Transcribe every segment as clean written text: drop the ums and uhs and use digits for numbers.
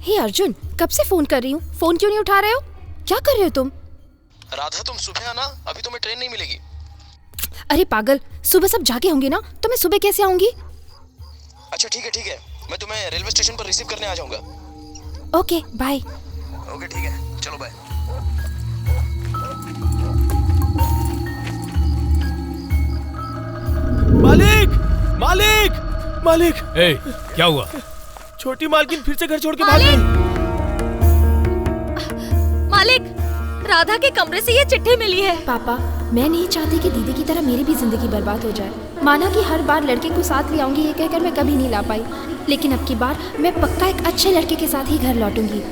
हे अर्जुन, कब से फोन कर रही हूँ, फोन क्यों नहीं उठा रहे हो? क्या कर रहे हो तुम? राधा तुम सुबह आना, अभी तुम्हें ट्रेन नहीं मिलेगी। अरे पागल, सुबह सब जागे होंगे ना, तो मैं सुबह कैसे आऊंगी? अच्छा ठीक है, मैं तुम्हें रेलवे स्टेशन पर रिसीव करने आ जाऊंगा। Okay bye. ओके ठीक है, चलो बाय। मालिक मालिक मालिक। ए, क्या हुआ? छोटी मालकिन फिर से घर छोड़ के भाग गई। मालिक, राधा के कमरे से ये चिट्ठी मिली है। पापा, मैं नहीं चाहती कि दीदी की तरह मेरी भी जिंदगी बर्बाद हो जाए। माना कि हर बार लड़के को साथ ले आऊंगी ये कहकर मैं कभी नहीं ला पाई, लेकिन अब की बार मैं पक्का एक अच्छे लड़के के साथ ही घर लौटूंगी।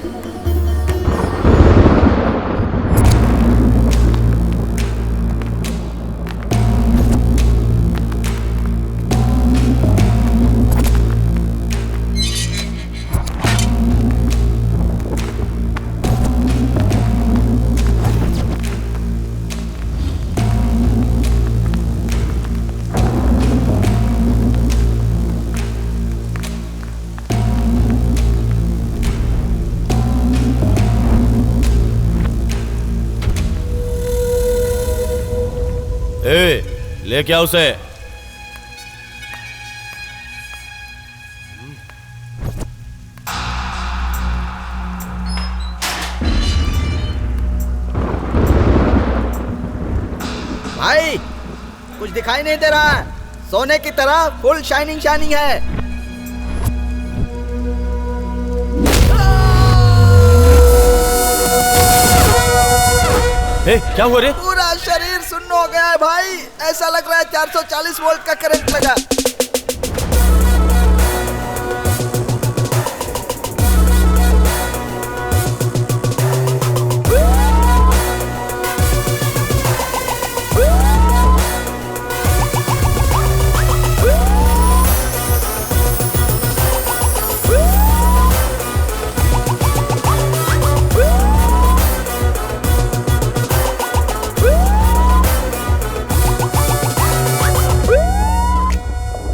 ले क्या उसे? भाई कुछ दिखाई नहीं दे रहा है, सोने की तरह फुल शाइनिंग है। क्या हुआ रे? पूरा शरीर सुन्न हो गया है भाई, ऐसा लग रहा है 440 वोल्ट का करंट लगा।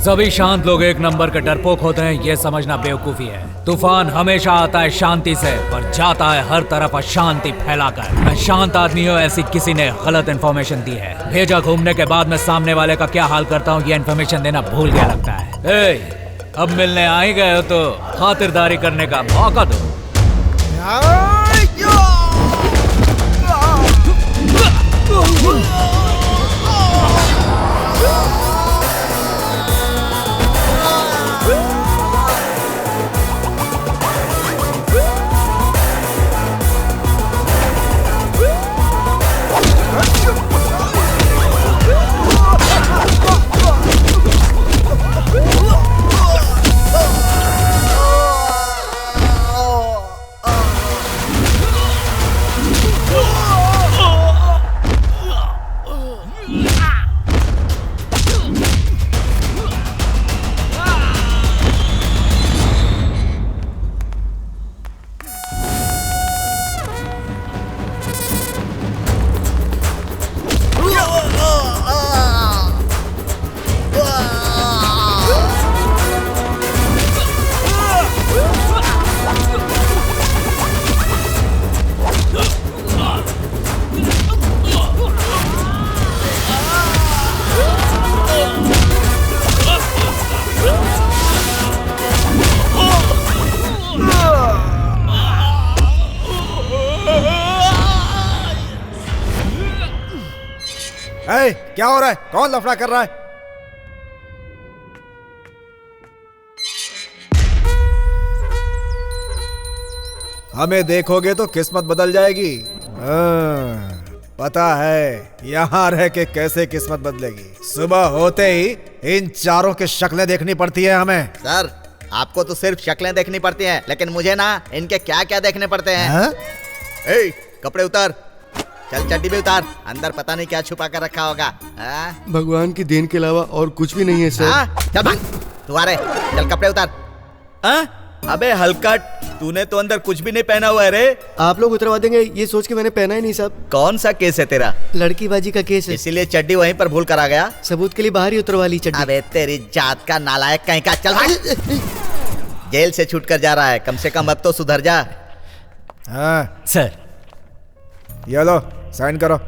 सभी शांत लोग एक नंबर के डरपोक होते हैं, ये समझना बेवकूफी है। तूफान हमेशा आता है शांति से, पर जाता है हर तरफ अशांति फैलाकर। मैं शांत आदमी हूँ, ऐसी किसी ने गलत इन्फॉर्मेशन दी है। भेजा घूमने के बाद मैं सामने वाले का क्या हाल करता हूँ ये इन्फॉर्मेशन देना भूल गया लगता है। अब मिलने आ ही गए हो तो खातिरदारी करने का मौका दो। क्या हो रहा है? कौन लफड़ा कर रहा है? हमें देखोगे तो किस्मत बदल जाएगी। पता है यहाँ रह के कैसे किस्मत बदलेगी। सुबह होते ही इन चारों की शक्लें देखनी पड़ती है हमें। सर, आपको तो सिर्फ शक्लें देखनी पड़ती हैं, लेकिन मुझे ना इनके क्या क्या देखने पड़ते हैं। ए, कपड़े उतार, चल चड्डी भी उतार, अंदर पता नहीं क्या छुपा कर रखा होगा। भगवान की देन के अलावा और कुछ भी नहीं है सर। चल भाग, तू आ रहे, चल कपड़े उतार। अबे हलकट, तूने तो अंदर कुछ भी नहीं पहना हुआ है रे। आप लोग उतरवा देंगे ये सोच के मैंने पहना ही नहीं साहब। कौन सा केस है तेरा? लड़कीबाजी का केस है, इसीलिए चड्डी वहीं पर भूल कर आ गया। सबूत के लिए बाहर ही उतरवा ली चड्डी। अबे तेरी जात का नालायक कहीं का, चल भाग। जेल से छूट कर जा रहा है, कम से कम अब तो सुधर जा। हाँ, सर ये लो साइन करो।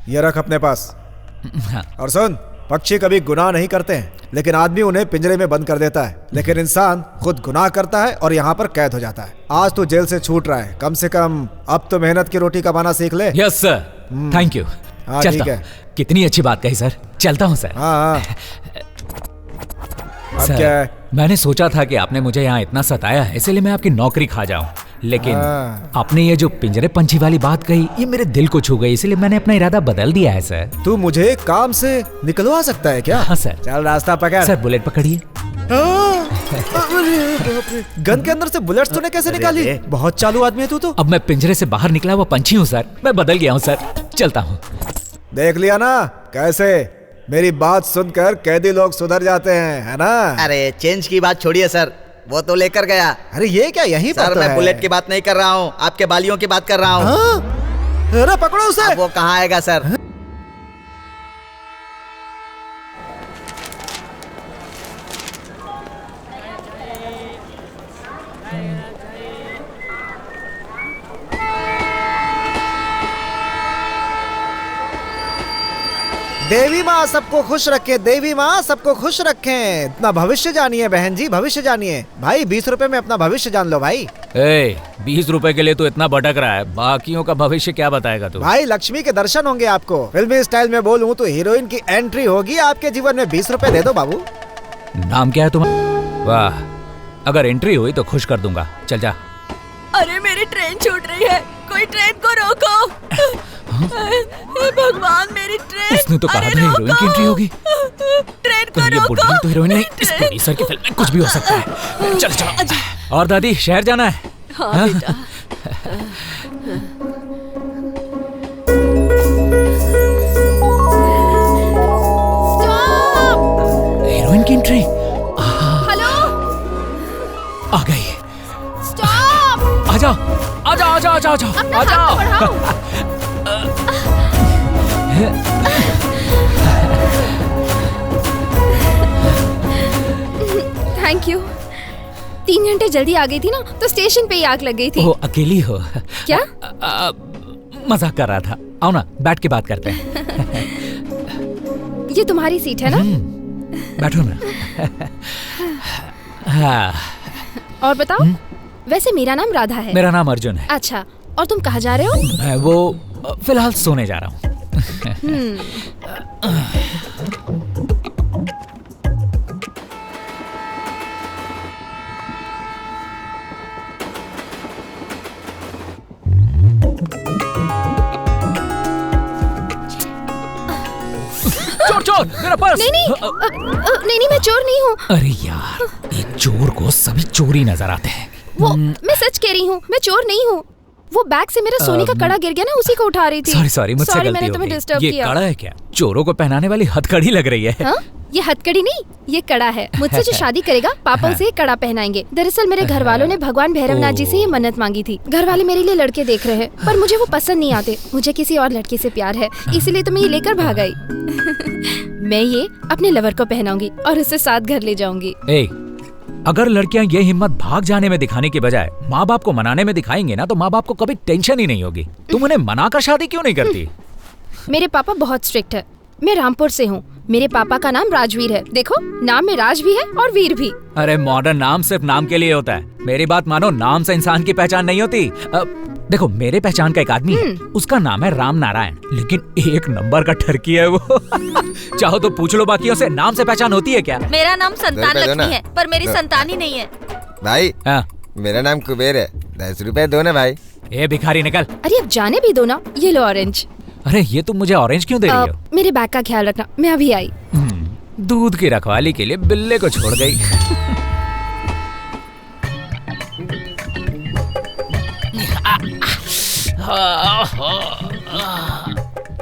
ये रख अपने पास। और सुन, पक्षी कभी गुनाह नहीं करते हैं, लेकिन आदमी उन्हें पिंजरे में बंद कर देता है। लेकिन इंसान खुद गुनाह करता है और यहाँ पर कैद हो जाता है। आज तू जेल से छूट रहा है, कम से कम अब तो मेहनत की रोटी कमाना सीख ले। Yes sir, thank you. हाँ, चलता ठीक है। हूँ। कितनी अच्छी बात कही सर, चलता हूँ सर। हाँ हाँ। अब सर, क्या है? मैंने सोचा था कि आपने मुझे यहाँ इतना सताया है, इसलिए मैं आपकी नौकरी खा जाऊं, लेकिन हाँ। आपने ये जो पिंजरे पंछी वाली बात कही, ये मेरे दिल को छू गई, इसलिए मैंने अपना इरादा बदल दिया है सर। तू मुझे काम से निकलवा सकता है क्या? हाँ सर। चल रास्ता पकड़। सर बुलेट पकड़िए। गन के अंदर से बुलेट्स तूने कैसे निकाली? बहुत चालू आदमी है तू तो। अब मैं पिंजरे से बाहर निकला हुआ पंछी हूँ सर, मैं बदल गया हूँ सर, चलता हूँ। देख लिया ना कैसे मेरी बात सुनकर कैदी लोग सुधर जाते हैं, है ना? अरे चेंज की बात छोड़िए सर, वो तो लेकर गया। अरे ये क्या यहीं पर सर तो मैं है। बुलेट की बात नहीं कर रहा हूँ, आपके बालियों की बात कर रहा हूँ। हाँ? अरे पकड़ो उसे। अब वो कहाँ आएगा सर? देवी माँ सबको खुश रखे, देवी माँ सबको खुश रखे। अपना भविष्य जानिए बहन जी, भविष्य जानिए। भाई 20 रुपए में अपना भविष्य जान लो भाई। 20 रुपए के लिए तू इतना भटक रहा है, बाकियों का भविष्य क्या बताएगा तू? भाई लक्ष्मी के दर्शन होंगे आपको। फिल्मी स्टाइल में बोलूं तो हीरोइन की एंट्री होगी आपके जीवन में। 20 रुपए दे दो बाबू। नाम क्या है तुम्हारा? वाह, अगर एंट्री हुई तो खुश कर दूंगा, चल जा। अरे मेरी ट्रेन छूट रही है, कोई ट्रेन को रोको। हे भगवान, मेरी ट्रेन। उसने तो कहा अरे था हीरोइन की एंट्री होगी। ट्रेन को कहीं ये बुढ़ी रोको। तो हीरोइन नहीं, मेरी इस ट्रेन। प्रोड्यूसर की फिल्म में कुछ भी हो सकता है। चल चलो। और दादी, शहर जाना है? हाँ बेटा। हीरोइन की एंट्री हेलो, आ गई। स्टॉप। आ जाओ, आ जाओ, आ जाओ, आ जाओ, आ जाओ, अपना आ हाथ जाओ। तो बढ़ाओ। Thank you. 3 घंटे जल्दी आ गई थी ना, तो स्टेशन पे ही आग लग गई थी। ओ, अकेली हो? क्या? मजाक कर रहा था। आओ ना, बैठ के बात करते हैं। ये तुम्हारी सीट है ना? बैठो ना। हाँ, और बताओ, वैसे मेरा नाम राधा है। मेरा नाम अर्जुन है। अच्छा, और तुम कहाँ जा रहे हो? मैं वो फिलहाल सोने जा रहा हूँ। चोर चोर, मेरा पर्स। नहीं नहीं, नहीं मैं चोर नहीं हूँ। अरे यार, एक चोर को सभी चोरी नजर आते हैं। वो मैं सच कह रही हूँ, मैं चोर नहीं हूँ। वो बैग से मेरा सोने का कड़ा गिर गया ना, उसी को उठा रही थी। सॉरी, मुझसे गलती मैंने हो तुम्हें गई। डिस्टर्ब ये किया। कड़ा है क्या? चोरों को पहनाने वाली हथकड़ी लग रही है। हाँ? ये हथकड़ी नहीं, ये कड़ा है। मुझसे जो शादी करेगा पापा उसे ये कड़ा पहनाएंगे। दरअसल मेरे घर वालों ने भगवान भैरवनाथ जी से ये मन्नत मांगी थी। घर वाले मेरे लिए लड़के देख रहे हैं, पर मुझे वो पसंद नहीं आते। मुझे किसी और लड़के से प्यार है, इसीलिए तो मैं ये लेकर भाग आई। मैं ये अपने लवर को पहनाऊंगी और उससे साथ घर ले जाऊंगी। अगर लड़कियां ये हिम्मत भाग जाने में दिखाने की बजाय माँ बाप को मनाने में दिखाएंगे ना, तो माँ बाप को कभी टेंशन ही नहीं होगी। तुम उन्हें मना कर शादी क्यों नहीं करती? मेरे पापा बहुत स्ट्रिक्ट है। मैं रामपुर से हूँ। मेरे पापा का नाम राजवीर है। देखो, नाम में राज भी है और वीर भी। अरे मॉडर्न नाम सिर्फ नाम के लिए होता है। मेरी बात मानो, नाम से इंसान की पहचान नहीं होती। देखो, मेरे पहचान का एक आदमी है, उसका नाम है राम नारायण, लेकिन 1 नंबर का ठरकी है वो। चाहो तो पूछ लो बाकियों से, नाम से पहचान होती है क्या? मेरा नाम संतान रुपए दो ना। लक्ष्मी है, पर मेरी संतान ही नहीं है। भाई हाँ। मेरा नाम कुबेर है, 10 रुपए दो ना भाई। ए भिखारी, निकल। अरे अब जाने भी दो ना। ये लो ऑरेंज। अरे ये तुम मुझे ऑरेंज क्यों दे रही हो? मेरे बैग का ख्याल रखना, मैं अभी आई। दूध की रखवाली के लिए बिल्ले को छोड़ गई।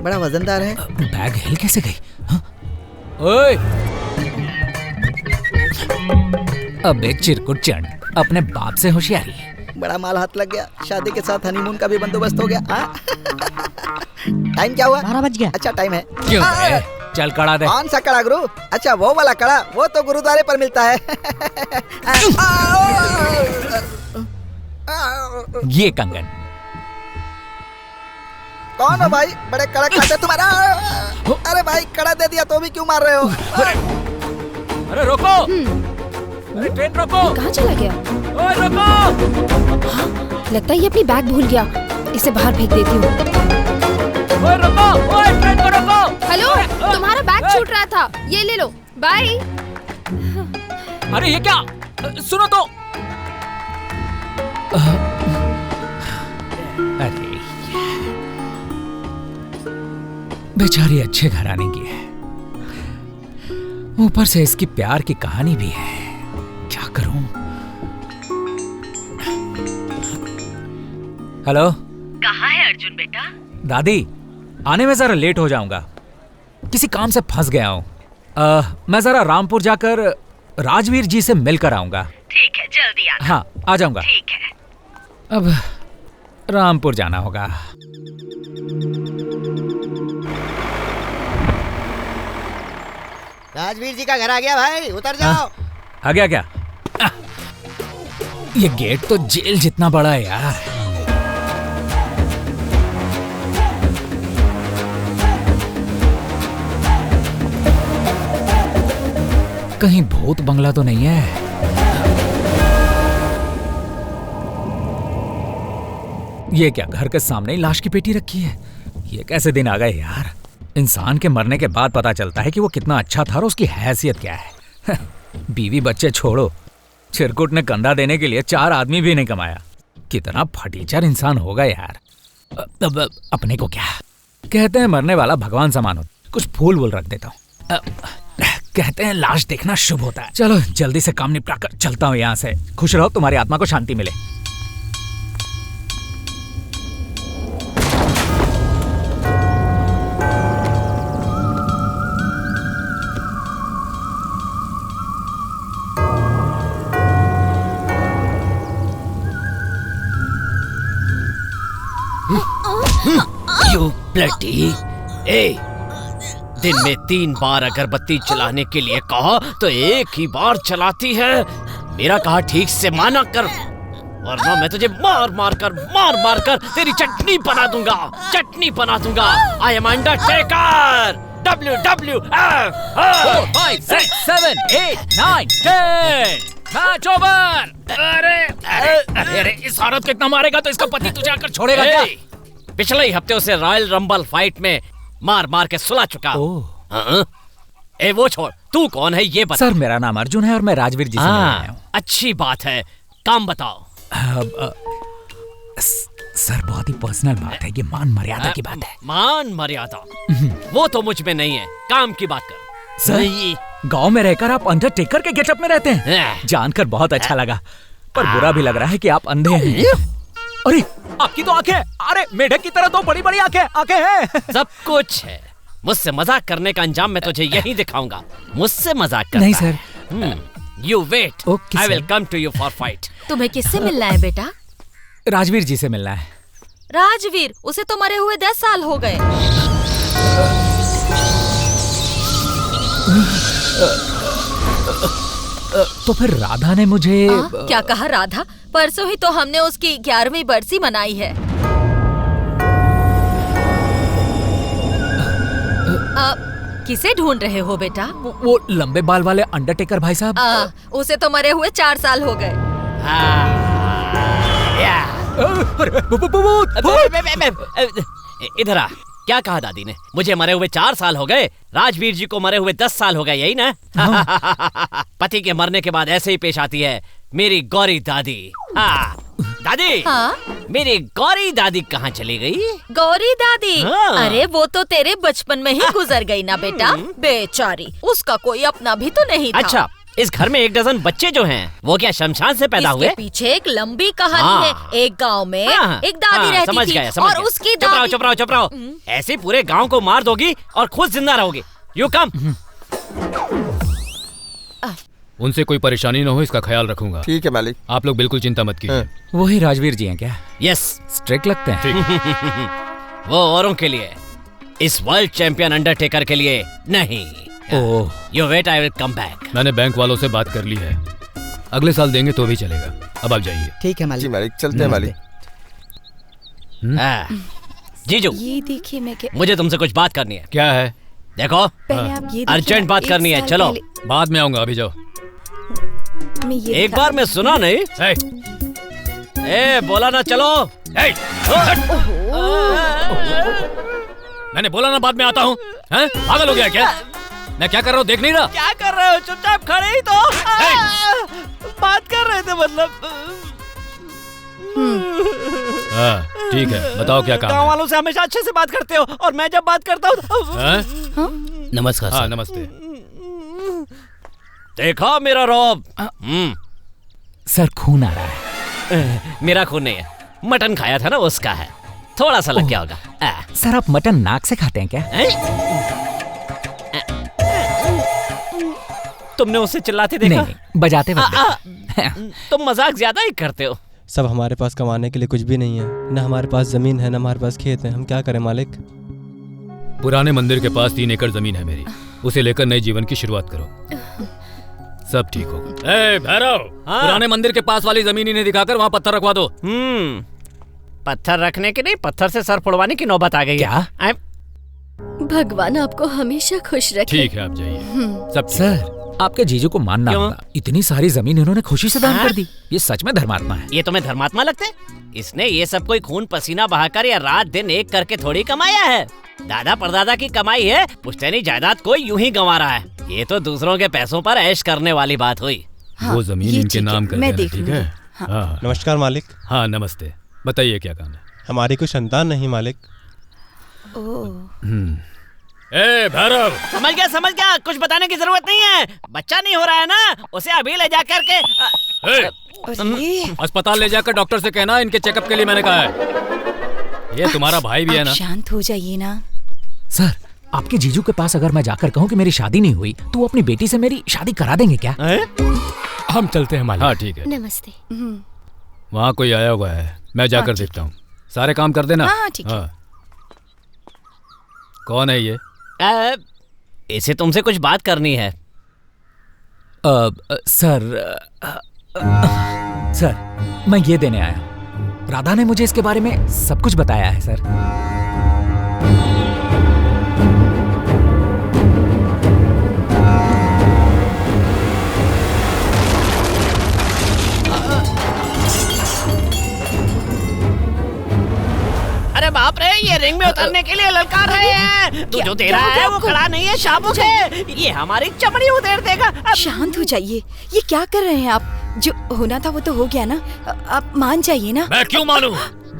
बड़ा वजनदार है। बैग हिल कैसे गई? हाँ? ओए! अब एक चिरकुट चंड, अपने बाप से होशियारी। बड़ा माल हाथ लग गया। शादी के साथ हनीमून का भी बंदोबस्त हो गया। टाइम क्या हुआ? 12 बज गया। अच्छा टाइम है। क्यों बे? चल कड़ा दे। कौन सा कड़ा गुरु? अच्छा वो वाला कड़ा, वो तो गुरुद्वारे पर मिलता है। ये कंगन। कौन हो भाई? बड़े कड़ा खाते तुम्हारा। अरे भाई कड़ा दे दिया तो भी क्यों मार रहे हो? अरे रोको, अरे ट्रेन रोको। कहाँ चला गया? ओए रोको। हाँ, लगता है ये अपनी बैग भूल गया। इसे बाहर फेंक देती हूँ। ओए रोको, ओए ट्रेन को रोको। हेलो, तुम्हारा बैग छूट रहा था, ये ले लो। बाय। अरे ये क्या? सुनो तो। अरे बेचारी अच्छे घराने की है, ऊपर से इसकी प्यार की कहानी भी है। क्या करूं? हेलो, कहाँ है अर्जुन बेटा? दादी, आने में जरा लेट हो जाऊंगा, किसी काम से फंस गया हूं। मैं जरा रामपुर जाकर राजवीर जी से मिलकर आऊंगा। ठीक है, जल्दी आना। हाँ, आ जाऊंगा। ठीक है। अब रामपुर जाना होगा। राजवीर जी का घर आ गया भाई, उतर जाओ। आ गया क्या? ये गेट तो जेल जितना बड़ा है यार। कहीं भूत बंगला तो नहीं है? ये क्या, घर के सामने ही लाश की पेटी रखी है? ये कैसे दिन आ गए यार। इंसान के मरने के बाद पता चलता है कि वो कितना अच्छा था और उसकी हैसियत क्या है। बीवी बच्चे छोड़ो, चिरकुट ने कंधा देने के लिए 4 आदमी भी नहीं कमाया। कितना फटीचर इंसान होगा यार। अब अपने को क्या कहते हैं, मरने वाला भगवान समान हो। कुछ फूल वूल रख देता हूँ। कहते हैं लाश देखना शुभ होता है। चलो जल्दी से काम निपटा कर चलता हूँ यहाँ से। खुश रहो, तुम्हारी आत्मा को शांति मिले। You bloody! ए, दिन में 3 बार अगरबत्ती चलाने के लिए कहा तो एक ही बार चलाती है। मेरा कहा ठीक से माना कर, वरना मैं तुझे मार मार कर तेरी चटनी बना दूंगा, चटनी बना दूंगा। I am Undertaker. WWF 4, 5, 6, 7, 8, 9, 10 match over. अरे इस औरत को इतना मारेगा तो इसका पति तुझे आकर छोड़ेगा क्या? पिछले ही हफ्ते उसे रॉयल रंबल फाइट में मार मार के सुला चुका। ए वो छोड़, तू कौन है ये बता। सर मेरा नाम अर्जुन है और मैं राजवीर जी से मिलने आया हूँ। अच्छी बात है, काम बताओ। सर बहुत ही पर्सनल बात है, ये मान मर्यादा की बात है। मान मर्यादा वो तो मुझ में नहीं है, काम की बात कर। सर गांव में रहकर आप अंडरटेकर के गेटअप में रहते हैं, जानकर बहुत अच्छा लगा, पर बुरा भी लग रहा है कि आप अंधे हैं। अरे आपकी तो आंखें, अरे मेढक की तरह तो बड़ी बड़ी आंखें हैं। सब कुछ है। मुझसे मजाक करने का अंजाम मैं तुझे यही दिखाऊंगा। मुझसे मजाक करता नहीं sir. You wait, I will come to you for fight. तुम्हें किससे मिलना है बेटा? राजवीर जी से मिलना है। राजवीर? उसे तो मरे हुए 10 साल हो गए। तो फिर राधा ने मुझे क्या कहा? राधा? परसों ही तो हमने उसकी 11वीं बरसी मनाई है। किसे ढूंढ रहे हो बेटा? वो लंबे बाल वाले अंडरटेकर भाई साहब। उसे तो मरे हुए 4 साल हो गए। इधर आ। क्या कहा दादी ने? मुझे मरे हुए 4 साल हो गए, राजवीर जी को मरे हुए 10 साल हो गए, यही ना? पति के मरने के बाद ऐसे ही पेश आती है मेरी गौरी दादी। दादी, मेरी गौरी दादी कहाँ चली गई? गौरी दादी? अरे वो तो तेरे बचपन में ही गुजर गई ना बेटा, बेचारी। उसका कोई अपना भी तो नहीं था। अच्छा, इस घर में 1 डज़न बच्चे जो हैं, वो क्या शमशान से पैदा हुए? इसके पीछे एक लंबी कहानी है। एक गांव में एक दादी रहती थी और उसकी दादी। चुप रहो। ऐसे पूरे गांव को मार दोगी और खुद जिंदा रहोगी। You come. उनसे कोई परेशानी न हो, इसका ख्याल रखूंगा। ठीक है मालिक। आप लोग बिल्कुल चिंता मत कीजिए। वही राजवीर जी हैं क्या? यस। स्ट्रिक्ट लगते हैं। वो औरों के लिए, इस वर्ल्ड चैंपियन अंडरटेकर के लिए नहीं। Oh, you wait, I will come back. मैंने बैंक वालों से बात कर ली है, अगले साल देंगे तो भी चलेगा। अब आप जाइए। ठीक है मालिक। जी मालिक, चलते हैं मालिक। जीजू, ये देखिए मैं क्या मुझे तुमसे कुछ बात करनी है। क्या है? देखो, पहले आप ये अर्जेंट बात करनी है। चलो, बाद में आऊंगा, अभी जाओ। मैं ये एक बार मैं सुना नहीं। ए, बोला ना चलो। मैंने बोला ना बाद में आता हूँ। पागल हो गया क्या? मैं क्या कर रहा हूँ देख नहीं रहा? क्या कर रहे हो? चुपचाप खड़े ही तो बात कर रहे थे, मतलब। हाँ, ठीक है, बताओ क्या काम गाँव है? वालों से हमेशा अच्छे से बात करते हो, और मैं जब बात करता हूँ नमस्कार। हाँ, नमस्ते। देखा मेरा रौब? सर खून आ रहा है। मेरा खून नहीं है, मटन खाया था ना उसका है, थोड़ा सा लग गया होगा। सर आप मटन नाक से खाते हैं क्या? तुमने उसे चिल्लाते देखा? नहीं, बजाते वक्त। तुम मजाक ज्यादा ही करते हो। सब हमारे पास कमाने के लिए कुछ भी नहीं है, न हमारे पास जमीन है, न हमारे पास खेत है। हम क्या करें मालिक? पुराने मंदिर के पास 3 एकड़ जमीन है मेरी, उसे लेकर नए जीवन की शुरुआत करो, सब ठीक होगा। ए भैरव, पुराने मंदिर के पास वाली जमीन इन्हें दिखाकर वहाँ पत्थर रखवा दो। पत्थर रखने की नहीं, पत्थर से सर फोड़वाने की नौबत आ गई है। क्या? भगवान आपको हमेशा खुश रखे। ठीक है, आप जाइए। सब ठीक। सर आपके जीजू को मानना होगा, इतनी सारी जमीन इन्होंने खुशी से दान कर दी। ये सच में धर्मात्मा है। ये तुम्हें धर्मात्मा लगते? इसने ये सब कोई खून पसीना बहाकर या रात दिन एक करके थोड़ी कमाया है। दादा परदादा की कमाई है, पुश्तैनी जायदाद कोई यूं ही गंवा रहा है। ये तो दूसरों के पैसों पर ऐश करने वाली बात हुई। वो जमीन इनके नाम कर देना, ठीक है? हाँ। नमस्कार मालिक। हाँ नमस्ते, बताइए क्या काम है? हमारी कोई संतान नहीं मालिक। ए भैरव, समझ गया, कुछ बताने की जरूरत नहीं है। बच्चा नहीं हो रहा है ना, उसे अभी ले जा करके अस्पताल ले जाकर डॉक्टर से कहना इनके चेकअप के लिए मैंने कहा है। ये तुम्हारा भाई भी है ना? शांत हो जाइए ना। सर आपके जीजू के पास अगर मैं जाकर कहूँ कि मेरी शादी नहीं हुई तो वो अपनी बेटी से मेरी शादी करा देंगे क्या? हम चलते हैं मालिक। हाँ ठीक है। नमस्ते। वहाँ कोई आया हुआ है, मैं जाकर देखता हूँ। सारे काम कर देना। हाँ ठीक है। कौन है ये? इसे तुमसे कुछ बात करनी है। सर मैं ये देने आया हूँ। राधा ने मुझे इसके बारे में सब कुछ बताया है सर। अरे बाप रे, ये रिंग में उतरने के लिए ललकार रहे हैं। तू जो दे रहा है वो खड़ा नहीं है, शाबुक है। ये हमारी चमड़ी उधेड़ देगा। शांत हो जाइए। ये क्या कर रहे हैं आप? जो होना था वो तो हो गया ना, आप मान जाइए ना। मैं क्यों मानूं?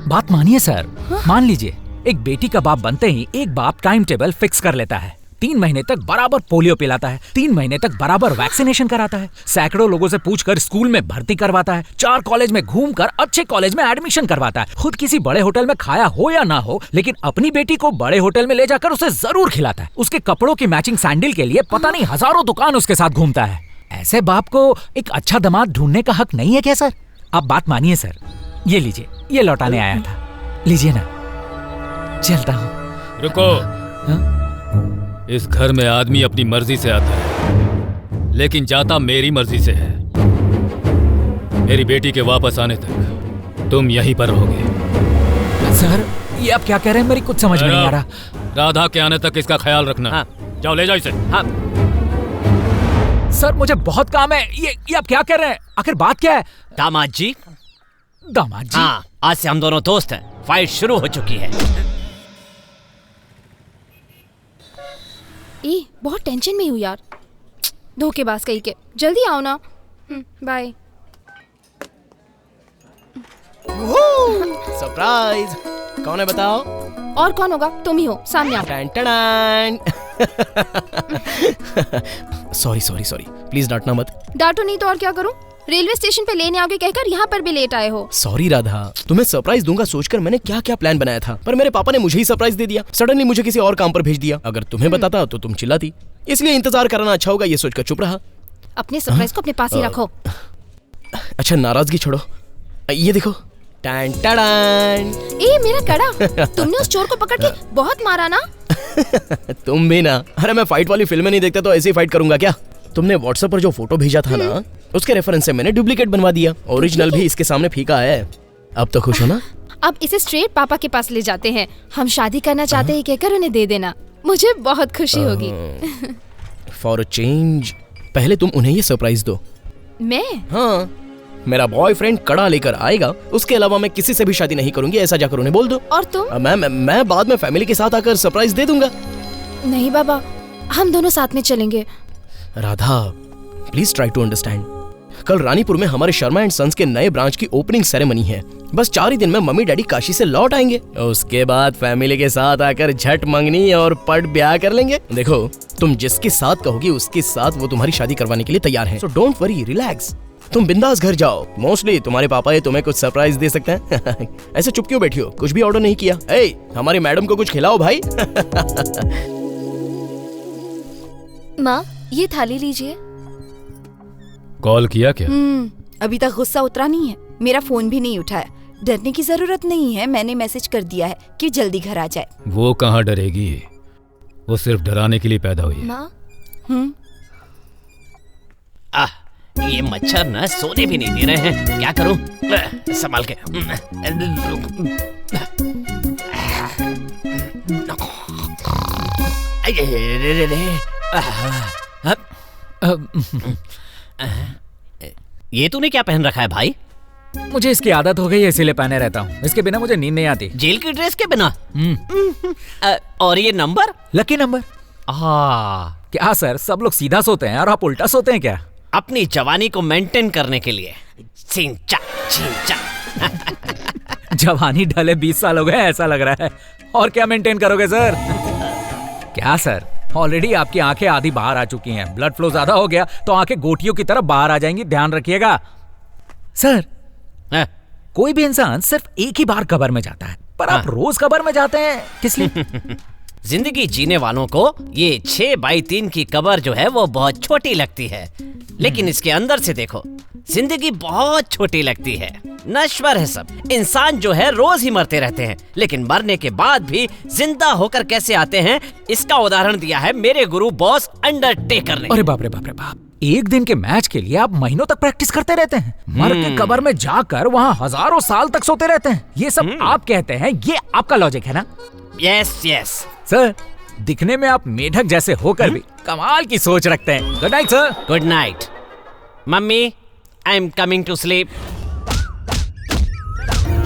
बात मानिए सर। मान लीजिए एक बेटी का बाप बनते ही एक बाप टाइम टेबल फिक्स कर लेता है। 3 महीने तक बराबर पोलियो पिलाता है, 3 महीने तक बराबर वैक्सीनेशन कराता है, सैकड़ों लोगों से पूछकर स्कूल में भर्ती करवाता है, 4 कॉलेज में घूमकर अच्छे कॉलेज में एडमिशन करवाता है। खुद किसी बड़े होटल में खाया हो या ना हो, लेकिन अपनी बेटी को बड़े होटल में ले जाकर उसे जरूर खिलाता है। उसके कपड़ों की मैचिंग सैंडल के लिए पता नहीं हजारों दुकान उसके साथ घूमता है। ऐसे बाप को एक अच्छा दामाद ढूंढने का हक नहीं है क्या सर? आप बात मानिए सर। ये लीजिए, ये लौटाने आया था, लीजिए ना। चलता हूँ। रुको। इस घर में आदमी अपनी मर्जी से आता है, लेकिन जाता मेरी मर्जी से है। मेरी बेटी के वापस आने तक तुम यहीं पर रहोगे। सर ये आप क्या कह रहे हैं? मेरी कुछ समझ में नहीं आ रहा। राधा के आने तक इसका ख्याल रखना। हाँ। जाओ ले जाओ इसे। हाँ। सर मुझे बहुत काम है। ये आप क्या कर रहे हैं? आखिर बात क्या है? दामाद जी। हाँ, आज से हम दोनों दोस्त हैं। फाइट शुरू हो चुकी है। बहुत टेंशन में हूँ यार। धोखेबाज कहीं के। जल्दी आओ ना। बाय। सरप्राइज। कौन है बताओ? और कौन होगा? तुम ही हो। सामने आओ। सॉरी प्लीज डांटना मत। डांटो नहीं तो और क्या करूं? रेलवे स्टेशन पे लेने आओगे कहकर यहाँ पर भी लेट आए हो। सॉरी राधा, तुम्हें सरप्राइज दूंगा सोचकर मैंने क्या क्या प्लान बनाया था, पर मेरे पापा ने मुझे ही सरप्राइज दे दिया। सडनली मुझे किसी और काम पर भेज दिया। अगर तुम्हें बताता तो तुम चिल्लाती, इसलिए इंतजार करना अच्छा होगा ये सोचकर चुप रहा। अपने सरप्राइज को अपने पास ही रखो। अच्छा नाराजगी छोड़ो, ये देखो। ए मेरा कड़ा। तुमने उस चोर को पकड़ के बहुत मारा ना। तुम भी ना। अरे मैं फाइट वाली फिल्में नहीं देखता तो ऐसे ही फाइट करूंगा क्या? तुमने व्हाट्सएप पर जो फोटो भेजा था ना, उसके रेफरेंस से मैंने डुप्लीकेट बनवा दिया। ओरिजिनल भी इसके सामने फीका है। अब तो खुश हो ना? अब इसे स्ट्रेट पापा के पास ले जाते हैं। हम शादी करना चाहते हैं कहकर उन्हें दे देना। मुझे बहुत खुशी होगी। फॉर अ चेंज पहले तुम उन्हें ये सरप्राइज दो। मैं? हाँ, मेरा बॉयफ्रेंड कड़ा लेकर आएगा, उसके अलावा मैं किसी से भी शादी नहीं करूंगी, ऐसा जाकर उन्हें बोल दो। और तुम? मैं बाद में फैमिली के साथ आकर सरप्राइज दे दूंगा। नहीं बाबा, हम दोनों साथ में चलेंगे। Radha, please try to understand. कल रानीपुर में हमारे शर्मा एंड सन्स के नए ब्रांच की ओपनिंग सेरेमनी है। बस 4 ही दिन में मम्मी डैडी काशी से लौट आएंगे। उसके बाद फैमिली के साथ आकर झट मंगनी और पट ब्याह कर लेंगे। देखो, तुम जिसके साथ कहोगी उसके साथ वो तुम्हारी शादी करवाने के लिए तैयार है। So don't worry, relax. तुम बिंदास घर जाओ। मोस्टली तुम्हारे पापा ये तुम्हें कुछ सरप्राइज दे सकते हैं। ऐसे चुप क्यों बैठी हो? कुछ भी ऑर्डर नहीं किया? ए, हमारी मैडम को कुछ खिलाओ भाई। माँ, ये थाली लीजिए। कॉल किया क्या? अभी तक गुस्सा उतरा नहीं है। मेरा फोन भी नहीं उठाया। डरने की जरूरत नहीं है, मैंने मैसेज कर दिया है कि जल्दी घर आ जाए। वो कहाँ डरेगी, वो सिर्फ डराने के लिए पैदा हुई है। माँ? ये मच्छर ना सोने भी नहीं दे रहे हैं। क्या करूं? संभाल के। ये तूने क्या पहन रखा है भाई? मुझे इसकी आदत हो गई है, इसीलिए पहने रहता हूँ। इसके बिना मुझे नींद नहीं आती। जेल की ड्रेस के बिना? और ये नंबर? Lucky number. क्या सर, सब लोग सीधा सोते हैं और आप उल्टा सोते हैं क्या? अपनी जवानी को मेंटेन करने के लिए। चिंचा चिंचा। जवानी ढले 20 साल हो गए ऐसा लग रहा है। और क्या मेंटेन करोगे सर? क्या सर, ऑलरेडी आपकी आंखें आधी बाहर आ चुकी हैं। ब्लड फ्लो ज्यादा हो गया तो आंखें गोटियों की तरह बाहर आ जाएंगी, ध्यान रखिएगा। सर, कोई भी इंसान सिर्फ एक ही बार कब्र में जाता है, पर आप रोज कब्र में जाते हैं, किस लिए? जिंदगी जीने वालों को ये 6x3 की कब्र जो है वो बहुत छोटी लगती है, लेकिन इसके अंदर से देखो, जिंदगी बहुत छोटी लगती है। नश्वर है सब। इंसान जो है रोज ही मरते रहते हैं, लेकिन मरने के बाद भी जिंदा होकर कैसे आते हैं, इसका उदाहरण दिया है मेरे गुरु बॉस अंडरटेकर ने। अरे बाप रे बाप रे बाप, एक दिन के मैच के लिए आप महीनों तक प्रैक्टिस करते रहते हैं, मर के कब्र में जाकर वहाँ हजारों साल तक सोते रहते हैं। ये सब आप कहते हैं, ये आपका लॉजिक है ना? यस यस सर, दिखने में आप मेढक जैसे होकर भी कमाल की सोच रखते हैं। Good night sir. Good night mummy, I am coming to sleep.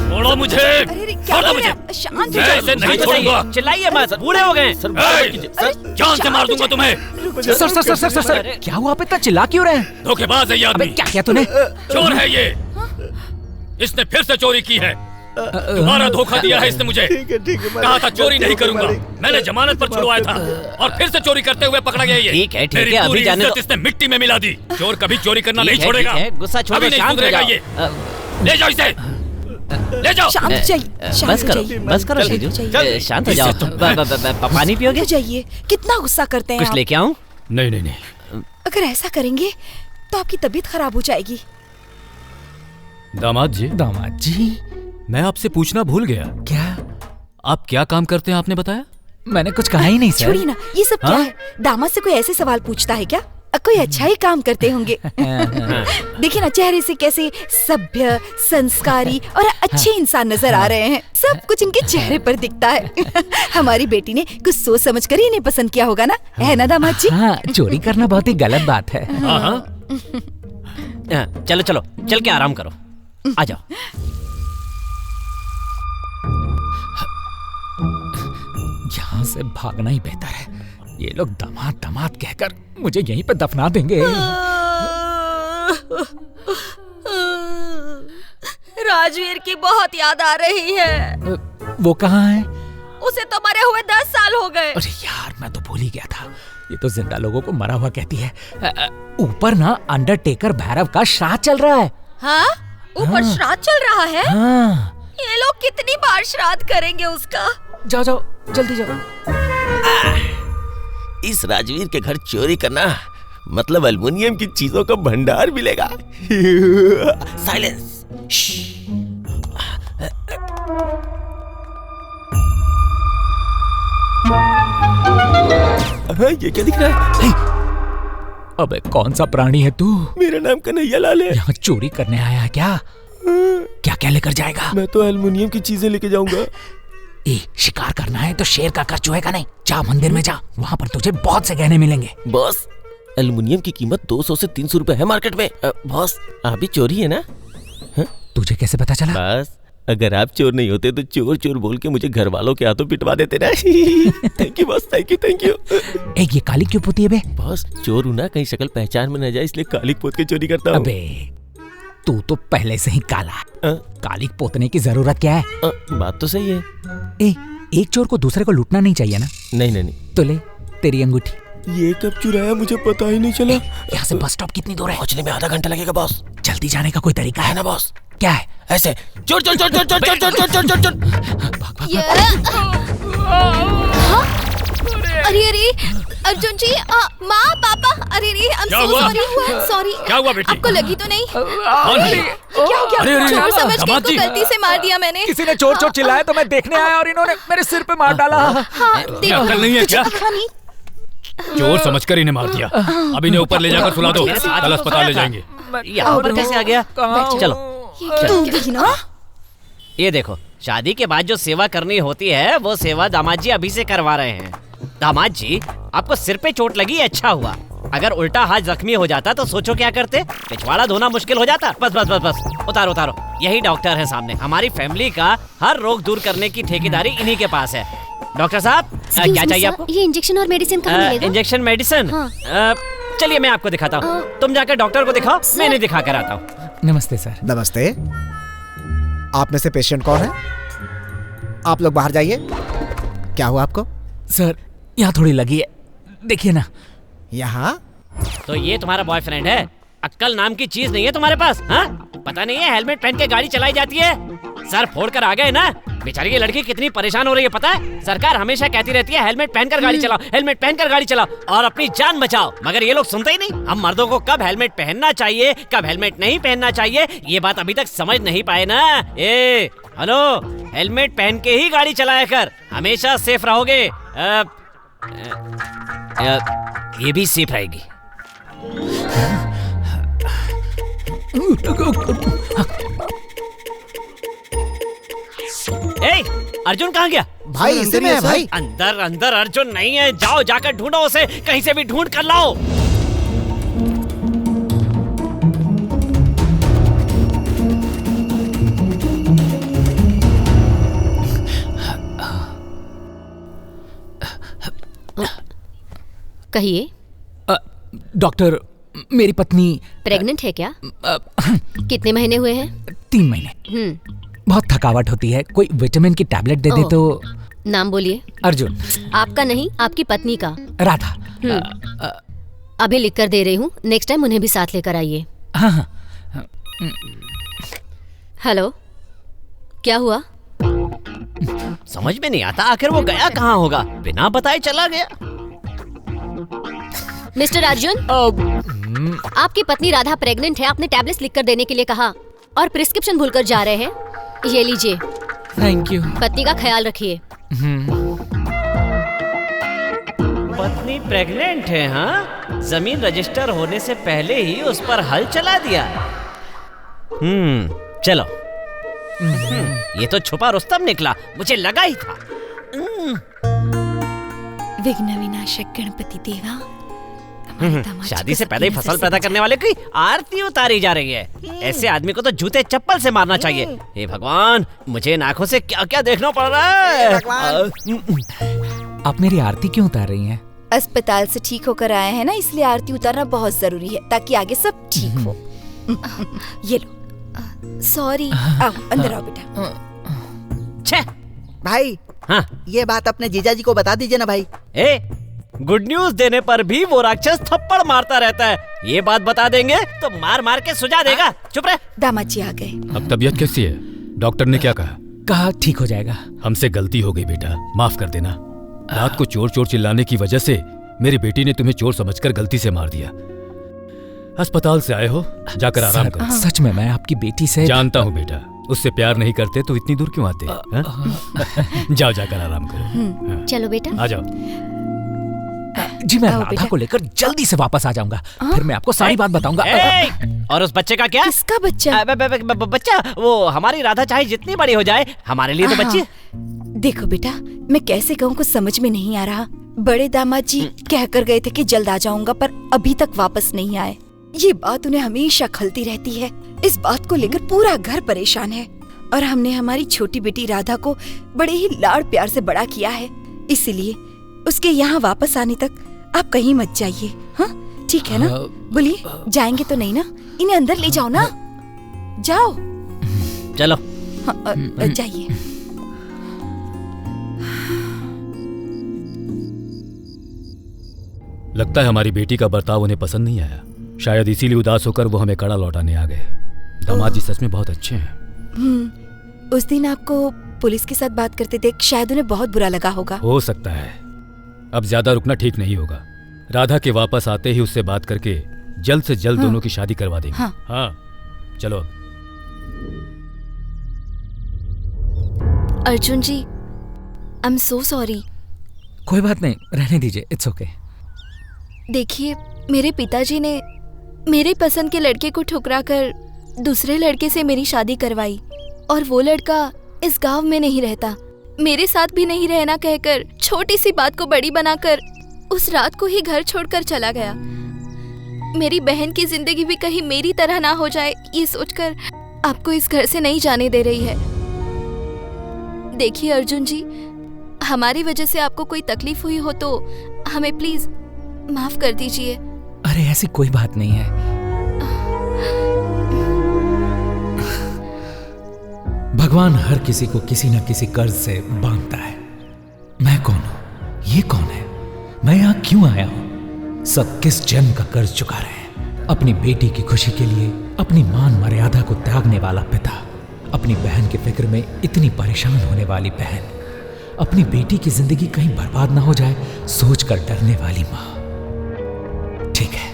छोड़ो मुझे, छोड़ो मुझे। शांत मैं इसे नहीं छोड़ूंगा। चिल्लाइए मत, बूढ़े हो गए। जान से मार दूंगा तुम्हें। Sir sir sir sir sir, क्या हुआ? आप इतना चिल्ला क्यों रहे हैं? धोखेबाज है ये आदमी। क्या किया तूने? चोर है ये। इसने फिर से चोरी की है। दोबारा धोखा दिया है इसने मुझे। कहा था चोरी नहीं करूंगा, मैंने जमानत पर छुड़वाया था और फिर से चोरी करते हुए पकड़ा गया ये। ठीक है मेरी अभी पूरी जाने इज्जत दो। इसने मिट्टी में मिला दी। चोर कभी चोरी करना नहीं ठीक छोड़ेगा। है, गुस्सा छोड़ो, अभी नहीं शांत हो सुधरेगा जाओ। ये। ले जाओ इसे, ले जाओ। शांत जाइए, बस करो, बस करो शीजू, शांत हो जाओ। पानी पियोगे? जाइए, कितना गुस्सा करते हैं कुछ आप। लेके आऊं? नहीं नहीं नहीं। अगर ऐसा करेंगे तो आपकी तबीयत खराब हो जाएगी। दामाद जी, मैं आपसे पूछना भूल गया। क्या? आप क्या काम करते हैं आपने बताया? मैंने कुछ कहा ही नहीं सर। छोड़िए ना, ये सब क्या है? दामाद से कोई ऐसे सवाल पूछता है क्या? कोई अच्छा ही काम करते होंगे। देखिए ना, चेहरे से कैसे सभ्य, संस्कारी और अच्छे इंसान नजर आ रहे हैं। सब कुछ इनके चेहरे पर दिखता है। हमारी बेटी ने कुछ सोच समझ कर ही इन्हें पसंद किया होगा ना, है ना दामाद जी? हाँ, चोरी करना बहुत ही गलत बात है। चलो चलो, चल के आराम करो, आ जाओ। यहाँ से भागना ही बेहतर है। ये लोग दामाद दामाद कहकर मुझे यहीं पे दफना देंगे। राजवीर की बहुत याद आ रही है। वो कहाँ है? उसे तो मरे हुए 10 साल हो गए। अरे यार, मैं तो भूल ही गया था। ये तो जिंदा लोगों को मरा हुआ कहती है। ऊपर ना अंडरटेकर भैरव का श्राद्ध चल रहा है। हाँ? ऊपर श्राद्ध चल रहा है? हाँ। ये लोग कितनी बार श्राद्ध करेंगे उसका? जाओ जाओ, जल्दी जाओ। इस राजवीर के घर चोरी करना मतलब एल्युमिनियम की चीजों का भंडार मिलेगा। साइलेंस। ये क्या दिख रहा है? अबे कौन सा प्राणी है तू? मेरा नाम कन्हैया लाल है। यहाँ चोरी करने आया है क्या? क्या क्या लेकर जाएगा? मैं तो एल्युमिनियम की चीजें लेके जाऊंगा। शिकार करना है तो शेर का कर चूहेगा नहीं। जा मंदिर में जा, वहाँ पर तुझे बहुत से गहने मिलेंगे। बॉस, एल्युमिनियम की कीमत 200 से 300 रुपए है मार्केट में। बॉस, आप भी चोरी है ना? तुझे कैसे पता चला? बस, अगर आप चोर नहीं होते तो चोर चोर बोल के मुझे घर वालों के हाथों पिटवा देते ना। Thank you boss, thank you. ये काली क्यों पोती है बे? बॉस, चोर हूँ ना, कहीं शक्ल पहचान में न जाए इसलिए काली पोत के चोरी करता हूँ। अबे तू तो पहले से ही काला। काली पोतने की जरूरत क्या है? बात तो सही है। एक चोर को दूसरे को लूटना नहीं चाहिए ना? नहीं। तो ले तेरी अंगूठी। ये कब चुराया मुझे पता ही नहीं चला। यहाँ से बस स्टॉप कितनी दूर है? पहुंचने में आधा घंटा लगेगा बॉस। जल्दी जाने का कोई तरीका है ना बॉस? क्या है? ऐसे चोर। अरे अर्जुन जी, माँ पापा, अरे सॉरी। क्या हुआ बेटी? आपको लगी तो नहीं? क्या हो गया? चोर समझ के इनको गलती से मार दिया मैंने। किसी ने चोर चिल्लाया तो मैं देखने आया और इन्होंने मेरे सिर पे मार डाला। अक्ल नहीं है क्या? चोर समझकर इन्हें मार दिया। अब इन्हें ऊपर ले जाकर सुला दो, कल अस्पताल ले जाएंगे। यहाँ पर कैसे आ गया? चलो ये देखो, शादी के बाद जो सेवा करनी होती है वो सेवा दामाद जी अभी से करवा रहे हैं। दामाद जी, आपको सिर पे चोट लगी, अच्छा हुआ। अगर उल्टा हाथ जख्मी हो जाता तो सोचो क्या करते? पिछवाड़ा धोना मुश्किल हो जाता। बस उतारो। यही डॉक्टर है सामने। हमारी फैमिली का हर रोग दूर करने की ठेकेदारी इन्हीं के पास है। डॉक्टर साहब, क्या चाहिए आपको? ये इंजेक्शन और मेडिसिन कहाँ मिलेगा? Injection medicine? चलिए मैं आपको दिखाता हूँ। तुम जाकर डॉक्टर को दिखाओ, मैं नहीं दिखा कर आता हूँ। नमस्ते सर। नमस्ते। आप में से पेशेंट कौन है? आप लोग बाहर जाइए। क्या हुआ आपको? सर, यहाँ थोड़ी लगी है, देखिए ना। यहाँ? तो ये तुम्हारा बॉयफ्रेंड है? अक्कल नाम की चीज नहीं है तुम्हारे पास? हाँ, पता नहीं है हेलमेट पहन के गाड़ी चलाई जाती है। सर फोड़ कर आ गए ना। बेचारी की लड़की कितनी परेशान हो रही है पता है? सरकार हमेशा कहती रहती है हेलमेट पहनकर गाड़ी चलाओ, हेलमेट पहनकर गाड़ी चलाओ और अपनी जान बचाओ, मगर ये लोग सुनते ही नहीं। हम मर्दों को कब हेलमेट पहनना चाहिए, कब हेलमेट नहीं पहनना चाहिए, ये बात अभी तक समझ नहीं पाए ना। हेलो, हेलमेट पहन के ही गाड़ी चलाया कर, हमेशा सेफ रहोगे। ये भी सेफ रहेगी। अर्जुन कहाँ गया? भाई इसी में है भाई। अंदर अर्जुन नहीं है। जाओ, जाकर ढूंढो उसे, कहीं से भी ढूंढ कर लाओ। कहिए। डॉक्टर, मेरी पत्नी प्रेग्नेंट है क्या? कितने महीने हुए हैं? 3 महीने। बहुत थकावट होती है, कोई विटामिन की टैबलेट दे दे तो। नाम बोलिए। अर्जुन। आपका नहीं, आपकी पत्नी का। राधा। अभी लिख कर दे रही हूँ, नेक्स्ट टाइम उन्हें भी साथ लेकर आइए। हाँ। हेलो, क्या हुआ? समझ में नहीं आता, आखिर वो गया कहाँ होगा? बिना बताए चला गया। मिस्टर अर्जुन, आपकी पत्नी राधा प्रेग्नेंट है। आपने टैबलेट्स लिखकर देने के लिए कहा और प्रिस्क्रिप्शन भूलकर जा रहे हैं। ये लीजिए। Thank you. पत्नी का ख्याल रखिए। पत्नी प्रेग्नेंट है? हाँ, जमीन रजिस्टर होने से पहले ही उस पर हल चला दिया। चलो। ये तो छुपा रुस्तम निकला, मुझे लगा ही था। विघ्न विनाशक गणपति देवा। शादी से पहले ही फसल पैदा करने वाले की आरती उतारी जा रही है। ऐसे आदमी को तो जूते चप्पल से मारना चाहिए। हे भगवान, मुझे आंखों से क्या क्या देखना पड़ रहा है। आप मेरी आरती क्यों उतार रही हैं? अस्पताल से ठीक होकर आए हैं ना, इसलिए आरती उतारना बहुत जरूरी है ताकि आगे सब ठीक हो। ये लो। सॉरी। आओ अंदर आओ बेटा। भाई, हाँ, ये बात अपने जीजा जी को बता दीजिए ना भाई। गुड न्यूज देने पर भी वो राक्षस थप्पड़ मारता रहता है। ये बात बता देंगे तो मार मार के सुझा देगा। चुप रह। दामाद जी आ गए। अब तबीयत कैसी है? डॉक्टर ने क्या कहा? कहा ठीक हो जाएगा। हमसे गलती हो गई बेटा, माफ कर देना। रात को चोर चोर चिल्लाने की वजह से मेरी बेटी ने तुम्हें चोर समझकर गलती से मार दिया। अस्पताल से आए हो, जाकर आराम करो। सच में मैं आपकी बेटी से जानता हूँ बेटा, उससे प्यार नहीं करते तो इतनी दूर क्यों आते? जाओ, जाकर आराम करो। चलो बेटा। आ जाओ। जी मैं राधा को लेकर जल्दी से वापस आ जाऊंगा, फिर मैं आपको सारी बात बताऊंगा। और उस बच्चे का क्या? किसका बच्चा? बच्चा वो हमारी राधा चाहे जितनी बड़ी हो जाए, हमारे लिए तो बच्ची। देखो बेटा, मैं कैसे कहूँ कुछ समझ में नहीं आ रहा। बड़े दामाद जी कह कर गए थे कि जल्द आ जाऊंगा, पर अभी तक वापस नहीं आए। ये बात उन्हें हमेशा खलती रहती है। इस बात को लेकर पूरा घर परेशान है। और हमने हमारी छोटी बेटी राधा को बड़े ही लाड़ प्यार से बड़ा किया है, इसलिए उसके यहाँ वापस आने तक आप कहीं मत जाइए। हाँ ठीक है ना? बोलिए, जाएंगे तो नहीं ना? इन्हें अंदर ले जाओ ना, जाओ। चलो जाइए। लगता है हमारी बेटी का बर्ताव उन्हें पसंद नहीं आया, शायद इसीलिए उदास होकर वो हमें कड़ा लौटाने आ गए। दामाद जी सच में बहुत अच्छे हैं। उस दिन आपको पुलिस के साथ बात करते देख शायद उन्हें बहुत बुरा लगा होगा। हो सकता है। अब ज्यादा रुकना ठीक नहीं होगा। राधा के वापस आते ही उससे बात करके जल्द से जल्द दोनों की शादी करवा देंगे। हाँ चलो। अर्जुन जी, आई एम सो सॉरी। कोई बात नहीं, रहने दीजिए, इट्स ओके। देखिए, मेरे पिताजी ने मेरे पसंद के लड़के को ठुकराकर दूसरे लड़के से मेरी शादी करवाई, और वो लड़का इस गांव में नहीं रहता। मेरे साथ भी नहीं रहना कहकर छोटी सी बात को बड़ी बनाकर उस रात को ही घर छोड़कर चला गया। मेरी बहन की जिंदगी भी कहीं मेरी तरह ना हो जाए, ये सोचकर आपको इस घर से नहीं जाने दे रही है। देखिए अर्जुन जी, हमारी वजह से आपको कोई तकलीफ हुई हो तो हमें प्लीज माफ कर दीजिए। अरे ऐसी कोई बात नहीं है। भगवान हर किसी को किसी न किसी कर्ज से बांधता है। मैं कौन हूं? ये कौन है? मैं यहाँ क्यों आया हूँ? सब किस जन्म का कर्ज चुका रहे हैं। अपनी बेटी की खुशी के लिए अपनी मान मर्यादा को त्यागने वाला पिता, अपनी बहन की फिक्र में इतनी परेशान होने वाली बहन, अपनी बेटी की जिंदगी कहीं बर्बाद ना हो जाए सोचकर डरने वाली माँ। ठीक है,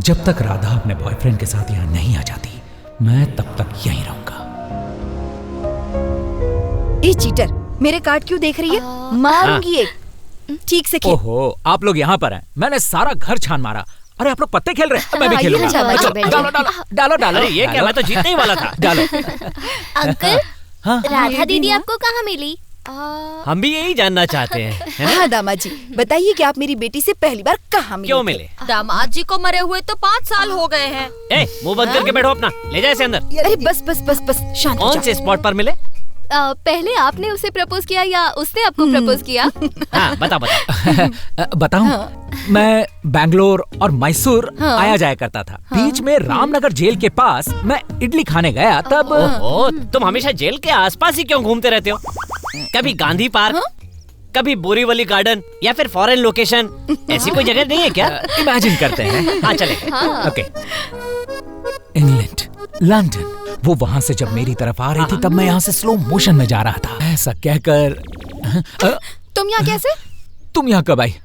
जब तक राधा अपने बॉयफ्रेंड के साथ यहाँ नहीं आ जाती, मैं तब तक यहीं रहूंगा। ए चीटर, मेरे कार्ड क्यों देख रही है? मारूंगी एक। ठीक से खेल। ओहो, आप लोग यहाँ पर हैं। मैंने सारा घर छान मारा। अरे आप लोग पत्ते खेल रहे हैं, मैं भी खेलूंगा। डालो डालो। अरे ये क्या, मैं तो जीतने ही वाला था। डालो। अंकल, राधा दीदी आपको कहाँ मिली? हम भी यही जानना चाहते हैं। हाँ दामाद जी, बताइए कि आप मेरी बेटी से पहली बार कहाँ मिले? क्यों मिले? दामाद जी को मरे हुए तो 5 साल हो गए हैं। मुंह बंद करके बैठो अपना, ले जाए इसे अंदर। अरे बस बस बस बस, शांत हो कौन से स्पॉट पर मिले? पहले आपने उसे प्रपोज किया या उसने आपको प्रपोज किया? हाँ, बता। बताऊं? मैं बैंगलोर और मैसूर आया जाया करता था। बीच में रामनगर जेल के पास मैं इडली खाने गया तब। ओहो, तुम हमेशा जेल के आसपास ही क्यों घूमते रहते हो? कभी गांधी पार्क, कभी बोरीवली गार्डन या फिर फॉरेन लोकेशन, ऐसी कोई जगह नहीं है क्या? इमेजिन करते हैं। हाँ चले। ओके। England, London. वो वहां से जब मेरी तरफ आ रही थी तब मैं यहाँ से स्लो मोशन में जा रहा था। ऐसा कहकर तुम यहाँ कैसे? तुम यहाँ कब आई?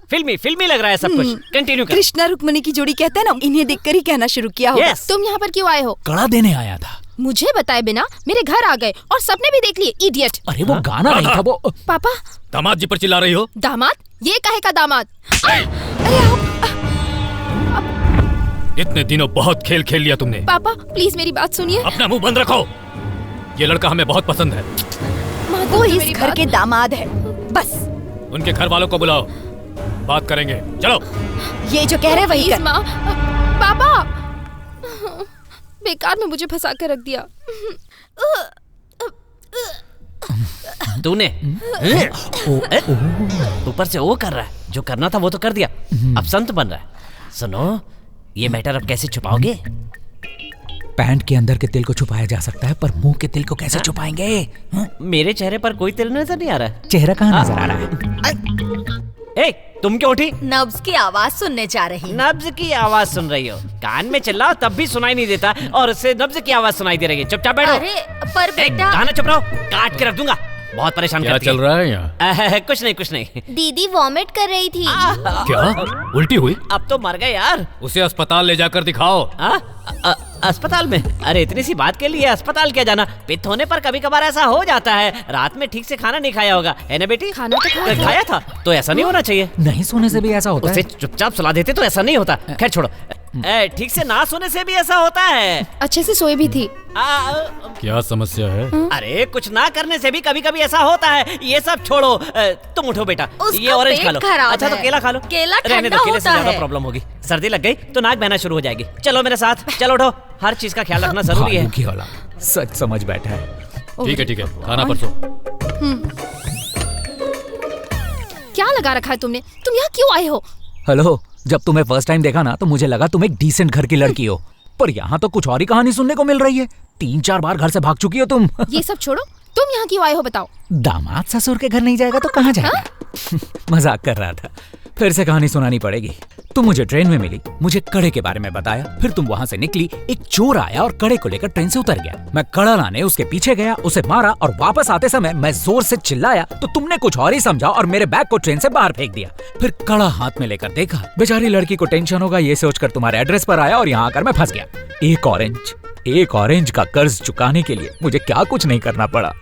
फिल्मी लग रहा है सब कुछ। कंटिन्यू कर। कृष्णा रुक्मणी की जोड़ी कहते हैं ना, इन्हें देखकर ही कहना शुरू किया होगा। तुम यहाँ पर क्यों आए हो? कड़ा देने आया था। मुझे बताए बिना मेरे घर आ गए और सपने भी देख लिए, इडियट। अरे वो गाना नहीं था वो। पापा, दामाद जी पर चिल्ला रही हो? दामाद? ये काहे का दामाद? इतने दिनों बहुत खेल खेल लिया तुमने। पापा प्लीज मेरी बात सुनिए। अपना मुंह बंद रखो। ये लड़का हमें बहुत पसंद है। वो इस घर के दामाद है, बस। उनके घर वालों को बुलाओ, बात करेंगे। चलो। ये जो कह रहे वही कर। पापा, बेकार में मुझे फंसा कर रख दिया। तूने ऊपर से वो कर रहा है, जो करना था वो तो कर दिया, अब संत बन रहा है। सुनो, ये मैटर अब कैसे छुपाओगे? पैंट के अंदर के तिल को छुपाया जा सकता है, पर मुंह के तिल को कैसे छुपाएंगे? मेरे चेहरे पर कोई तिल नजर नहीं आ रहा है। चेहरा कहाँ नजर आ रहा है? तुम क्यों उठी? नब्ज की आवाज सुनने जा रही। नब्ज की आवाज सुन रही हो? कान में चिल्लाओ तब भी सुनाई नहीं देता, और उससे नब्ज की आवाज सुनाई दे रही है। चुपचाप बैठो। अरे पर बेटा, गाना चुप रहो, काट के रख दूंगा। बहुत परेशान क्या चल रहा है यहाँ? कुछ नहीं। दीदी वॉमिट कर रही थी। क्या? उल्टी हुई? अब तो मर गए यार। उसे अस्पताल ले जाकर दिखाओ। अस्पताल में? अरे इतनी सी बात के लिए अस्पताल क्या जाना? पित्त होने पर कभी कभार ऐसा हो जाता है। रात में ठीक से खाना नहीं खाया होगा, है ना बेटी? खाना तो खाया था, तो ऐसा नहीं होना चाहिए। नहीं सोने से भी ऐसा होता है? उसे चुपचाप सुला देते तो ऐसा नहीं होता। खैर छोड़ो, ठीक से ना सोने से भी ऐसा होता है। अच्छे से सोई भी थी। क्या समस्या है? अरे कुछ ना करने से भी कभी कभी ऐसा होता है। ये सब छोड़ो, तुम उठो बेटा, ये ऑरेंज खा लो। अच्छा तो केला खा लो। केला रहने दो, ठंडा केले से होता ज्यादा है। प्रॉब्लम होगी। सर्दी लग गई तो नाक बहना शुरू हो जाएगी। चलो मेरे साथ, चलो उठो। हर चीज का ख्याल रखना जरूरी है। भालू की औलाद सच समझ बैठा है। ठीक है, खाना परसों। क्या लगा रखा है तुमने? तुम यहाँ क्यों आए हो? हेलो, जब तुम्हें फर्स्ट टाइम देखा ना तो मुझे लगा तुम एक डिसेंट घर की लड़की हो, पर यहाँ तो कुछ और ही कहानी सुनने को मिल रही है। 3-4 बार घर से भाग चुकी हो तुम। ये सब छोड़ो, तुम यहाँ क्यों आए हो बताओ? दामाद ससुर के घर नहीं जाएगा तो कहाँ जाएगा? मजाक कर रहा था। फिर से कहानी सुनानी पड़ेगी। तुम मुझे ट्रेन में मिली, मुझे कड़े के बारे में बताया, फिर तुम वहाँ से निकली, एक चोर आया और कड़े को लेकर ट्रेन से उतर गया। मैं कड़ा लाने उसके पीछे गया, उसे मारा और वापस आते समय मैं जोर से चिल्लाया तो तुमने कुछ और ही समझा और मेरे बैग को ट्रेन से बाहर फेंक दिया। फिर कड़ा हाथ में लेकर देखा, बेचारी लड़की को टेंशन होगा ये सोचकर तुम्हारे एड्रेस पर आया और यहाँ आकर मैं फंस गया। एक ऑरेंज का कर्ज चुकाने के लिए मुझे क्या कुछ नहीं करना पड़ा।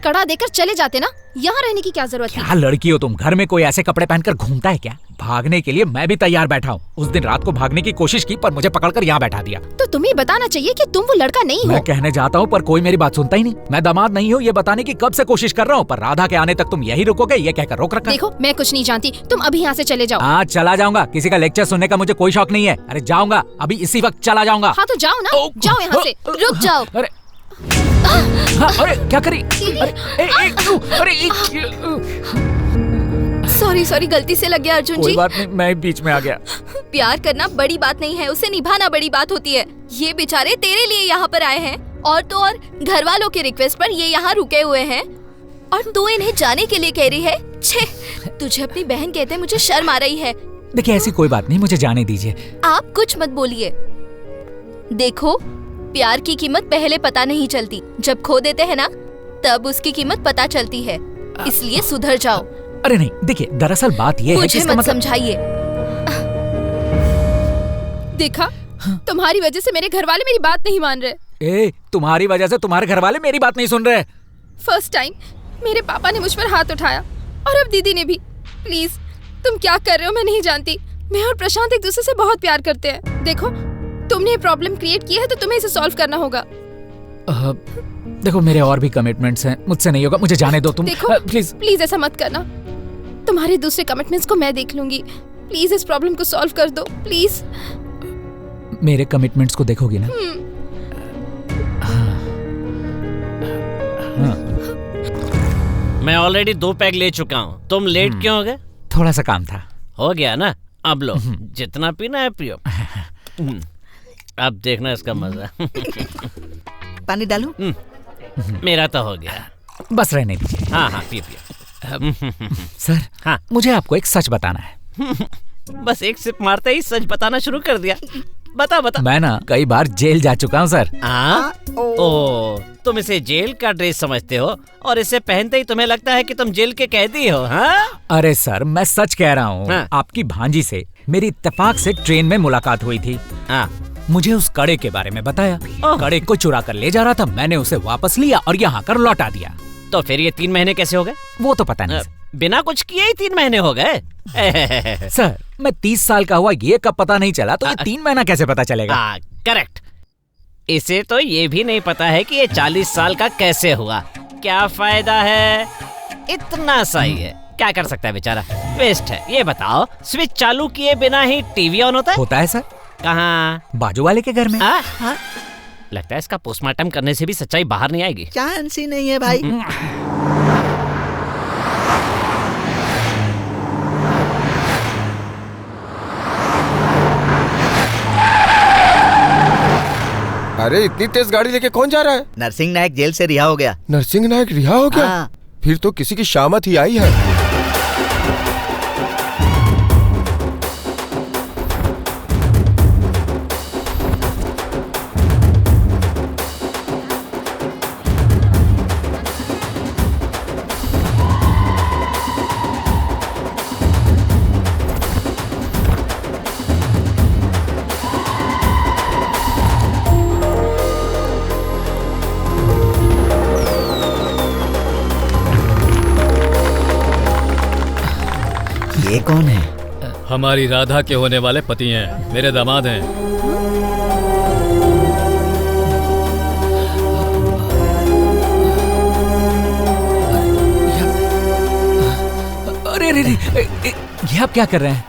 कड़ा देकर चले जाते ना, यहाँ रहने की क्या जरूरत है? क्या लड़की हो तुम? घर में कोई ऐसे कपड़े पहनकर घूमता है क्या? भागने के लिए मैं भी तैयार बैठा हूँ। उस दिन रात को भागने की कोशिश की पर मुझे पकड़कर यहाँ बैठा दिया। तो तुम्हें बताना चाहिए कि तुम वो लड़का नहीं हो। मैं कहने जाता हूँ पर कोई मेरी बात सुनता ही नहीं। मैं दामाद नहीं हूँ ये बताने की कब से कोशिश कर रहा हूँ, पर राधा के आने तक तुम यही रुकोगे ये कहकर रोक रखा। देखो मैं कुछ नहीं जानती, तुम अभी यहाँ से चले जाओ। हाँ चला जाऊंगा, किसी का लेक्चर सुनने का मुझे कोई शौक नहीं है। अरे जाऊंगा, अभी इसी वक्त चला जाऊंगा। हाँ तो जाओ ना, जाओ यहाँ से, रुक जाओ। अरे हाँ, अरे क्या करी? सॉरी गलती से लग गया अर्जुन जी। कोई बात नहीं, मैं बीच में आ गया। प्यार करना बड़ी बात नहीं है, उसे निभाना बड़ी बात होती है। ये बेचारे तेरे लिए यहाँ पर आए हैं और तो और घर वालों के रिक्वेस्ट पर ये यहाँ रुके हुए हैं और तू इन्हें जाने के लिए कह रही है। छे, तुझे अपनी बहन कहते मुझे शर्म आ रही है। देखिए ऐसी कोई बात नहीं, मुझे जाने दीजिए। आप कुछ मत बोलिए। देखो प्यार की कीमत पहले पता नहीं चलती, जब खो देते हैं ना तब उसकी कीमत पता चलती है, इसलिए सुधर जाओ। अरे नहीं देखिए, दरअसल बात ये है कि मुझे मत समझाइए। देखा, तुम्हारी वजह से मेरे घर वाले मेरी बात नहीं मान रहे। तुम्हारी वजह से तुम्हारे घर वाले मेरी बात नहीं सुन रहे। फर्स्ट टाइम मेरे पापा ने मुझ पर हाथ उठाया और अब दीदी ने भी। प्लीज तुम क्या कर रहे हो मैं नहीं जानती। मैं और प्रशांत एक दूसरे से बहुत प्यार करते हैं। देखो तुमने प्रॉब्लम क्रिएट की है तो तुम्हें इसे सॉल्व करना होगा। देखो मेरे और भी कमिटमेंट्स हैं, मुझसे नहीं होगा, मुझे जाने दो तुम। देखो प्लीज ऐसा मत करना। तुम्हारे दूसरे कमिटमेंट्स को मैं देख लूंगी। प्लीज इस प्रॉब्लम को सॉल्व कर दो प्लीज। मेरे कमिटमेंट्स को देखोगी ना? मैं ऑलरेडी 2 पैक ले चुका हूँ, तुम लेट क्यों हो गए? थोड़ा सा काम था। हो गया ना, अब लो, जितना पीना है पियो। अब देखना इसका मजा। पानी डालूं? मेरा तो हो गया, बस रहने दीजिए। हाँ पियो। सर हाँ, मुझे आपको एक सच बताना है। बस एक सिप मारते ही सच बताना शुरू कर दिया। बता। मैं ना कई बार जेल जा चुका हूँ सर। ओ, तुम इसे जेल का ड्रेस समझते हो और इसे पहनते ही तुम्हें लगता है कि तुम जेल के कैदी हो? हाँ? अरे सर मैं सच कह रहा हूँ। हाँ? आपकी भांजी से मेरी इत्तेफाक से ट्रेन में मुलाकात हुई थी। हाँ? मुझे उस कड़े के बारे में बताया। कड़े को चुरा कर ले जा रहा था, मैंने उसे वापस लिया और यहाँ कर लौटा दिया। तो फिर ये 3 महीने कैसे हो गए? वो तो पता नहीं। बिना कुछ किए ही 3 महीने हो गए। सर मैं 30 साल का हुआ ये कब पता नहीं चला, तो ये 3 महीना कैसे पता चलेगा? करेक्ट। इसे तो ये भी नहीं पता है कि ये 40 साल का कैसे हुआ। क्या फायदा है, इतना सही है। क्या कर सकता है बेचारा, वेस्ट है। ये बताओ, स्विच चालू किए बिना ही टीवी ऑन होता है? होता है सर। कहाँ? बाजू वाले के घर में। लगता है इसका पोस्टमार्टम करने से भी सच्चाई बाहर नहीं आएगी। चांस ही नहीं है भाई। अरे इतनी तेज गाड़ी लेके कौन जा रहा है? नरसिंह नायक जेल से रिहा हो गया। नरसिंह नायक रिहा हो गया? हाँ। फिर तो किसी की शामत ही आई है। ये कौन है? हमारी राधा के होने वाले पति हैं, मेरे दामाद हैं। अरे ये आप क्या कर रहे हैं?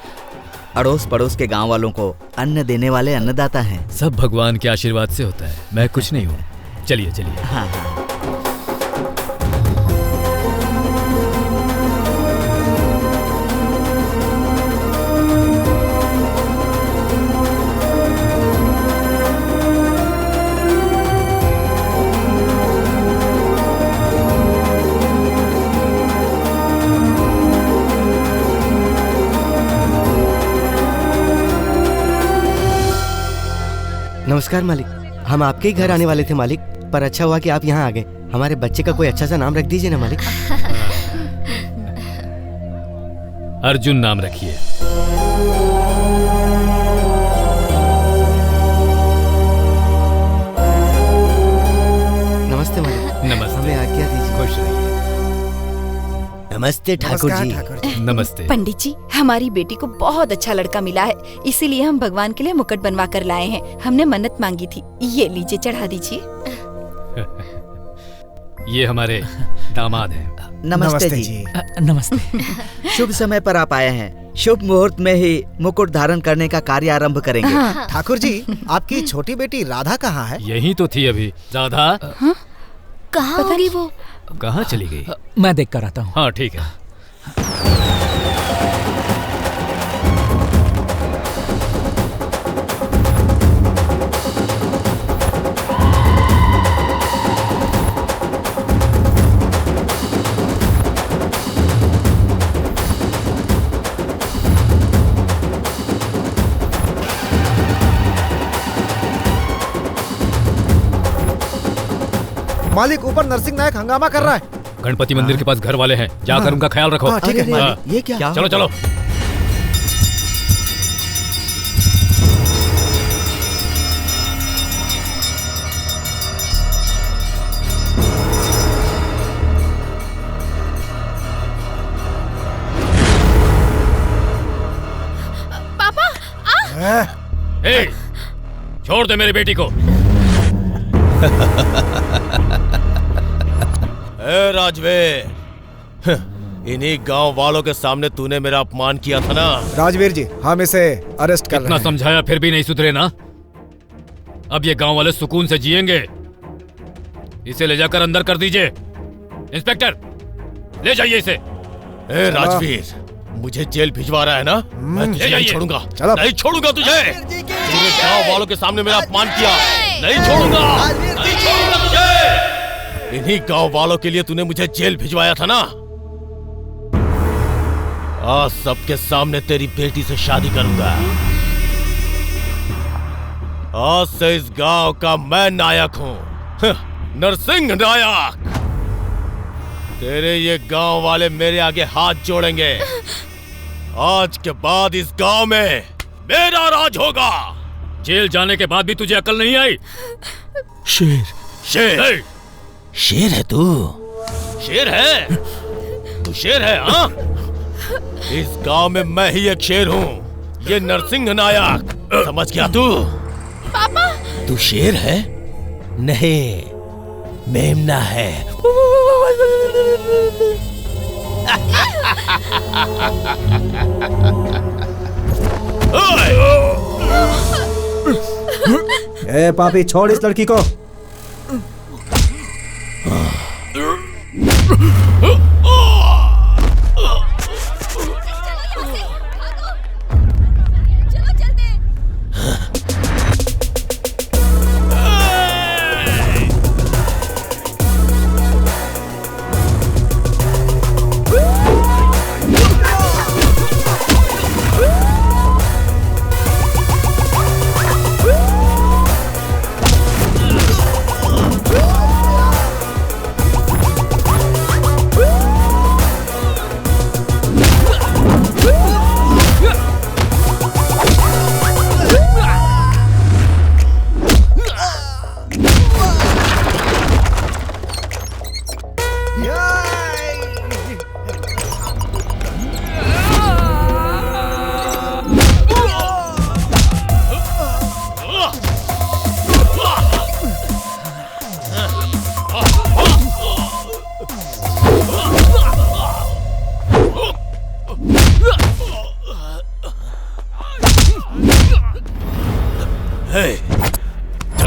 अड़ोस पड़ोस के गांव वालों को अन्न देने वाले अन्नदाता हैं। सब भगवान के आशीर्वाद से होता है, मैं कुछ नहीं हूँ। चलिए चलिए। हाँ। नमस्कार मालिक, हम आपके ही घर आने वाले थे मालिक, पर अच्छा हुआ कि आप यहाँ आ गए। हमारे बच्चे का कोई अच्छा सा नाम रख दीजिए ना मालिक। अर्जुन नाम रखिए। नमस्ते मालिक। नमस्ते। हमें आज्ञा दीजिए। खुश रहिए। नमस्ते ठाकुर जी। नमस्ते। पंडित जी, हमारी बेटी को बहुत अच्छा लड़का मिला है, इसीलिए हम भगवान के लिए मुकुट बनवा कर लाए हैं। हमने मन्नत मांगी थी, ये लीजिए, चढ़ा दीजिए। ये हमारे दामाद हैं। नमस्ते जी। नमस्ते। शुभ समय पर आप आए हैं। शुभ मुहूर्त में ही मुकुट धारण करने का कार्य आरंभ करेंगे। हाँ। ठाकुर जी, आपकी छोटी बेटी राधा कहाँ है? यही तो थी अभी। राधा कहाँ होगी वो? कहाँ चली गई? मैं देख कर आता हूँ। हाँ ठीक है। मालिक, ऊपर नरसिंह नायक हंगामा कर रहा है। गणपति मंदिर के पास घर वाले हैं, जाकर उनका ख्याल रखो। हाँ, ठीक है मालिक। ये क्या? चलो चलो। पापा ए, छोड़ दे मेरी बेटी को। ए राजवीर, इन्हीं गांव वालों के सामने तूने मेरा अपमान किया था ना। राजवीर जी, हम इसे अरेस्ट कर रहे इतना हैं। समझाया फिर भी नहीं सुधरे ना। अब ये गांव वाले सुकून से जिएंगे। इसे ले जाकर अंदर कर दीजिए। इंस्पेक्टर, ले जाइए इसे। ए राजवीर, मुझे जेल भिजवा रहा है ना? मैं तुझे नहीं छोड़ूंगा। नहीं छोड़ूंगा तुझे। तूने गांव वालों के सामने मेरा अपमान किया, नहीं छोड़ूंगा। नहीं छोड़ूंगा तुझे। इन्हीं गांव वालों के लिए तूने मुझे जेल भिजवाया था ना। आज सबके सामने तेरी बेटी से शादी करूंगा। आज से इस गांव का मैं नायक हूं, नरसिंह नायक। तेरे ये गांव वाले मेरे आगे हाथ जोड़ेंगे। आज के बाद इस गांव में मेरा राज होगा। जेल जाने के बाद भी तुझे अकल नहीं आई? शेर, शेर, शेर है तू? शेर है? तू शेर है? हाँ, इस गांव में मैं ही एक शेर हूँ, ये नरसिंह नायक। समझ गया तू? पापा, तू शेर है? नहीं, मेमना है। ए पापी, छोड़ इस लड़की को।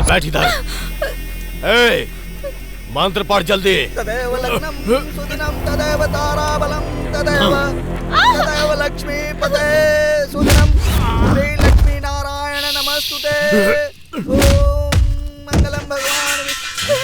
बैठ इधर। ए, मंत्र पढ़ जल्दी। तदेव लग्नम सुदिनम तदेव ताराबलम तदेव लक्ष्मी पते सुदिनम श्री लक्ष्मी नारायण नमस्तुते। ओम मंगलम भगवान विष्णु।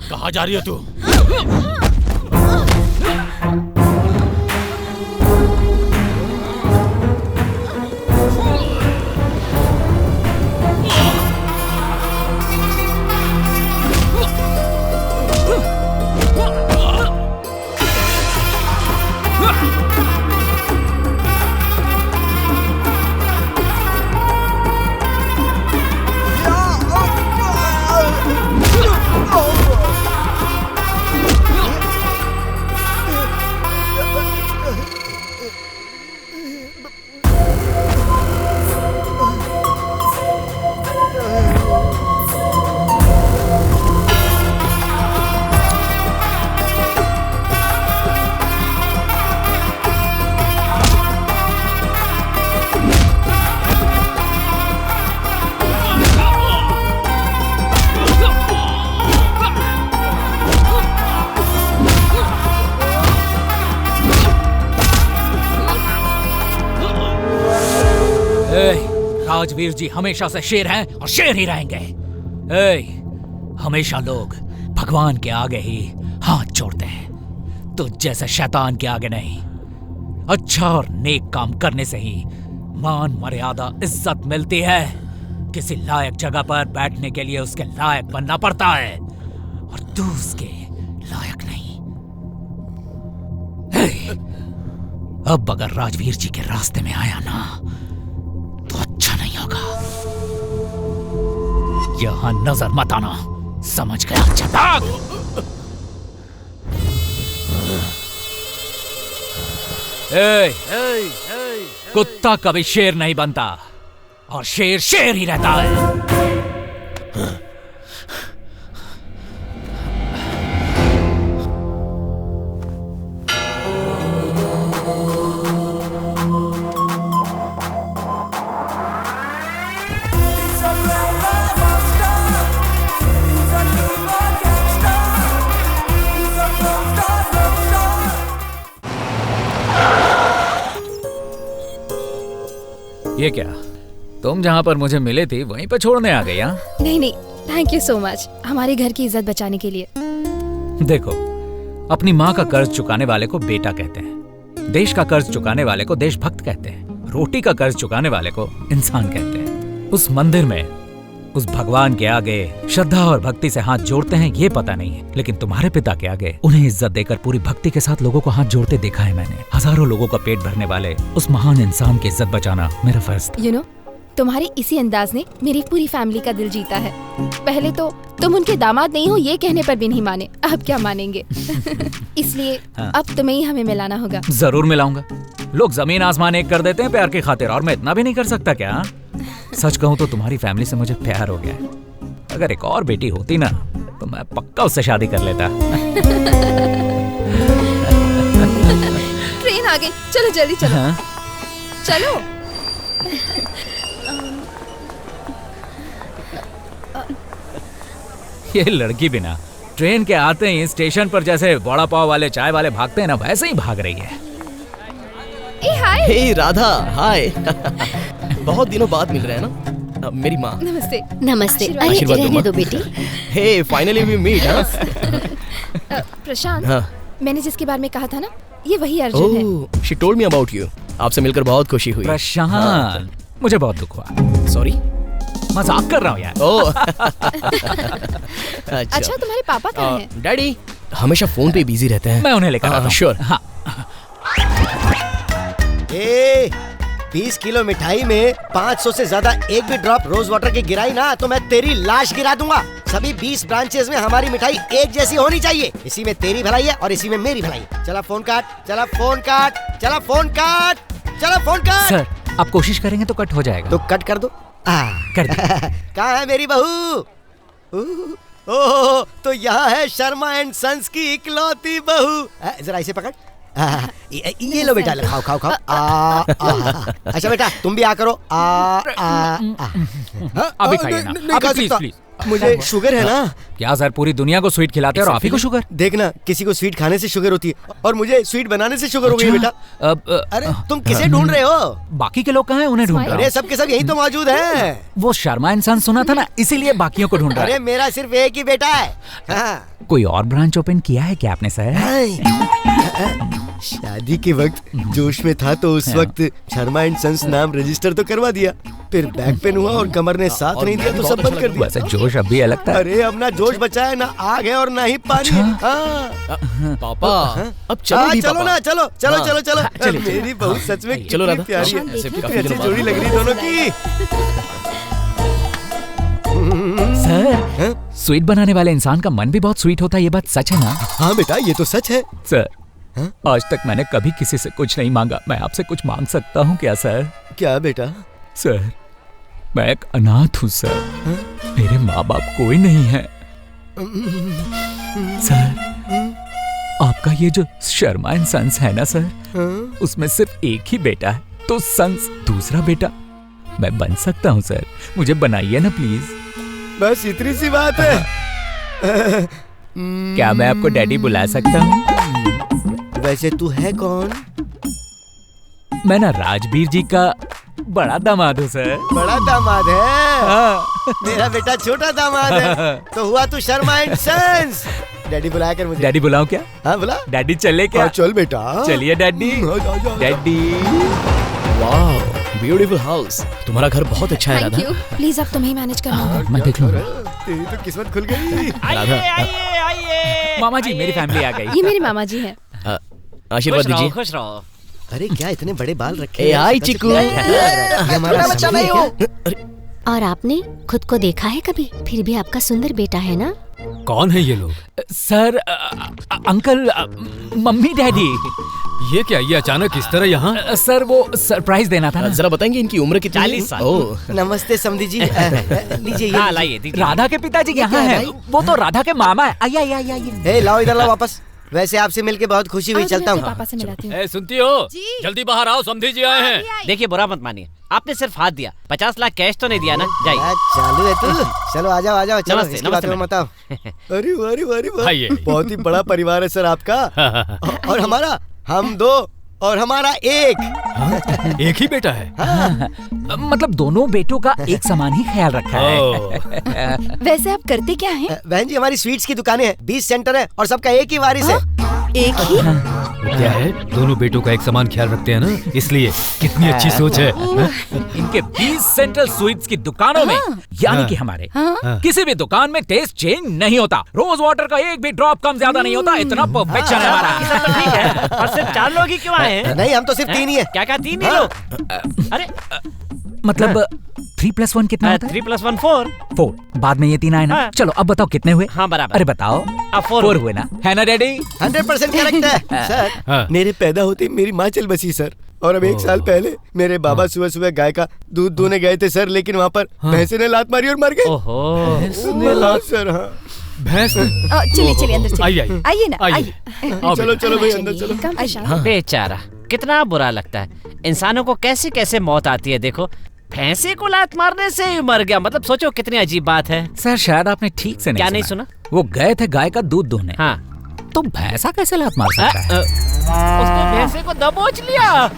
कहाँ जा रही है तू? राजवीर जी हमेशा से शेर हैं और शेर ही रहेंगे। हमेशा लोग भगवान के आगे ही हाथ जोड़ते हैं, तो जैसे शैतान के आगे नहीं। अच्छा और नेक काम करने से ही मान मर्यादा इज्जत मिलती है। किसी लायक जगह पर बैठने के लिए उसके लायक बनना पड़ता है, और तू उसके लायक नहीं। अब अगर राजवीर जी के रास्ते में आया ना तो अच्छा नहीं होगा। यहां नजर मत आना, समझ गया? चटाक! कुत्ता कभी शेर नहीं बनता, और शेर शेर ही रहता है। ये क्या, तुम जहाँ पर मुझे मिले थे वहीं पर छोड़ने आ गई? नहीं नहीं, थैंक यू सो मच, हमारे घर की इज्जत बचाने के लिए। देखो, अपनी माँ का कर्ज चुकाने वाले को बेटा कहते हैं, देश का कर्ज चुकाने वाले को देशभक्त कहते हैं, रोटी का कर्ज चुकाने वाले को इंसान कहते हैं। उस मंदिर में उस भगवान के आगे श्रद्धा और भक्ति से हाथ जोड़ते हैं ये पता नहीं है, लेकिन तुम्हारे पिता के आगे उन्हें इज्जत देकर पूरी भक्ति के साथ लोगों को हाथ जोड़ते देखा है मैंने। हजारों लोगों का पेट भरने वाले उस महान इंसान की इज्जत बचाना मेरा फर्ज था। You know, तुम्हारे इसी अंदाज ने मेरी पूरी फैमिली का दिल जीता है। पहले तो तुम उनके दामाद नहीं हो ये कहने पर भी नहीं माने, अब क्या मानेंगे? इसलिए अब तुम्हें ही हमें मिलाना होगा। जरूर मिलाऊंगा। लोग जमीन आसमान एक कर देते हैं प्यार की खातिर, और मैं इतना भी नहीं कर सकता क्या? सच कहूँ तो तुम्हारी फैमिली से मुझे प्यार हो गया है। अगर एक और बेटी होती ना तो मैं पक्का उससे शादी कर लेता। ट्रेन आ गई, चलो जल्दी चलो। चलो। ये लड़की भी ना ट्रेन के आते ही स्टेशन पर जैसे वड़ा पाव वाले चाय वाले भागते हैं ना, वैसे ही भाग रही है। हाय। हे राधा, हाय। बहुत दिनों बाद मिल रहे हैं ना। मेरी माँ। नमस्ते। नमस्ते। अरे आशीर्वाद रहने माँ। दो बेटी। हे फाइनली वी मीट। प्रशांत, हाँ। मैंने जिसके बारे में कहा था ना, ये वही अर्जुन है। ओह, she told me about you। आपसे मिलकर बहुत खुशी हुई। प्रशांत, मुझे बहुत दुख हुआ। सॉरी, मजाक कर रहा हूँ यार। ओह। अच्छा, तुम्हारे पापा कहाँ हैं? डैडी हमेशा फोन पे बिजी रहते हैं। मैं उन्हें लेकर आता हूँ। श्योर। हाँ। 20 किलो मिठाई में 500 से ज्यादा एक भी ड्रॉप रोज वाटर की गिराई ना तो मैं तेरी लाश गिरा दूंगा। सभी 20 ब्रांचेस में हमारी मिठाई एक जैसी होनी चाहिए। इसी में तेरी भलाई है और इसी में मेरी भलाई। चला फोन काट, चला फोन काट, चला फोन काट, चला फोन काट। सर, आप कोशिश करेंगे तो कट हो जाएगा। तो कट कर दो। कर दो। कहाँ है मेरी बहू? ओह, तो यहाँ है शर्मा एंड सन्स की इकलौती बहू। जरा इसे पकड़। ये लो बेटा, खाओ खाओ खाओ। अच्छा बेटा, तुम भी आ करो। अभी खाइए ना। नहीं खा सकता। मुझे शुगर है ना। क्या सर, पूरी दुनिया को स्वीट खिलाते हैं और आप ही को शुगर? देखना, किसी को स्वीट खाने से शुगर होती है और मुझे स्वीट बनाने से शुगर हो गई बेटा। अरे तुम किसे ढूंढ रहे हो? बाकी के लोग कहाँ हैं? उन्हें ढूंढ रहा हूँ। अरे सब के सब यही तो मौजूद हैं। वो शर्मा इंसान सुना था ना, इसीलिए बाकियों को ढूंढ रहा है। अरे मेरा सिर्फ एक ही बेटा है। कोई और ब्रांच ओपन किया है क्या आपने सर? शादी के वक्त जोश में था तो उस वक्त शर्मा एंड सन्स नाम रजिस्टर तो करवा दिया, फिर बैक पेन हुआ और कमर ने साथ नहीं दिया तो सब बंद कर दिया। वैसे जोश अभी अलग था। अरे अब ना जोश बचा है, ना आग है और ना ही पानी। पापा, अब चलो भी चलो पापा। ना, चलो चलो चलो चलो। चलिए, मेरी बहू सच में चलो कितनी राधा। प्यारी है, ऐसे कितनी काफी अच्छी दिनों जोड़ी बाद। लग रही दोनों की। सर, स्वीट बनाने वाले इंसान का मन भी बहुत स्वीट होता है, ये बात सच है ना? हाँ बेटा, ये तो सच है। सर, आज तक मैंने कभी किसी से कुछ नहीं मांगा, मैं आपसे कुछ मांग सकता हूँ क्या सर? क्या बेटा? सर, मैं एक अनाथ हूँ सर। मेरे माँ बाप कोई नहीं है। सर, आपका ये जो शर्मा एंड सन्स है ना सर, उसमें सिर्फ एक ही बेटा है, तो सन्स दूसरा बेटा मैं बन सकता हूँ सर। मुझे बनाइए ना प्लीज। बस इतनी सी बात है। क्या मैं आपको डैडी बुला सकता हूँ? वैसे तू है कौन? मैं ना राजवीर जी का बड़ा दामाद हूँ सर। बड़ा दामाद है? मेरा बेटा छोटा दामाद है। तो हुआ तू शर्मा एंड सन्स। डैडी बुलाया कर मुझे। डैडी बुलाऊं क्या? हाँ बुला। डैडी चले क्या? चल बेटा। चलिए डैडी। डैडी। वाह, ब्यूटीफुल हाउस। तुम्हारा घर बहुत अच्छा है थैंक राधा। यू। प्लीज अब तुम्हें मैनेज करना होगा। मैं देख लूंगा। तेरी तो किस्मत खुल गई। मामा जी, मेरी फैमिली आ गई। ये मेरे मामा जी हैं। आशीर्वाद दीजिए। खुश रहो। अरे क्या इतने बड़े बाल रखे? ए हाय चिकू। हमारा बच्चा नहीं हो। और आपने खुद को देखा है कभी? फिर भी आपका सुंदर बेटा है ना? कौन है ये लोग? Sir, uncle, mummy, daddy. ये क्या, ये अचानक इस तरह यहाँ? सर, वो सरप्राइज देना था ना। जरा बताएंगे इनकी उम्र कितनी है? 40 साल। ओह, नमस्ते समधी जी। लीजिए ये। हाँ लाइए दीजिए। राधा के पिताजी यहाँ हैं। वो तो राधा के मामा है। आइए आइए आइए। लाओ इधर लाओ वापस। वैसे आपसे मिलके बहुत खुशी हुई, चलता हूँ। पापा से मिलाती हूँ। ए, सुनती हो? जल्दी बाहर आओ, समधी जी आए हैं। देखिए बुरा मत मानिए, आपने सिर्फ हाथ दिया, 50 लाख कैश तो नहीं दिया ना। जाइए। चालू है तू। चलो आ जाओ आ जाओ। चलो नमस्ते, इसकी बात नमस्ते मत आओ। अरे वाह, अरे वाह, अरे वाह। आइए। बहुत ही बड़ा परिवार है सर आपका। और हमारा, हम 2 और हमारा 1। एक ही बेटा है? मतलब दोनों बेटों का एक समान ही ख्याल रखा है। वैसे आप करते क्या हैं? बहन जी, हमारी स्वीट्स की दुकानें हैं, 20 सेंटर है और सबका एक ही वारिस है। एक ही? क्या है, दोनों बेटों का एक समान ख्याल रखते हैं ना, इसलिए कितनी अच्छी सोच है। इनके 20 सेंट्रल स्वीट्स की दुकानों में, यानी कि हमारे किसी भी दुकान में टेस्ट चेंज नहीं होता। रोज वाटर का एक भी ड्रॉप कम ज्यादा नहीं होता। इतना परफेक्शन है हमारा। तो ठीक है, और सिर्फ 4 लोग ही क्यों आए हैं? नहीं, हम तो सिर्फ 3 ही है। क्या 3 ही लोग? अरे मतलब 3+1 कितना होता है? 3 + 1 4। 4। बाद में ये 3 आए ना। हाँ। चलो अब बताओ कितने हुए? हाँ बराबर। अरे बताओ। अब 4 हुए ना, है ना डैडी? 100% करेक्ट है सर। हाँ। मेरे पैदा होते ही मेरी माँ चल बसी सर। और अब 1 साल पहले मेरे बाबा सुबह सुबह गाय का दूध दूने गए थे सर, लेकिन वहाँ पर भैंसे ने लात मारी और मर गए। ओहो सर। हाँ भैंस। चलिए चलिए अंदर चलिए। आइए आइए ना, आइए। चलो चलो भाई अंदर चलो। कम प्रशांत। बेचारा, कितना बुरा लगता है। इंसानों को कैसे कैसे मौत आती है देखो। भैंसे को लात मारने से ही मर गया, मतलब सोचो कितनी अजीब बात है। सर शायद आपने ठीक से क्या नहीं सुना? वो गए थे गाय का दूध दोहने। हाँ, तो भैंसा कैसे लात मार सकता है? उसने भैंसे को दबोच लिया।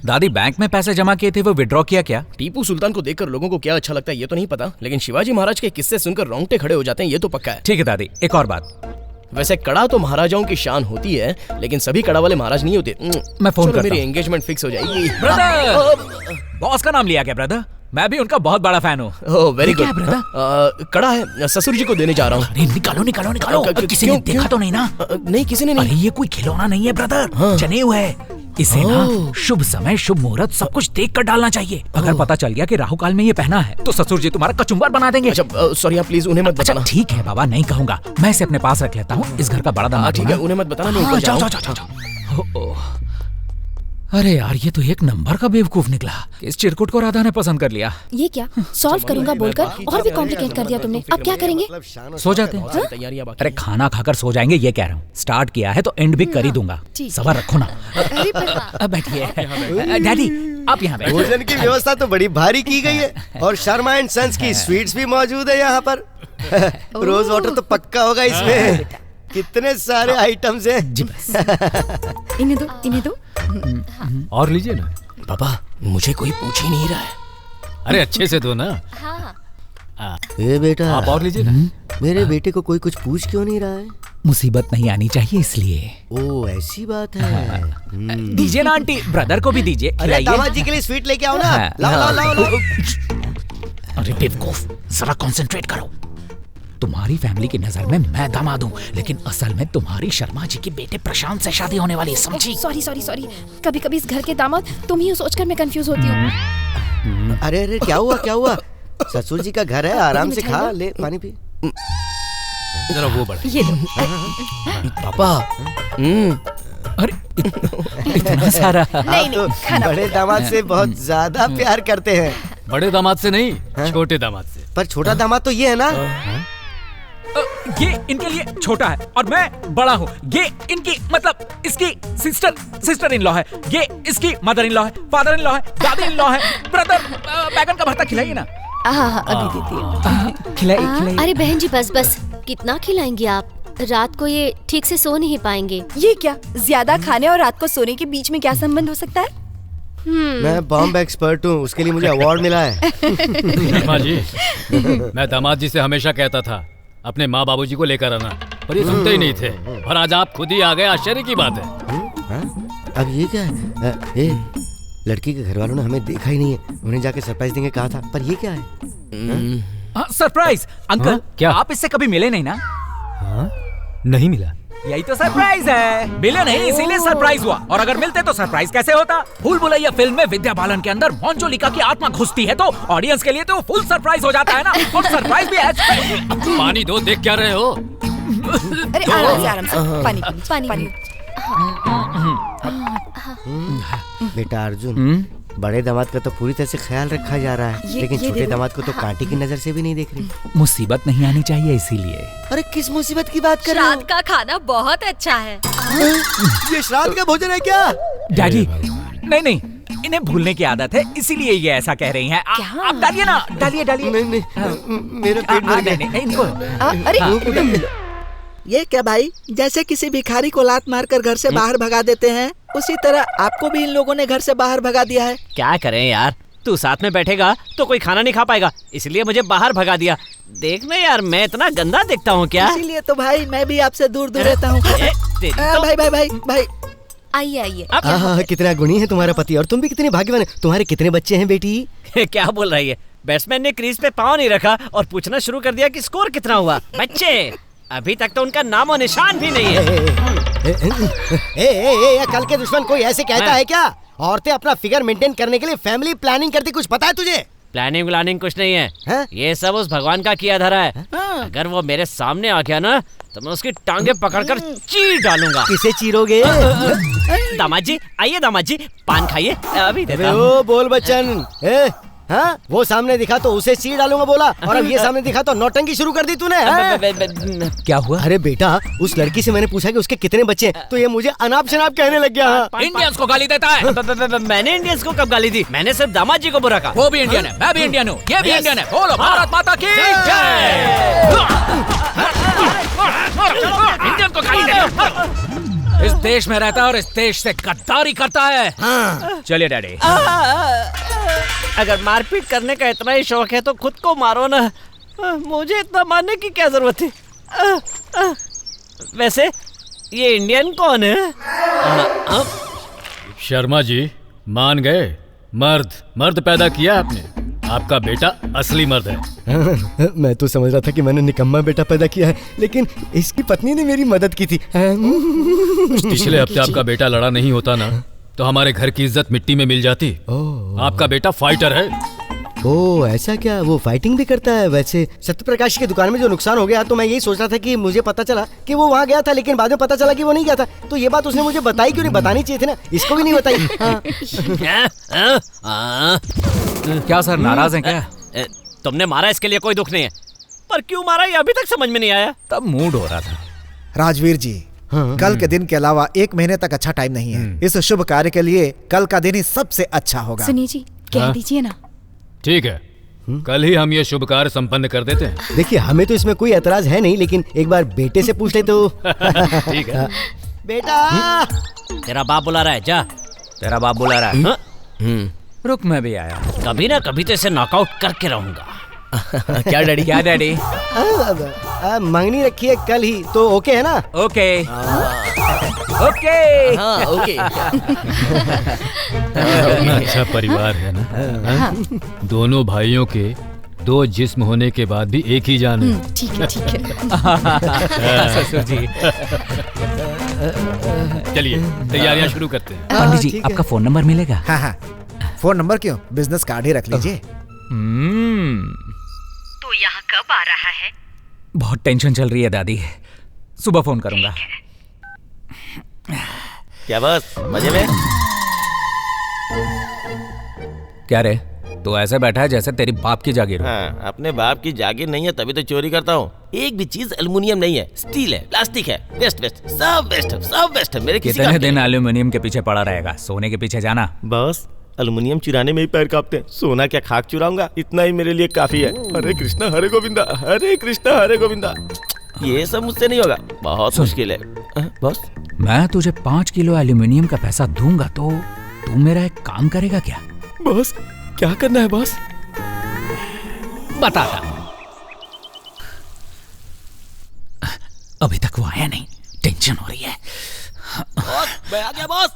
दादी बैंक में पैसे जमा किए थे, वो विड्रॉ किया क्या? टीपू सुल्तान को देखकर लोगों को क्या अच्छा लगता है ये तो नहीं पता, लेकिन शिवाजी महाराज के किस्से सुनकर रोंगटे खड़े हो जाते हैं ये तो पक्का है। ठीक है दादी, एक और बात। वैसे कड़ा तो महाराजाओं की शान होती है, लेकिन सभी कड़ा वाले महाराज नहीं होते। मैं फोन करता हूं। मेरी एंगेजमेंट फिक्स हो जाएगी। ब्रदर, बॉस का नाम लिया क्या ब्रदर? मैं भी उनका बहुत बड़ा फैन हूँ। Oh very good brother. कड़ा है, ससुर जी को देने जा रहा हूँ। अरे निकालो निकालो निकालो। किसी ने देखा तो नहीं ना? नहीं, किसी ने नहीं। अरे ये कोई खिलौना नहीं है ब्रदर, जनेऊ है। इसे ना शुभ समय, शुभ मुहूर्त सब कुछ देख कर डालना चाहिए। अगर पता चल गया कि राहु काल में ये पहना है तो ससुर जी तुम्हारा कचुम्बर बना देंगे। अच्छा सॉरी, आप प्लीज उन्हें मत बताना। अच्छा ठीक है बाबा, नहीं कहूँगा, मैं इसे अपने पास रख लेता हूँ। इस घर का बड़ा दामाद। ठीक है, उन्हें मत बताना, मैं ऊपर जाऊँ। अरे यार, ये तो एक नंबर का बेवकूफ निकला। इस चिरकुट को राधा ने पसंद कर लिया। ये क्या सॉल्व करूंगा बोलकर और भी कॉम्प्लिकेट कर दिया तुमने। अब क्या करेंगे? सो जाते हैं। अरे खाना खाकर सो जाएंगे ये कह रहा हूँ। स्टार्ट किया है तो एंड भी कर ही दूंगा। सबर रखो ना। बैठिए डैडी, आप यहाँ बैठिए। भोजन की व्यवस्था तो बड़ी भारी की गई है और शर्मा एंड सन्स की स्वीट्स भी मौजूद है यहाँ पर। रोज वाटर तो पक्का होगा इसमें। कितने सारे आइटम्स हैं। जी बस। इन्हें दो, इन्हें दो। और लीजिए ना। पापा, मुझे कोई पूछ ही नहीं रहा है। अरे अच्छे से दो ना। ए बेटा, आप और लीजिए ना। मेरे बेटे को कोई कुछ पूछ क्यों नहीं रहा है? मुसीबत नहीं आनी चाहिए इसलिए। ओ ऐसी बात है। दीजिए ना आंटी, ब्रदर को भी दीजिए। अरे दामाद जी के लिए स्वीट लेके आओ ना। लाओ लाओ लाओ। अरे बेवकूफ, जरा कंसंट्रेट करो। तुम्हारी फैमिली की नजर में मैं दामाद हूँ, लेकिन असल में तुम्हारी शर्मा जी के बेटे प्रशांत से शादी होने वाली है, समझी? सॉरी सॉरी सॉरी, कभी कभी इस घर के दामाद तुम ही हो सोचकर मैं कंफ्यूज होती हूँ। अरे अरे क्या हुआ क्या हुआ? ससुर जी का घर है, आराम से खा ले, पानी पी। जरा वो बढ़ा। ये लो। पापा। अरे इतना सारा। नहीं नहीं, खाना बड़े दामाद से बहुत ज्यादा प्यार करते हैं। बड़े दामाद से नहीं, छोटे दामाद से। पर छोटा दामाद तो ये है ना। ये इनके लिए छोटा है और मैं बड़ा हूँ। ये इनकी मतलब इसकी सिस्टर इन लॉ है। ये इसकी मदर इन लॉ है, फादर इन लॉ है, दादी इन लॉ है। ब्रदर, बैगन का भरता खिलाइए ना। अभी देती। खिलाइए। अरे बहन जी बस बस, कितना खिलाएंगे आप? रात को ये ठीक से सो नहीं पाएंगे। ये क्या, ज्यादा खाने और रात को सोने के बीच में क्या संबंध हो सकता है? मैं बॉम्ब एक्सपर्ट हूँ, उसके लिए मुझे अवार्ड मिला है। शर्मा जी, मैं दामाद जी से हमेशा कहता था अपने माँ बाबूजी को लेकर आना, पर ये सुनते ही नहीं थे। और आज आप खुद ही आ गए, आश्चर्य की बात है। अब ये क्या है? लड़की के घर वालों ने हमें देखा ही नहीं है। उन्हें जाके सरप्राइज देंगे कहा था, पर ये क्या है? सरप्राइज? अंकल क्या आप इससे कभी मिले नहीं ना? नहीं मिला। यही तो सरप्राइज है। मिले नहीं इसीलिए सरप्राइज हुआ, और अगर मिलते तो सरप्राइज कैसे होता? भूल भुलैया फिल्म में विद्या बालन के अंदर मंजुलिका की आत्मा घुसती है तो ऑडियंस के लिए तो फुल सरप्राइज हो जाता है ना। और सरप्राइज भी पानी दो, देख क्या रहे हो? अरे आराम से पानी। बेटा अर्जुन, बड़े दामाद का तो पूरी तरह से ख्याल रखा जा रहा है, लेकिन छोटे दामाद को तो कांटे की नजर से भी नहीं देख रही। मुसीबत नहीं आनी चाहिए इसीलिए। अरे किस मुसीबत की बात कर रहे हो? रात का खाना बहुत अच्छा है। ये श्राद्ध का भोजन है क्या? डैडी नहीं, इन्हें भूलने की आदत है इसीलिए ये ऐसा कह रही हैं। आप डालिए ना, डालिए। नहीं, मेरा पेट भर गया। अरे ये क्या भाई, जैसे किसी भिखारी को लात मारकर घर से बाहर भगा देते हैं, उसी तरह आपको भी इन लोगों ने घर से बाहर भगा दिया है। क्या करें यार, तू साथ में बैठेगा तो कोई खाना नहीं खा पाएगा, इसलिए मुझे बाहर भगा दिया। देखना यार, मैं इतना गंदा दिखता हूँ क्या? इसीलिए तो भाई मैं भी आपसे दूर दूर रहता हूँ। भाई आइए। कितना गुणी है तुम्हारा पति, और तुम भी कितनी भाग्यवान है। तुम्हारे कितने बच्चे हैं बेटी? क्या बोल रही है? बैट्समैन ने क्रीज पे पाँव नहीं रखा और पूछना शुरू कर दिया कि स्कोर कितना हुआ। बच्चे, अभी तक तो उनका नाम और निशान भी नहीं है। कल के दुश्मन कोई ऐसे कहता है क्या? औरतें अपना फिगर मेंटेन करने के लिए फैमिली प्लानिंग करती, कुछ पता है तुझे? प्लानिंग कुछ नहीं है। ये सब उस भगवान का किया धरा है। अगर वो मेरे सामने आ गया ना तो मैं उसकी टांगे पकड़कर चीर डालूंगा। किसे चीरोगे? दामाद जी आइए, दामाद जी पान खाइए, अभी देता हूं। ओ बोल बच्चन, हाँ, वो सामने दिखा तो उसे चीर डालूंगा बोला, और अब ये सामने दिखा तो नौटंकी शुरू कर दी तूने। क्या हुआ? अरे बेटा, उस लड़की से मैंने पूछा कि उसके कितने बच्चे हैं, तो ये मुझे अनाप शनाप कहने लग गया। इंडियंस को गाली देता है। मैंने इंडियंस को कब गाली दी? मैंने सिर्फ दामाद जी को बुरा कहा। वो भी इंडियन है, मैं भी इंडियन हूँ, ये भी इंडियन है। बोलो भारत माता की जय। इंडियन को गाली दे। इस देश में रहता है और इस देश से गद्दारी करता है। चलिए डैडी। अगर मारपीट करने का इतना ही शौक है तो खुद को मारो ना, मुझे इतना मारने की क्या जरूरत थी? वैसे ये इंडियन कौन है? शर्मा जी मान गए, मर्द पैदा किया आपने, आपका बेटा असली मर्द है। मैं तो समझ रहा था कि मैंने निकम्मा बेटा पैदा किया है, लेकिन इसकी पत्नी ने मेरी मदद की थी। पिछले हफ्ते आपका बेटा लड़ा नहीं होता ना तो हमारे घर की इज्जत मिट्टी में मिल जाती। आपका बेटा फाइटर है। ओह ऐसा क्या? वो फाइटिंग भी करता है? वैसे सत्यप्रकाश की दुकान में जो नुकसान हो गया तो मैं यही सोच रहा था कि मुझे पता चला कि वो वहाँ गया था, लेकिन बाद में पता चला कि वो नहीं गया था। तो ये बात उसने मुझे बताई क्यों नहीं? बतानी चाहिए थी ना, इसको भी नहीं बताई। क्या सर नाराज हैं क्या? तुमने मारा इसके लिए कोई दुख नहीं है, पर क्यों मारा ये अभी तक समझ में नहीं आया। तब मूड हो रहा था। राजवीर जी, कल के दिन के अलावा 1 महीने तक अच्छा टाइम नहीं है। इस शुभ कार्य के लिए कल का दिन ही सबसे अच्छा होगा। सुनिए जी, कह दीजिए ना। ठीक है, कल ही हम ये शुभ कार्य संपन्न कर देते हैं। देखिए हमें तो इसमें कोई एतराज है नहीं, लेकिन एक बार बेटे से पूछ ले तो। ठीक है। बेटा तेरा बाप बुला रहा है, जा। तेरा बाप बुला रहा है। रुक मैं भी आया। कभी ना कभी तो इसे नॉकआउट करके रहूंगा। क्या डैडी? क्या डैडी? मंगनी रखी है कल ही तो ओके है ना? Okay okay okay. अच्छा परिवार है ना। दोनों भाइयों के 2 जिस्म होने के बाद भी एक ही जान है। ठीक है ठीक है। ससुर जी चलिए तैयारियां शुरू करते हैं। पंडित जी आपका फोन नंबर मिलेगा? हाँ हाँ, फोन नंबर क्यों, बिजनेस कार्ड ही रख लीजिए। तो यहाँ कब आ रहा है? बहुत टेंशन चल रही है दादी, सुबह फोन करूंगा। क्या बस मजे में? क्या रे, तो ऐसे बैठा है जैसे तेरी बाप की जागीर हो। हाँ, अपने बाप की जागीर नहीं है तभी तो चोरी करता हूँ। एक भी चीज एल्युमिनियम नहीं है, स्टील है, प्लास्टिक है, वेस्ट सब वेस्ट है मेरे। कितने दिन एल्यूमिनियम के पीछे पड़ा रहेगा? सोने के पीछे जाना। बस एल्युमिनियम चुराने में ही पैर कांपते हैं, सोना क्या खाक चुराऊंगा, इतना ही मेरे लिए काफी है। हरे कृष्णा हरे गोविंदा, हरे कृष्णा हरे गोविंदा। ये सब मुझसे नहीं होगा, बहुत मुश्किल है। बॉस मैं तुझे 5 किलो एल्यूमिनियम का पैसा दूंगा तो तू मेरा एक काम करेगा क्या? बॉस क्या करना है बॉस? बताता हूं। अभी तक वो आया नहीं, टेंशन हो रही है। बॉस मैं आ गया बॉस।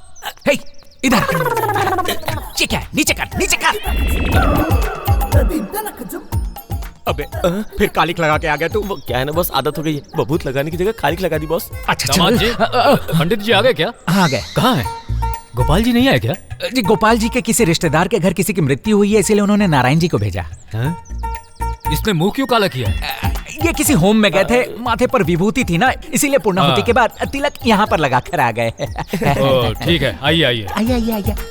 हे इधर नीचे कर। अबे फिर कालिक लगा के आ गया तू। वो क्या है ना बॉस, आदत हो गई है, बबूत लगाने की जगह कालिक लगा दी बॉस। अच्छा दामाद जी, पंडित जी आ गए क्या? आ गए। कहाँ है? गोपाल जी नहीं आए क्या? जी गोपाल जी के किसी रिश्तेदार के घर किसी की मृत्यु हुई है, इसीलिए उन्होंने नारायण जी को भेजा। इसने मुंह क्यों काला किया? ये किसी होम में गए थे, माथे पर विभूति थी ना, इसीलिए पूर्णाहुति के बाद तिलक यहाँ पर लगा कर आ गए। ठीक है, आइए।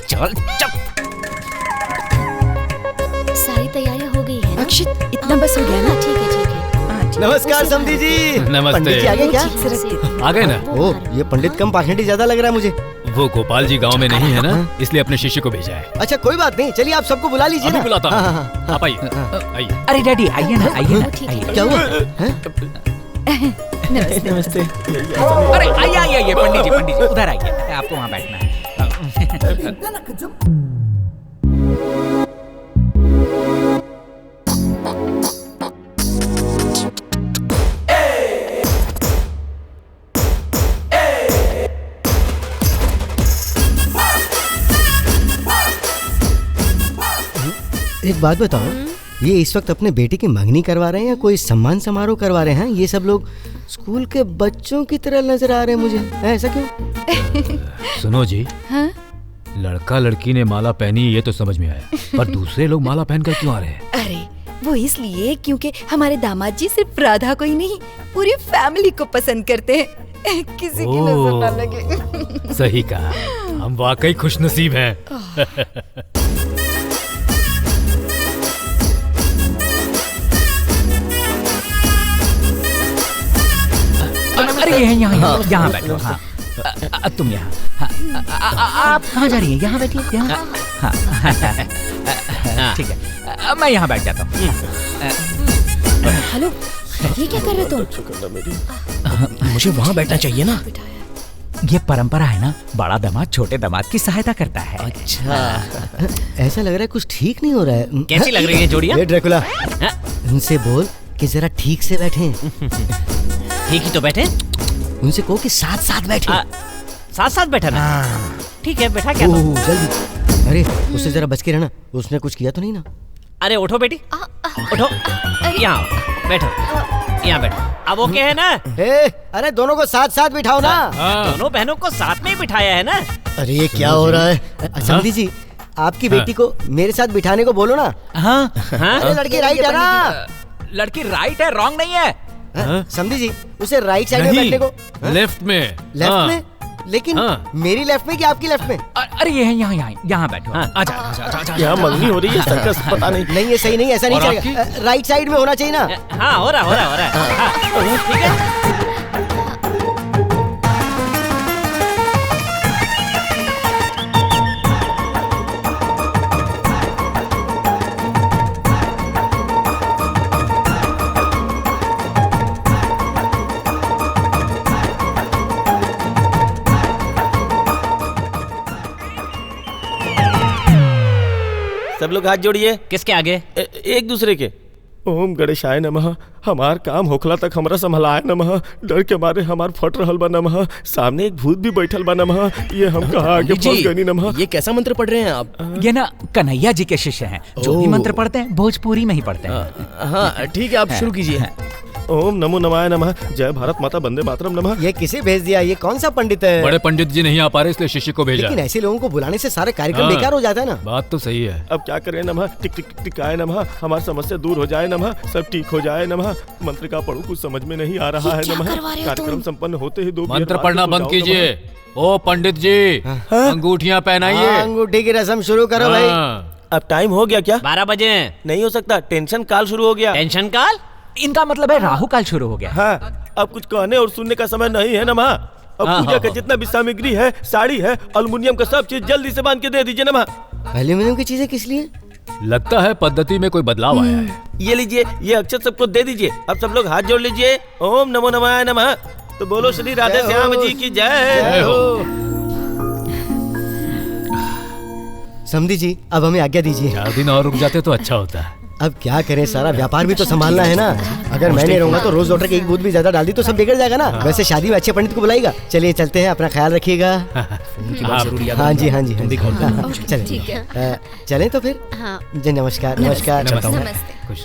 चल। सारी तैयारियां हो गई है ना? अक्षित इतना बस हो गया ना? ठीक है। नमस्कार समधी जी। नमस्ते। पंडित जी आ गए क्या? आ गए ना? ओ ये पंडित कम पाखंडी ज्यादा लग रहा है मुझे। वो गोपाल जी गांव में नहीं है ना, इसलिए अपने शिष्य को भेजा है। अच्छा कोई बात नहीं, चलिए आप सबको बुला लीजिए ना। बुलाता हूं। आप आइए। अरे डैडी आइए ना। क्या हुआ? नमस्ते। अरे आइए पंडित जी उधर आइए, आपको वहाँ बैठना है। एक बात बताओ, ये इस वक्त अपने बेटे की मंगनी करवा रहे हैं या कोई सम्मान समारोह करवा रहे हैं? ये सब लोग स्कूल के बच्चों की तरह नजर आ रहे हैं मुझे, ऐसा क्यों? सुनो जी, हाँ? लड़का लड़की ने माला पहनी ये तो समझ में आया, पर दूसरे लोग माला पहनकर क्यों आ रहे हैं? अरे वो इसलिए क्योंकि हमारे दामाद जी सिर्फ राधा को ही नहीं पूरी फैमिली को पसंद करते हैं, किसी की नजर ना लगे। सही कहा, हम वाकई खुशनसीब हैं। अरे ये यहाँ बैठो। हाँ तुम यहाँ। आप कहाँ जा रही हैं? यहाँ बैठिए। यहाँ। हाँ ठीक है, मैं यहाँ बैठ जाता हूँ। हेलो, ये क्या कर रहे तुम? मुझे वहाँ बैठना चाहिए ना। ये परंपरा है ना, बड़ा दामाद छोटे दामाद की सहायता करता है। अच्छा, ऐसा लग रहा है कुछ ठीक नहीं हो रहा है। कैसी लग रही है जोड़ियां? ये ड्रैकुला, उनसे बोल कि जरा ठीक से बैठें। ठीक ही तो बैठे। उनसे कहो कि साथ साथ बैठे। साथ साथ बैठा ना। ठीक है, बैठा क्या? जल्दी। अरे उससे जरा बच के रहना, उसने कुछ किया तो नहीं ना? अरे उठो बेटी, उठो, यहाँ बैठो, यहाँ बैठो। अब ओके है ना? अरे दोनों को साथ साथ बिठाओ ना। दोनों बहनों को साथ में ही बिठाया है ना। अरे ये क्या हो रहा है? समझी जी, आपकी बेटी को मेरे साथ बिठाने को बोलो ना। हाँ अरे लड़की राइट है ना? लड़की राइट है, रॉन्ग नहीं है। समझी जी, उसे राइट साइड में बैठने को। लेफ्ट में। लेफ्ट में? लेकिन मेरी लेफ्ट में कि आपकी लेफ्ट में? अरे ये यहाँ बैठो। आजा। यहाँ मंगनी हो रही है, सर्कस पता नहीं। नहीं ये सही नहीं, ऐसा नहीं चलेगा। राइट साइड में होना चाहिए ना। हाँ हो रहा है। ठीक है। सब लोग हाथ जोड़िए। किसके आगे? एक दूसरे के। ओम गणेशाय नमः। हमार काम होखला तक हमरा संभलाय नमः। डर के मारे हमार फट रहल बा नमः। सामने एक भूत भी बैठल बा नमः। ये हम कहाँ आगे फंस गए नमः। ये कैसा मंत्र पढ़ रहे हैं आप? ये ना कन्हैया जी के शिष्य हैं, जो भी मंत्र पढ़ते हैं भोजपुरी में ही पढ़ते हैं। हाँ ठीक है, आप शुरू कीजिए। ओम नमो नमाय नमः। जय भारत माता वंदे मातरम नमः। ये किसे भेज दिया? ये कौन सा पंडित है? बड़े पंडित जी नहीं आ पा रहे, इसलिए शिष्य को भेजा। लेकिन ऐसे लोगों को बुलाने से सारे कार्यक्रम बेकार हो जाता है ना। बात तो सही है। अब क्या करें नमः। टिक टिक टिकाय नमः। हमारी समस्या दूर हो जाए नमः। सब ठीक हो जाए नमः। मंत्र का पढ़ू कुछ समझ में नहीं आ रहा है नमः। कार्यक्रम संपन्न होते ही 2 मंत्र पढ़ना बंद कीजिए। ओ पंडित जी, अंगूठियाँ पहनाइए। अंगूठी की रस्म शुरू करो भाई। अब टाइम हो गया क्या? 12 बजे। नहीं हो सकता, टेंशन काल शुरू हो गया। टेंशन काल? इनका मतलब है राहु काल शुरू हो गया। हाँ, अब कुछ कहने और सुनने का समय नहीं है नमः। अब पूजा का जितना भी सामग्री है, साड़ी है, अल्युमिनियम का सब चीज जल्दी से बांध के दे दीजिए नमः। अल्युमिनियम की चीजें किस लिए? लगता है पद्धति में कोई बदलाव आया है। ये लीजिए, ये अक्षत सबको दे दीजिए। अब सब लोग हाथ जोड़ लीजिए। ओम नमो नमाय नमः। तो बोलो श्री राधे श्याम जी की जय हो। समधी जी, अब हमें आज्ञा दीजिए। 4 दिन और रुक जाते तो अच्छा होता है। अब क्या करें, सारा व्यापार भी तो संभालना है ना। अगर मैं नहीं रहूंगा तो रोज वाटर की एक बूंद भी ज्यादा डाल दी तो सब बिगड़ जाएगा ना। वैसे शादी में अच्छे पंडित को बुलाएगा। चलिए चलते हैं, अपना ख्याल रखिएगा। हाँ जी हाँ जी हाँ जी। चले चलें तो फिर। जी नमस्कार। नमस्कार।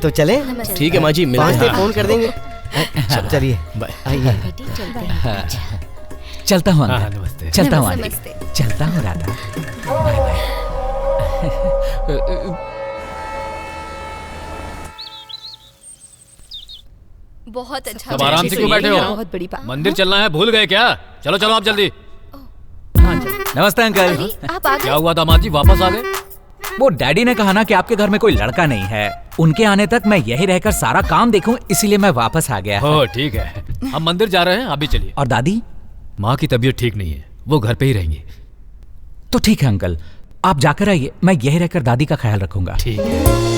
तो चले? ठीक है माँ जी, मिलते हैं। फोन कर देंगे। चलिए आइए। चलता हूँ अंकल। चलता हूँ आंटी। चलता हूँ राधा। बहुत अच्छा। सब आराम से क्यों बैठे हो? बहुत बड़ी बात। मंदिर चलना है, भूल गए क्या? चलो चलो आप जल्दी। नमस्ते अंकल। आप आ गए? क्या हुआ दामाद जी, वापस आ गए? वो डैडी ने कहा ना कि आपके घर में कोई लड़का नहीं है, उनके आने तक मैं यही रहकर सारा काम देखूं, इसीलिए मैं वापस आ गया। ओह ठीक है, हम मंदिर जा रहे हैं, आप भी चलिए। और दादी? माँ की तबीयत ठीक नहीं है, वो घर पे ही रहेंगी। तो ठीक है अंकल, आप जाकर आइए, मैं यही रहकर दादी का ख्याल रखूंगा। ठीक है।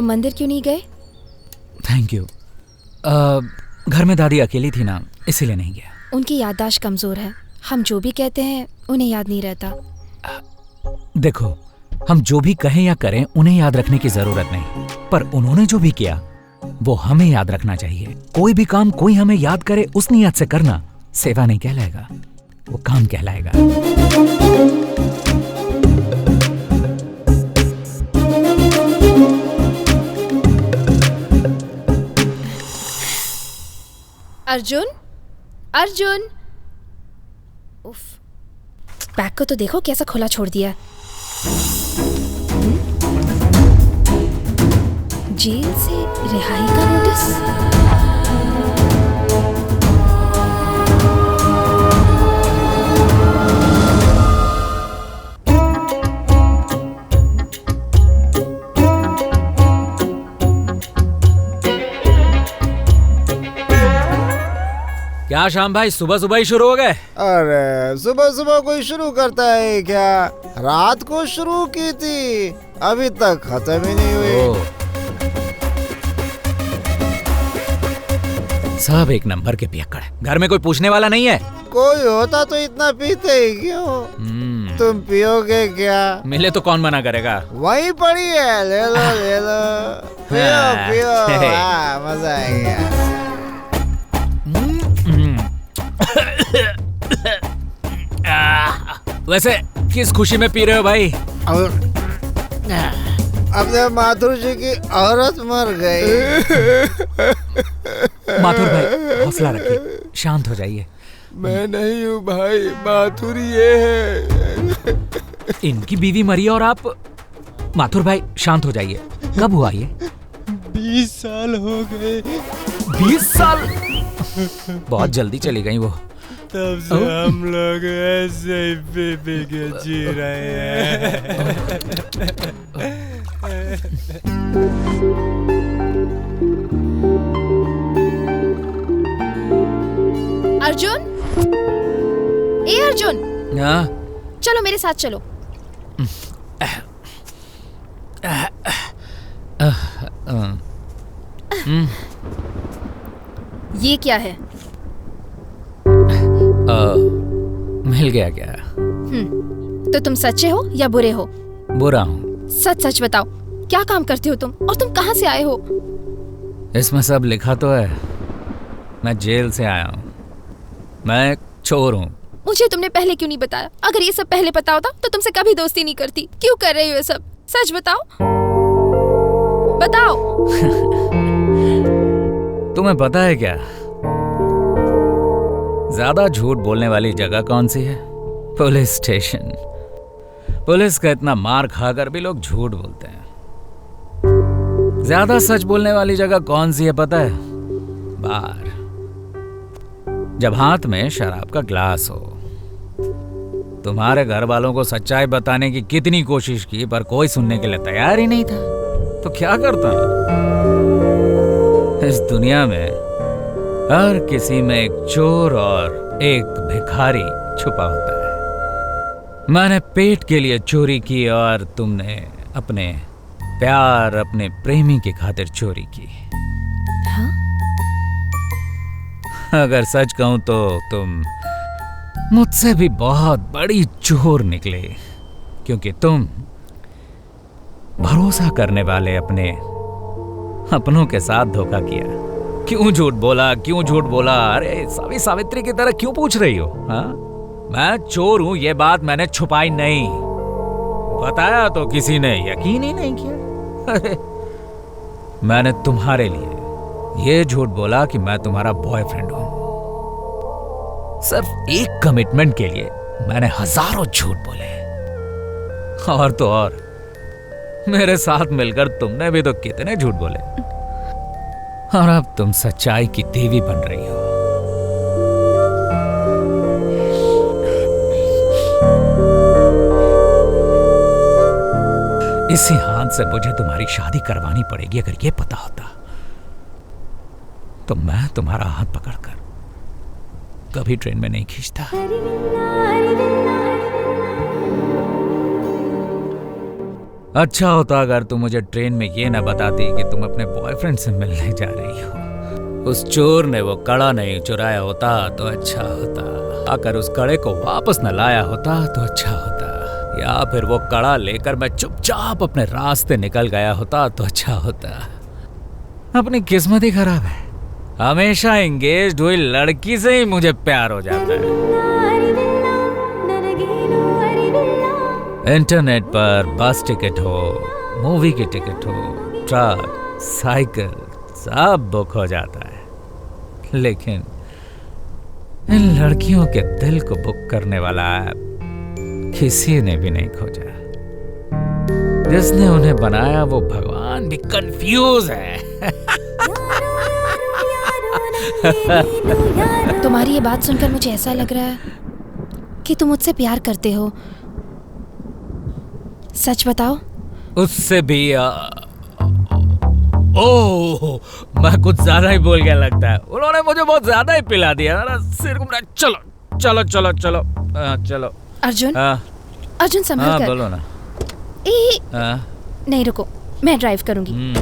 मंदिर क्यों नहीं गए? Thank you. घर में दादी अकेली थी ना, इसीलिए नहीं गया। उनकी याददाश्त कमजोर है, हम जो भी कहते हैं उन्हें याद नहीं रहता। देखो, हम जो भी कहें या करें उन्हें याद रखने की जरूरत नहीं, पर उन्होंने जो भी किया वो हमें याद रखना चाहिए। कोई भी काम कोई हमें याद करे उस नियत से करना सेवा नहीं कहलाएगा, वो काम कहलाएगा। अर्जुन, अर्जुन। उफ, बैग को तो देखो कैसा खुला छोड़ दिया। जेल से रिहाई का नोटिस। क्या श्याम भाई सुबह सुबह ही शुरू हो गए? अरे सुबह सुबह कोई शुरू करता है क्या? रात को शुरू की थी, अभी तक खत्म ही नहीं हुई। सब एक नंबर के पियक्कड़ है। घर में कोई पूछने वाला नहीं है? कोई होता तो इतना पीते ही क्यों? तुम पियोगे क्या? मिले तो कौन मना करेगा? वहीं पड़ी है, ले लो ले लो, पियो पियो, मजा आएगा। वैसे किस खुशी में पी रहे हो भाई? अपने माथुर जी की औरत मर गई। माथुर भाई हौसला रखिए, शांत हो जाइए। मैं नहीं हूँ भाई, माथुर ये है। इनकी बीवी मरी और आप? माथुर भाई शांत हो जाइए। कब हुआ ये? 20 साल हो गए। 20 साल? बहुत जल्दी चली गई वो। तब से हम लोग ऐसे ही पी के जी रहे हैं। अर्जुन, ए अर्जुन, चलो मेरे साथ चलो। ये क्या है? मिल गया क्या? तो तुम सच्चे हो या बुरे हो? बुरा हूँ। सच सच बताओ, क्या काम करते हो तुम और तुम कहाँ से आए हो? इसमें सब लिखा तो है। मैं जेल से आया हूँ। मैं चोर हूँ। मुझे तुमने पहले क्यों नहीं बताया? अगर ये सब पहले पता होता तो तुमसे कभी दोस्ती नहीं करती। क्यों कर रही हो ये सब? सच बताओ, बताओ। तुम्हें पता है क्या, ज्यादा झूठ बोलने वाली जगह कौन सी है? Police station. पुलिस का इतना मार खाकर भी लोग झूठ बोलते हैं। ज्यादा सच बोलने वाली जगह कौन सी है पता है? बार। जब हाथ में शराब का ग्लास हो। तुम्हारे घर वालों को सच्चाई बताने की कितनी कोशिश की पर कोई सुनने के लिए तैयार ही नहीं था। तो क्या करता? इस दुनिया में हर किसी में एक चोर और एक भिखारी छुपा होता है। मैंने पेट के लिए चोरी की और तुमने अपने प्यार, अपने प्रेमी की खातिर चोरी की। हाँ? अगर सच कहूं तो तुम मुझसे भी बहुत बड़ी चोर निकले, क्योंकि तुम भरोसा करने वाले अपने अपनों के साथ धोखा किया। क्यों झूठ बोला, क्यों झूठ बोला? अरे सभी सावित्री की तरह क्यों पूछ रही हो? हाँ, मैं चोर हूं ये बात मैंने छुपाई नहीं। बताया तो किसी ने यकीन ही नहीं किया। अरे मैंने तुम्हारे लिए ये झूठ बोला कि मैं तुम्हारा बॉयफ्रेंड हूं। सिर्फ एक कमिटमेंट के लिए मैंने हजारों झूठ बोले। और तो और मेरे साथ मिलकर तुमने भी तो कितने झूठ बोले। और अब तुम सच्चाई की देवी बन रही हो। इसी हाथ से मुझे तुम्हारी शादी करवानी पड़ेगी। अगर ये पता होता तो मैं तुम्हारा हाथ पकड़कर कभी ट्रेन में नहीं खींचता। अच्छा होता अगर तुम मुझे ट्रेन में ये ना बताती कि तुम अपने बॉयफ्रेंड से मिलने जा रही हो। उस चोर ने वो कड़ा नहीं चुराया होता तो अच्छा होता। अगर उस कड़े को वापस न लाया होता तो अच्छा होता। या फिर वो कड़ा लेकर मैं चुपचाप अपने रास्ते निकल गया होता तो अच्छा होता। अपनी किस्मत ही खराब है। हमेशा एंगेज्ड हुई लड़की से ही मुझे प्यार हो जाता है। इंटरनेट पर बस टिकट हो, मूवी की टिकट हो, ट्रक, साइकिल सब बुक हो जाता है। लेकिन इन लड़कियों के दिल को बुक करने वाला किसी ने भी नहीं खोजा। जिसने उन्हें बनाया वो भगवान भी कंफ्यूज है। तुम्हारी ये बात सुनकर मुझे ऐसा लग रहा है कि तुम मुझसे प्यार करते हो। सच बताओ। उससे भी ओह, मैं कुछ ज्यादा ही बोल गया लगता है। उन्होंने मुझे बहुत ज्यादा ही पिला दिया। मेरा सिर घूम रहा है। चलो चलो चलो चलो चलो। अर्जुन, अर्जुन संभल कर। बोलो ना। नहीं रुको, मैं ड्राइव करूंगी।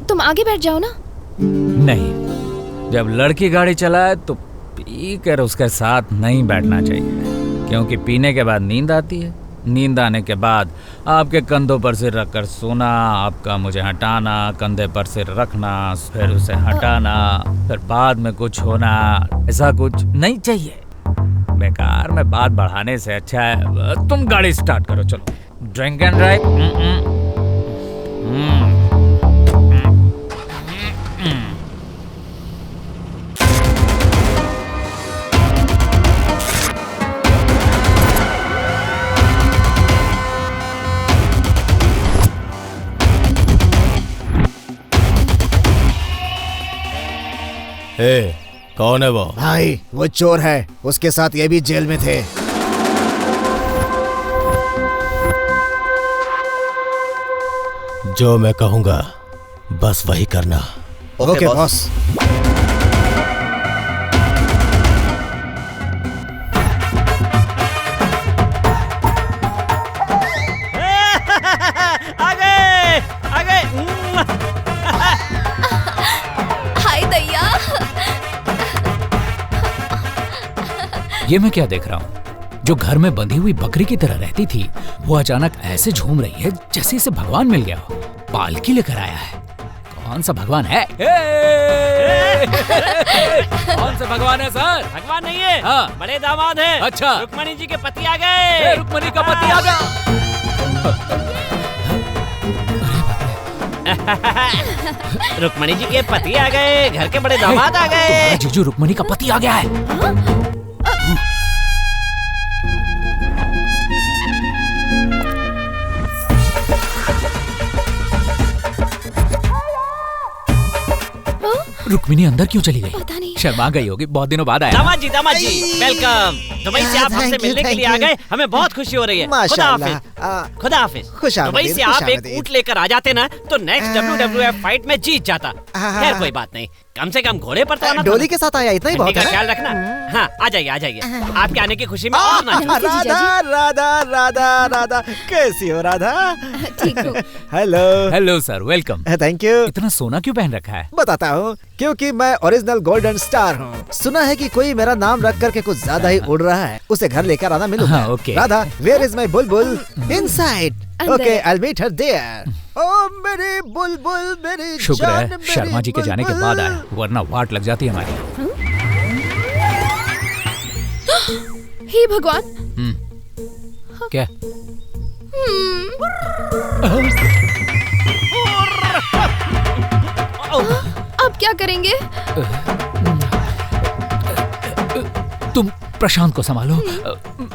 तुम आगे बैठ जाओ ना। नहीं, जब लड़की गाड़ी चलाए तो पी कर उसके साथ नहीं बैठना चाहिए, क्योंकि पीने के बाद नींद आती है। नींद आने के बाद आपके कंधों पर सिर रखकर सोना, आपका मुझे हटाना, कंधे पर सिर रखना, फिर उसे हटाना, फिर बाद में कुछ होना, ऐसा कुछ नहीं चाहिए। बेकार में बात बढ़ाने से अच्छा है तुम गाड़ी स्टार्ट करो। चलो, ड्रिंक एंड ड्राइव। कौन है वो? भाई वो चोर है, उसके साथ ये भी जेल में थे। जो मैं कहूंगा बस वही करना। Okay boss. ये मैं क्या देख रहा हूँ? जो घर में बंधी हुई बकरी की तरह रहती थी वो अचानक ऐसे झूम रही है जैसे इसे भगवान मिल गया हो। पालकी लेकर आया है। कौन सा भगवान है? कौन सा भगवान है सर? भगवान नहीं है। हाँ। बड़े दामाद है। अच्छा। रुक्मणी जी के पति आ गए। रुक्मणी का पति आ गया। रुक्मणी जी के पति आ गए। घर के बड़े दामाद आ गए। जीजू रुक्मणी का पति आ गया है। रुक्मिणी अंदर क्यों चली गई? पता नहीं। शर्मा गई होगी, बहुत दिनों बाद आया। दामाद जी वेलकम। दुबई से आप हमसे मिलने के लिए आ गए, हमें बहुत खुशी हो रही है। खुदा हाफिज। खुदा हाफिज। दुबई से आप एक ऊंट लेकर आ जाते ना तो नेक्स्ट WWF फाइट में जीत जाता। खैर कोई बात नहीं, कम से कम घोड़े पर तो आना। डोली के साथ आया, इतना ही बहुत है। ख्याल रखना। हाँ, आ जाइए आ जाइए। आपके आने की खुशी में और नाचो। राधा राधा राधा राधा, कैसी हो राधा? ठीक हूँ। Hello. Hello sir, welcome. Thank you. इतना सोना क्यों पहन रखा है? बताता हूँ, क्योंकि मैं ओरिजिनल गोल्डन स्टार हूँ। सुना है कि कोई मेरा नाम रख करके कुछ ज्यादा ही उड़ रहा है, उसे घर लेकर आना मिलूंगा। हाँ, okay. Radha, where is my बुलबुल? Inside. Okay, I will meet her there. ओ मेरी बुलबुल, मेरी शुक्र जान, है शर्मा जी के जाने के बाद आया, वरना वाट लग जाती हमारी। हे भगवान। क्या? अब क्या करेंगे? तुम प्रशांत को संभालो,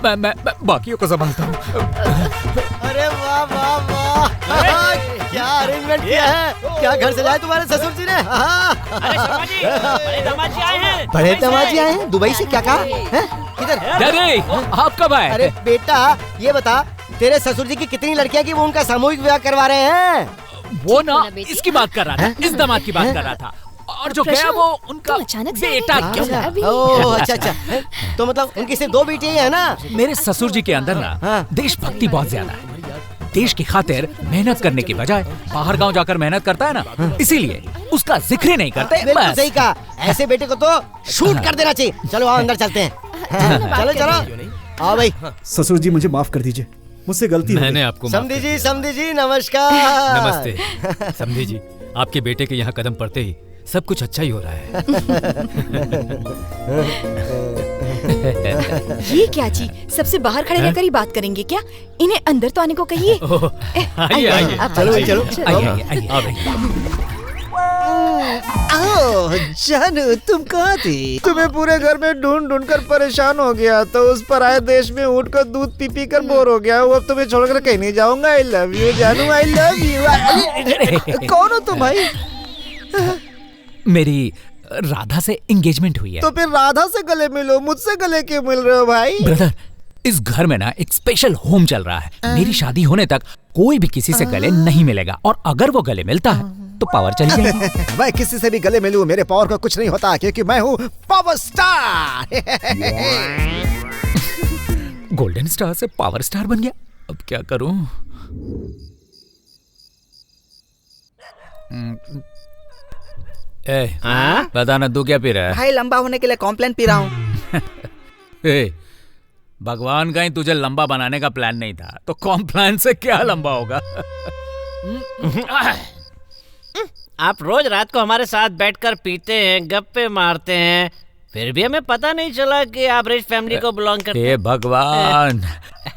मैं बाकियों को संभालता हूँ। अरे वाह वाह वाह, क्या अरेंजमेंट किया है। क्या घर से लाए तुम्हारे ससुर जी ने? अरे शर्मा जी, बड़े दामाद जी आए हैं। बड़े दामाद जी आए हैं? दुबई से? क्या कहा? किधर? डैडी, आप कब आए? अरे बेटा, ये बता, तेरे ससुर जी की कितनी लड़कियां की वो उनका सामूहिक विवाह करवा रहे हैं? वो ना इसकी बात कर रहा था, इस दामाद की बात कर रहा था। और जो गया वो उनका बेटा। ओह अच्छा अच्छा। तो मतलब उनकी सिर्फ 2 बेटियां हैं ना? मेरे ससुर जी के अंदर ना देशभक्ति बहुत ज्यादा है। देश की खातिर मेहनत करने की बजाय बाहर गांव जाकर मेहनत करता है ना, इसीलिए उसका जिक्र ही नहीं करते। बिल्कुल सही कहा, ऐसे बेटे को तो शूट कर देना चाहिए। चलो आओ अंदर चलते हैं। चलो चलो आओ भाई। ससुर जी मुझे माफ कर दीजिए, मुझसे गलती मैंने आपको माफ समधी जी, समधी जी नमस्कार। नमस्ते समधी जी, आपके बेटे के यहाँ कदम पड़ते ही सब कुछ अच्छा ही हो रहा है। ये क्या जी, सबसे बाहर खड़े रहकर ही बात करेंगे क्या? इन्हें अंदर तो आने को कहिए। आइए आइए, चलो चलो आइए आइए। आओ जानू, तुम कहाँ थी? तुम्हें पूरे घर में ढूंढ ढूंढ कर परेशान हो गया, तो उस पर आए देश में उठ कर दूध पी पी कर बोर हो गया। अब तुम्हें छोड़कर कहीं नहीं जाऊंगा। आई लव यू जानू, आई लव यू। कौन हो तुम भाई? मेरी राधा से एंगेजमेंट हुई है। तो फिर राधा से गले मिलो, मुझसे गले क्यों मिल रहे हो भाई? ब्रदर, इस घर में ना एक स्पेशल होम चल रहा है। मेरी शादी होने तक कोई भी किसी से गले नहीं मिलेगा, और अगर वो गले मिलता है तो पावर चली जाएगी। मैं किसी से भी गले मिलूं, मेरे पावर को कुछ नहीं होता, क्योंकि मैं हूँ पावर स्टार। गोल्डन स्टार से पावर स्टार बन गया। अब क्या करूं? बता ना, तू क्या पी रहा है? भाई लंबा होने के लिए कॉम्प्लेन पी रहा हूँ। भगवान का ही तुझे लंबा बनाने का प्लान नहीं था, तो कॉम्प्लान से क्या लंबा होगा? आप रोज रात को हमारे साथ बैठकर पीते हैं, गप्पे मारते हैं, फिर भी हमें पता नहीं चला कि आप रिच फैमिली को बिलोंग करते हैं। भगवान,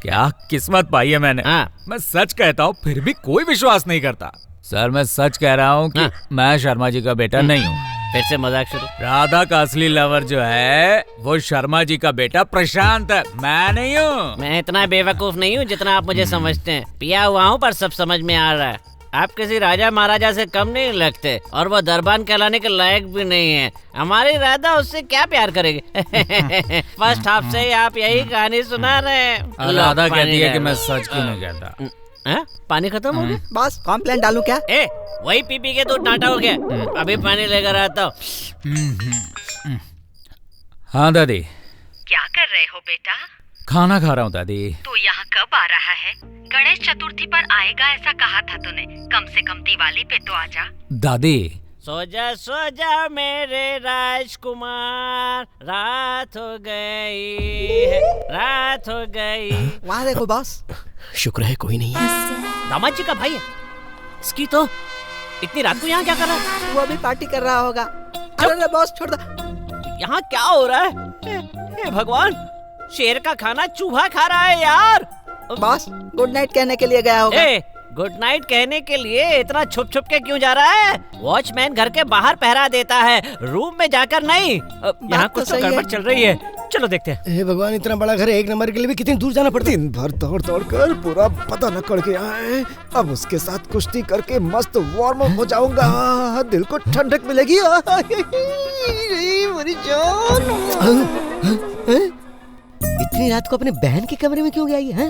क्या किस्मत पाई है मैंने। मैं सच कहता हूँ फिर भी कोई विश्वास नहीं करता। सर, मैं सच कह रहा हूँ कि मैं शर्मा जी का बेटा नहीं हूँ। फिर से मजाक शुरू। राधा का असली लवर जो है वो शर्मा जी का बेटा प्रशांत है, मैं नहीं हूँ। मैं इतना बेवकूफ नहीं हूँ जितना आप मुझे समझते हैं। पिया हुआ हूँ पर सब समझ में आ रहा है। आप किसी राजा महाराजा से कम नहीं लगते, और वो दरबान कहलाने के लायक भी नहीं है। हमारी राधा उससे क्या प्यार करेगी? फर्स्ट हाफ से ही आप यही कहानी सुना रहे हैं। राधा कहती है कि मैं सच क्यों नहीं कहता। पानी खत्म हो गया? बस कॉम्प्लेन डालूं क्या? वही पी पी के तो टाटा हो गया। अभी पानी लेकर आता हूँ। हाँ दादी। क्या कर रहे हो बेटा? खाना खा रहा हूँ दादी। तू यहाँ कब आ रहा है? गणेश चतुर्थी पर आएगा ऐसा कहा था तूने। कम से कम दिवाली पे तो आजा। दादी, सो जा मेरे राजकुमार, रात हो गई है, रात हो गई। वहाँ देखो बॉस। शुक्र है कोई नहीं है। दामाद जी का भाई है। इसकी तो इतनी रात को यहाँ क्या कर रहा है? वो अभी पार्टी कर रहा होगा। अरे बॉस छोड़ दो। यहाँ क्या हो रहा है? हे भगवान, शेर का खाना चूहा खा रहा है यार। बॉस गुड नाइट कहने के लिए गया होगा। गुड नाइट कहने के लिए इतना छुप छुप के क्यों जा रहा है? वॉचमैन घर के बाहर पहरा देता है, रूम में जाकर नहीं। यहाँ कुछ तो गड़बड़ चल रही है। चलो देखते हैं। हे भगवान, इतना बड़ा घर है, एक नंबर के लिए भी कितनी दूर जाना पड़ता है। दिन भर दौड़ दौड़ कर पूरा पता न कड़ के आए। अब उसके साथ कुश्ती करके मस्त वार्म अप हो जाऊंगा। दिल को ठंडक मिलेगी। मेरी जान। इतनी रात को अपने बहन के कमरे में क्यों गई है?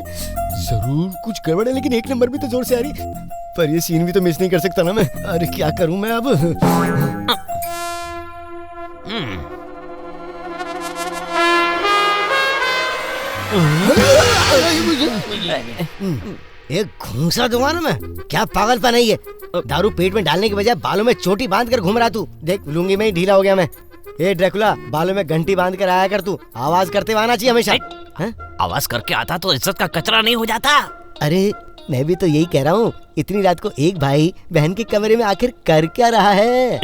जरूर कुछ गड़बड़ है, लेकिन एक नंबर भी तो जोर से आ रही। पर ये सीन भी तो मिस नहीं कर सकता ना मैं। अरे क्या करूं मैं अब? एक घूंसा दूंगा ना मैं। क्या पागलपन है ये? दारू पेट में डालने के बजाय बालों में चोटी बांध कर घूम रहा तू। देख लुंगी में ही ढीला हो गया मैं। ए ड्रैकुला, बालों में घंटी बांध कर आया कर तू। आवाज करते हुए आना चाहिए हमेशा। आवाज करके आता तो इज्जत का कचरा नहीं हो जाता। अरे मैं भी तो यही कह रहा हूँ, इतनी रात को एक भाई बहन के कमरे में आखिर कर क्या रहा है?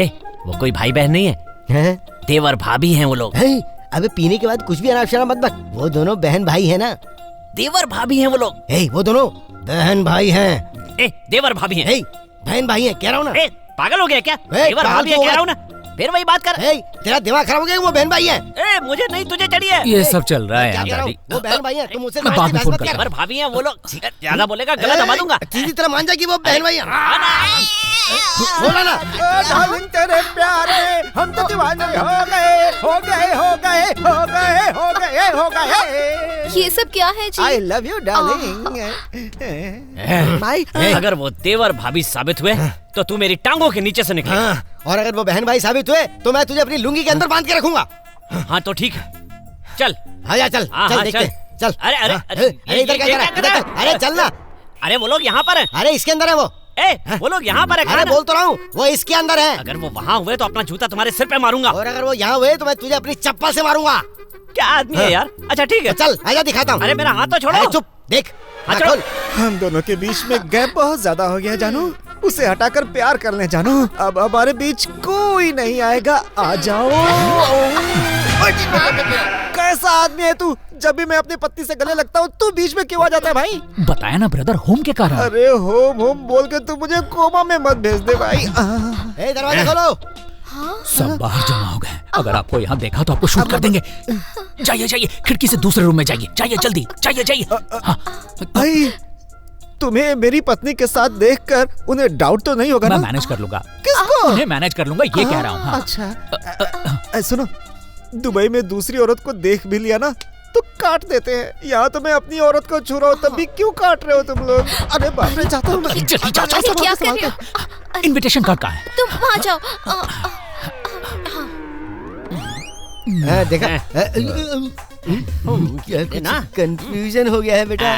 वो कोई भाई बहन नहीं है, देवर भाभी हैं वो लोग। अबे पीने के बाद कुछ भी अनाप शनाप मत बक। वो दोनों बहन भाई है ना। देवर भाभी हैं वो लोग। वो दोनों बहन भाई हैं। देवर भाभी हैं। बहन भाई हैं कह रहा हूँ ना। पागल हो गया क्या? देवर भाभी हैं कह रहा हूँ ना। फिर वही बात कर। तेरा दिमाग खराब हो गया। वो बहन भाई है। मुझे नहीं तुझे चढ़िए। ये सब चल रहा है दादी। वो बहन भाई है, तुम मुझसे बाद में फोन कर। देवर भाभी हैं वो लोग। ज्यादा बोलेगा गला दबा दूंगा। सीधी तरह मान जा कि वो बहन भाई है। बोला ना। डार्लिंग तेरे प्यार में हम तो दीवाने हो गए, हो गए, हो गए, हो गए, हो गए, हो गए। ये सब क्या है जी? I love you darling। भाई अगर वो देवर भाभी साबित हुए तो तू मेरी टांगों के नीचे से निकले। और अगर वो बहन भाई साबित हुए तो मैं तुझे अपनी लुंगी के अंदर बांध के रखूंगा। हाँ तो ठीक है, चल। हाँ चल चल देखते चल। अरे इधर क्या कर रहा है? अरे चल ना। अरे वो लोग यहाँ पर है। अरे इसके अंदर है वो। वो लोग यहाँ पर है। अरे बोल तो रहा हूँ, वो इसके अंदर है। अगर वो वहाँ हुए तो अपना जूता तुम्हारे सिर पे मारूंगा। और अगर वो यहाँ हुए तो मैं तुझे अपनी चप्पल से मारूंगा। क्या आदमी है यार। अच्छा ठीक है, चल आजा दिखाता हूँ। अरे मेरा हाथ तो छोड़ो। चुप देख। हम दोनों के बीच में गैप बहुत ज्यादा हो गया जानू। उसे हटाकर प्यार करने जानू। अब हमारे बीच कोई नहीं आएगा। आ जाओ। कैसा आदमी है तू? जब भी मैं अपनी पत्नी से गले लगता हूँ तू बीच में क्यों आ जाता है भाई? बताया ना ब्रदर, होम के कारण। अरे होम होम बोल के तू मुझे कोमा में मत भेज दे भाई। दरवाजा खोलो। सब बाहर जमा हो गए। अगर आपको यहाँ देखा तो आपको शूट कर देंगे। जाइए जाइए, खिड़की से दूसरे रूम में जाइए। जाइए जल्दी, जाइए जाइए। भाई तुम्हें मेरी पत्नी के साथ देखकर उन्हें डाउट तो नहीं होगा ना? मैं मैनेज कर लूंगा। किसको? उन्हें मैनेज कर लूंगा, ये कह रहा हूँ। अच्छा सुनो, दुबई में दूसरी औरत को देख भी लिया ना तो काट देते हैं। यहाँ तो मैं अपनी औरत को छू रहा हूँ तब भी क्यों काट रहे हो तुम लोग? अरे बाप रे, जाता हूँ मैं। क्या कर रहे हो? इनविटेशन कार्ड कहाँ है? तुम वहाँ जाओ। देखा ना, कंफ्यूजन हो गया है बेटा।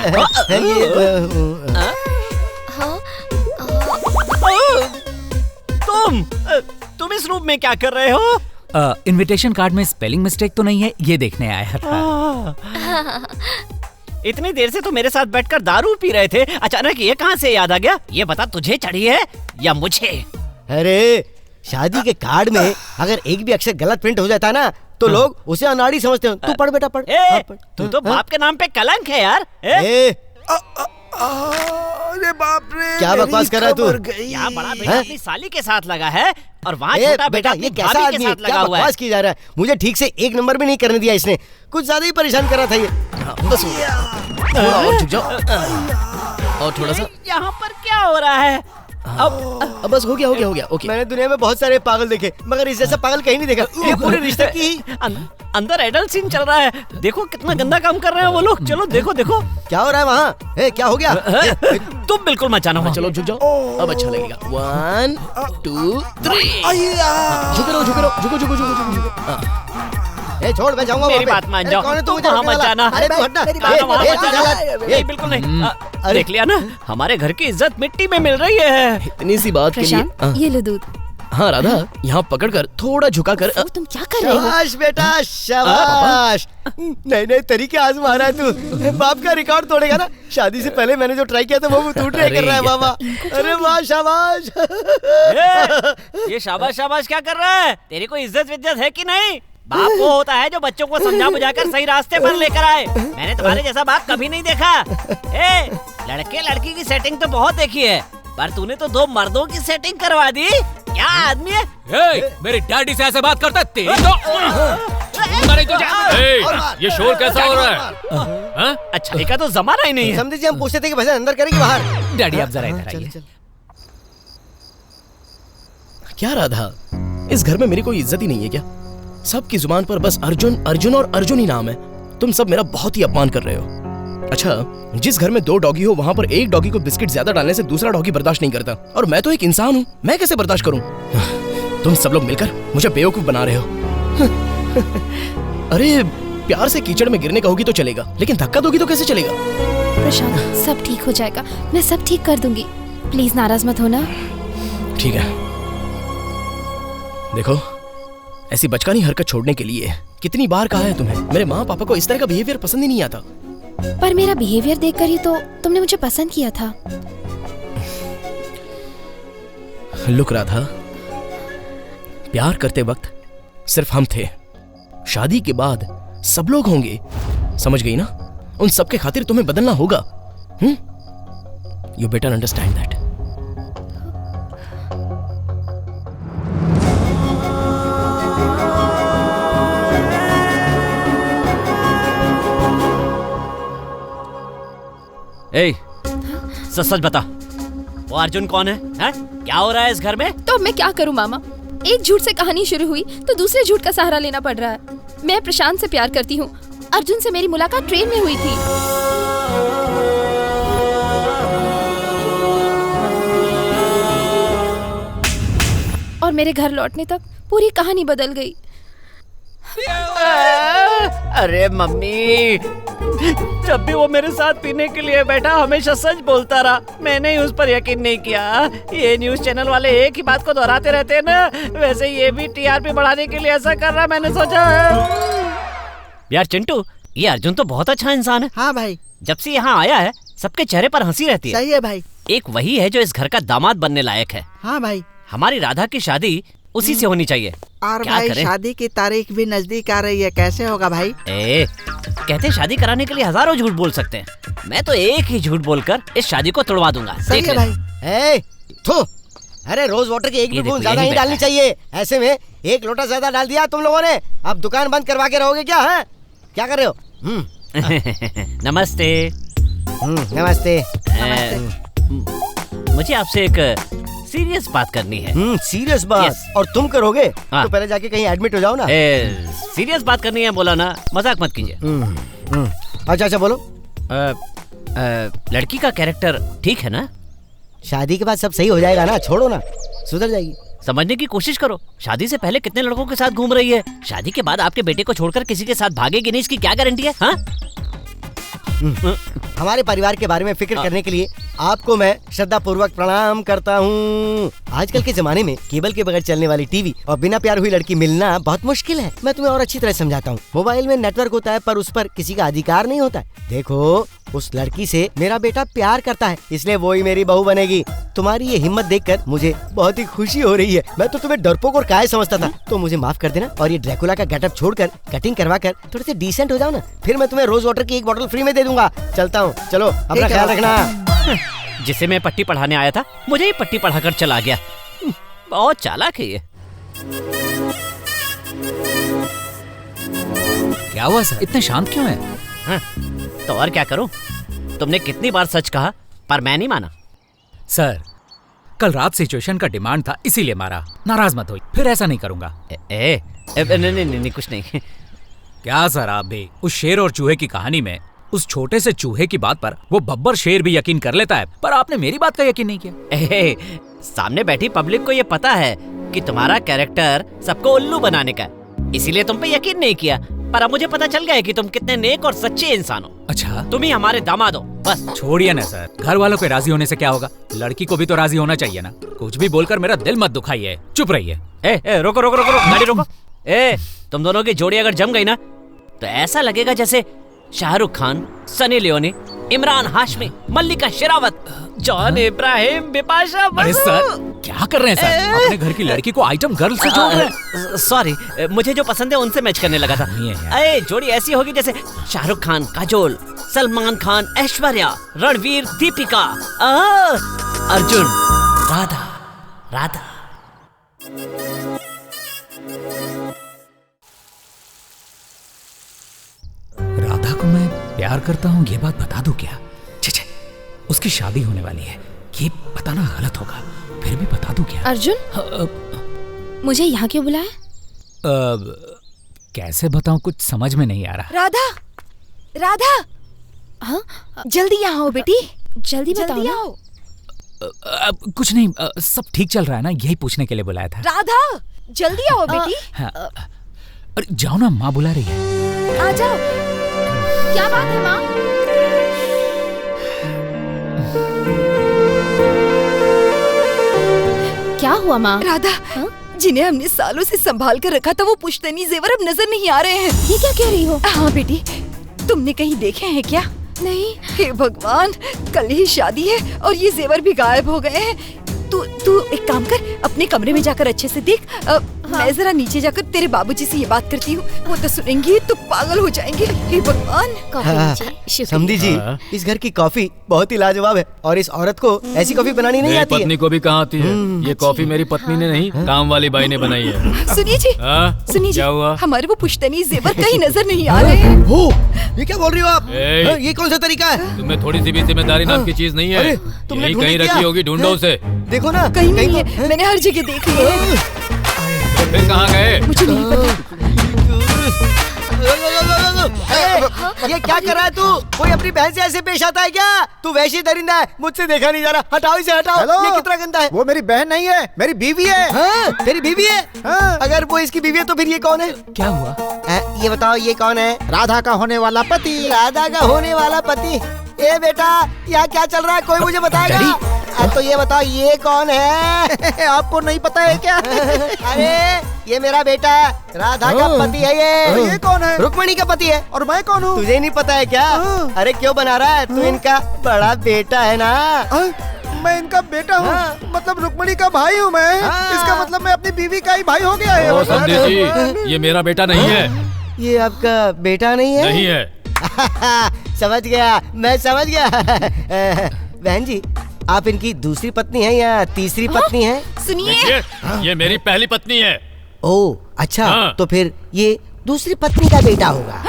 तुम इस रूम में क्या कर रहे हो? इनविटेशन कार्ड में स्पेलिंग मिस्टेक तो नहीं है, ये देखने आया था। इतनी देर से तो मेरे साथ बैठकर दारू पी रहे थे, अचानक ये कहाँ से याद आ गया? ये बता, तुझे चढ़ी है या मुझे? अरे शादी के कार्ड में अगर एक भी अक्षर गलत प्रिंट हो जाता है ना तो लोग उसे अनाड़ी समझते हो। तू पढ़ बेटा, पढ़। तू तो बाप के नाम पे कलंक है यार। अरे बाप रे, क्या बकवास कर रहा है तू? यहाँ बड़ा बेटा अपनी साली के साथ लगा है और वहाँ छोटा बेटा ये कैसा आदमी है? क्या बकवास की जा रहा है? मुझे ठीक से एक नंबर भी नहीं करने दिया इसने। कुछ ज्यादा ही परेशान कर रहा था ये। बस और झुक जाओ। और थोड़ा सा। यहाँ पर क्या हो रहा है? अब बस हो गया। ओके। मैंने दुनिया में बहुत सारे पागल देखे मगर इस जैसा पागल कहीं नहीं देखा। ये पूरे रिश्ते की अंदर एडल्ट सीन चल रहा है। देखो कितना गंदा काम कर रहे हैं वो लोग। चलो देखो देखो क्या हो रहा है वहाँ। क्या हो गया? तुम बिल्कुल मत जाना। चलो झुक जाओ, अब अच्छा लगेगा। 1 2 3। झुको। छोड़, मैं जाऊंगा। मेरी बात मान जाओ। तुम वहाँ मत जाना। अरे तू हटना। नहीं बिल्कुल नहीं। देख लिया ना, हमारे घर की इज्जत मिट्टी में मिल रही है। इतनी सी बात के लिए। ये लो दूध। हाँ राधा, यहाँ पकड़कर थोड़ा झुका कर। तुम क्या कर रहे हो? शाबाश बेटा, शाबाश। नए तरीके आजमा रहा है तू। बाप का रिकॉर्ड तोड़ेगा ना। शादी से पहले मैंने जो ट्राई किया था वो तू ट्राई कर रहा है बाबा। अरे वाह, शाबाश। ये शाबाश शाबाश क्या कर रहा है? तेरी कोई इज्जत विज्जत है कि नहीं? बाप वो होता है जो बच्चों को समझा बुझाकर सही रास्ते पर लेकर आए। मैंने तुम्हारे जैसा बाप कभी नहीं देखा। लड़के लड़की की सेटिंग तो बहुत देखी है, पर तूने तो 2 मर्दों की सेटिंग करवा दी। क्या आदमी है? मेरे डैडी से ऐसे बात करता है? तेरी तो ये शोर कैसा हो रहा है? अच्छा का तो जमाना ही नहीं है। समझे जी, हम पूछते थे कि भजन अंदर करेंगे बाहर। डैडी आप जरा इधर आइए। क्या राधा, इस घर में मेरी कोई इज्जत ही नहीं है क्या? सबकी जुबान पर बस अर्जुन अर्जुन और अर्जुन ही नाम है। तुम सब मेरा बहुत ही अपमान कर रहे हो। अच्छा, जिस घर में 2 डॉगी हो वहाँ पर एक डॉगी को बिस्किट ज्यादा डालने से दूसरा डॉगी बर्दाश्त नहीं करता, और मैं तो एक इंसान हूँ, मैं कैसे बर्दाश्त करूँ? तुम सब लोग मिलकर मुझे बेवकूफ बना रहे हो। अरे प्यार से कीचड़ में गिरने कहोगी तो चलेगा, लेकिन धक्का दोगी तो कैसे चलेगा? प्रशांत, सब ठीक हो जाएगा, मैं सब ठीक कर दूंगी। प्लीज नाराज मत होना। ठीक है। देखो, ऐसी बचकानी हरकत छोड़ने के लिए कितनी बार कहा है तुम्हें? मेरे माँ पापा को इस तरह का बिहेवियर पसंद ही नहीं आता। पर मेरा बिहेवियर देखकर ही तो तुमने मुझे पसंद किया था। लुक राधा, प्यार करते वक्त सिर्फ हम थे, शादी के बाद सब लोग होंगे, समझ गई ना? उन सब के खातिर तुम्हें बदलना होगा। You better understand that. सच बता, वो अर्जुन कौन है? क्या हो रहा है इस घर में? तो मैं क्या करूं मामा, एक झूठ से कहानी शुरू हुई तो दूसरे झूठ का सहारा लेना पड़ रहा है। मैं प्रशांत से प्यार करती हूँ। अर्जुन से मेरी मुलाकात ट्रेन में हुई थी। और मेरे घर लौटने तक पूरी कहानी बदल गई। अरे मम्मी, जब भी वो मेरे साथ पीने के लिए बैठा हमेशा सच बोलता रहा। मैंने ही उस पर यकीन नहीं किया। ये न्यूज़ चैनल वाले एक ही बात को दोहराते रहते हैं ना, वैसे ये भी टीआरपी बढ़ाने के लिए ऐसा कर रहा, मैंने सोचा है। यार चिंटू, ये अर्जुन तो बहुत अच्छा इंसान है। हाँ भाई, जब से यहाँ आया है सबके चेहरे पर हंसी रहती है। सही है भाई। एक वही है जो इस घर का दामाद बनने लायक है। हाँ भाई। हमारी राधा की शादी उसी से होनी चाहिए। और क्या भाई करें? शादी की तारीख भी नजदीक आ रही है, कैसे होगा भाई? कहते शादी कराने के लिए हजारों झूठ बोल सकते हैं, मैं तो एक ही झूठ बोलकर इस शादी को तोड़वा दूंगा। सही देख है ले। भाई। अरे रोज वाटर की एक भी बूंद ज्यादा नहीं डालनी चाहिए। ऐसे में एक लोटा ज्यादा डाल दिया तुम लोगों ने। अब दुकान बंद करवा के रहोगे क्या? है क्या कर रहे हो? नमस्ते। नमस्ते। मुझे आपसे एक सीरियस बात करनी है। सीरियस बात? और तुम करोगे? तो पहले जाके कहीं एडमिट हो जाओ ना। सीरियस बात करनी है बोला ना, मजाक मत कीजिए। अच्छा बोलो। लड़की का कैरेक्टर ठीक है ना? शादी के बाद सब सही हो जाएगा ना, छोड़ो ना, सुधर जाएगी। समझने की कोशिश करो, शादी से पहले कितने लड़कों के साथ घूम रही है, शादी के बाद आपके बेटे को छोड़कर किसी के साथ भागेगी नहीं, इसकी क्या गारंटी है? हाँ? हमारे परिवार के बारे में फिक्र करने के लिए आपको मैं श्रद्धा पूर्वक प्रणाम करता हूँ। आजकल के जमाने में केबल के बगैर चलने वाली टीवी और बिना प्यार हुई लड़की मिलना बहुत मुश्किल है। मैं तुम्हें और अच्छी तरह समझाता हूँ। मोबाइल में नेटवर्क होता है पर उस पर किसी का अधिकार नहीं होता है। देखो, उस लड़की से मेरा बेटा प्यार करता है, इसलिए वो ही मेरी बहू बनेगी। तुम्हारी ये हिम्मत देखकर मुझे बहुत ही खुशी हो रही है। मैं तो तुम्हें डरपोक और काय समझता था, तो मुझे माफ कर देना और ये ड्रैकुला का गेटअप छोड़कर कटिंग करवा कर थोड़े से डिसेंट हो जाओ ना, फिर मैं तुम्हें रोज वाटर की एक बोतल फ्री में दे दूंगा। चलता हूँ, चलो अपना ख्याल रखना। जिसे मैं पट्टी पढ़ाने आया था, मुझे ही पट्टी पढ़ाकर चला गया। बहुत चालाक है ये। क्या हुआ सर, इतने शांत क्यों है? हाँ, तो और क्या करूं? तुमने कितनी बार सच कहा पर मैं नहीं माना। सर, कल रात सिचुएशन का डिमांड था इसीलिए मारा, नाराज मत हो, फिर ऐसा नहीं करूंगा। नहीं, कुछ नहीं। क्या सर, आप भी उस शेर और चूहे की कहानी में उस छोटे से चूहे की बात पर वो बब्बर शेर भी यकीन कर लेता है, पर आपने मेरी बात का यकीन नहीं किया। सामने बैठी पब्लिक को ये पता है कि तुम्हारा कैरेक्टर सबको उल्लू बनाने का है, इसीलिए तुम पे यकीन नहीं किया, पर अब मुझे पता चल गया है कि तुम कितने नेक और सच्चे इंसान हो। अच्छा, तुम ही हमारे दामाद हो। बस छोड़िए ना सर, घर वालों के राजी होने से क्या होगा, लड़की को भी तो राजी होना चाहिए ना। कुछ भी बोलकर मेरा दिल मत दुखाइए, चुप रहिए। रोको, गाड़ी रोको। तुम दोनों की जोड़ी अगर जम गई ना, तो ऐसा लगेगा जैसे शाहरुख खान, सनी लियोनी, इमरान हाशमी, मल्लिका शेरावत, जॉन इब्राहिम, बिपाशा बसु। अरे सर, क्या कर रहे हैं सर? अपने घर की लड़की को आइटम गर्ल से जोड़ रहे हैं। सॉरी, मुझे जो पसंद है उनसे मैच करने लगा था। अरे जोड़ी ऐसी होगी जैसे शाहरुख खान, काजोल, सलमान खान, ऐश्वर्या, रणवीर, दीपिका, अर्जुन, राधा। राधा को मैं प्यार करता हूँ ये बात बता दूं क्या? छे, उसकी शादी होने वाली है, ये बताना गलत होगा, फिर भी बता दूं क्या? अर्जुन, मुझे यहाँ क्यों बुलाया? कैसे बताऊं, कुछ समझ में नहीं आ रहा। राधा, हाँ, जल्दी यहाँ आओ बेटी, जल्दी बताओ ना। आओ। कुछ नहीं, सब ठीक चल रहा है ना, यही पूछने के लिए बुलाया था। राधा, जल्दी आओ बेटी। अरे जाओ ना, माँ बुला रही है। आ जाओ। क्या बात है माँ? क्या हुआ माँ? राधा, जिन्हें हमने सालों से संभाल कर रखा था वो पुश्तैनी जेवर अब नजर नहीं आ रहे हैं। ये क्या कह रही हो? हाँ बेटी, तुमने कहीं देखे हैं क्या? नहीं। हे भगवान, कल ही शादी है और ये जेवर भी गायब हो गए हैं। तू एक काम कर, अपने कमरे में जाकर अच्छे से देख। मैं जरा नीचे जाकर तेरे बाबूजी से ये बात करती हूँ, वो तो सुनेंगे तो पागल हो जाएंगे। हे भगवान। समधी जी, इस घर की कॉफी बहुत ही लाजवाब है और इस औरत को ऐसी कॉफी बनानी नहीं आती है। पत्नी को भी कहाँ आती है? ये कॉफी मेरी पत्नी ने नहीं, काम वाली बाई ने बनाई है। सुनिए जी, सुनिए जी, क्या हुआ? हमारे वो पुश्तैनी जेवर कहीं नजर नहीं आ रहे हैं। ये क्या बोल रही हो आप? ये कौन सा तरीका है? तुम्हें थोड़ी सी भी जिम्मेदारी नाम की चीज नहीं है। यही कहीं रखी होगी, ढूंढो उसे। देखो ना, कहीं नहीं है, मैंने हर जगह देख लिया है। फिर कहाँ गए? मुझे नहीं पता। ये क्या कर रहा है तू? कोई अपनी बहन से ऐसे पेश आता है क्या? तू वैसी दरिंदा है, मुझसे देखा नहीं जा रहा। हटाओ इसे, हटाओ। ये कितना गंदा है। वो मेरी बहन नहीं है, मेरी बीवी है। हाँ, तेरी बीवी है? हाँ। अगर वो इसकी बीवी है तो फिर ये कौन है? क्या हुआ? ये बताओ, ये कौन है? राधा का होने वाला पति। राधा का होने वाला पति? ए बेटा, यहाँ क्या चल रहा है, कोई मुझे बताएगा? तो ये बताओ, ये कौन है? आपको नहीं पता है क्या? अरे ये मेरा बेटा है, राधा का पति है। ये कौन है? रुक्मणी का पति है। और मैं कौन हूँ? तुझे नहीं पता है क्या? अरे क्यों बना रहा है? तू इनका बड़ा बेटा है ना। मैं इनका बेटा हूँ, मतलब रुक्मणी का भाई हूँ मैं। इसका मतलब मैं अपनी बीवी का ही भाई हो गया है। ओ संजय जी, ये मेरा बेटा नहीं है। ये आपका बेटा नहीं है? नहीं है। समझ गया, मैं समझ गया। बहन जी, आप इनकी दूसरी पत्नी है या तीसरी पत्नी है? सुनिए, ये मेरी पहली पत्नी है। ओह अच्छा, तो फिर ये दूसरी पत्नी का बेटा होगा।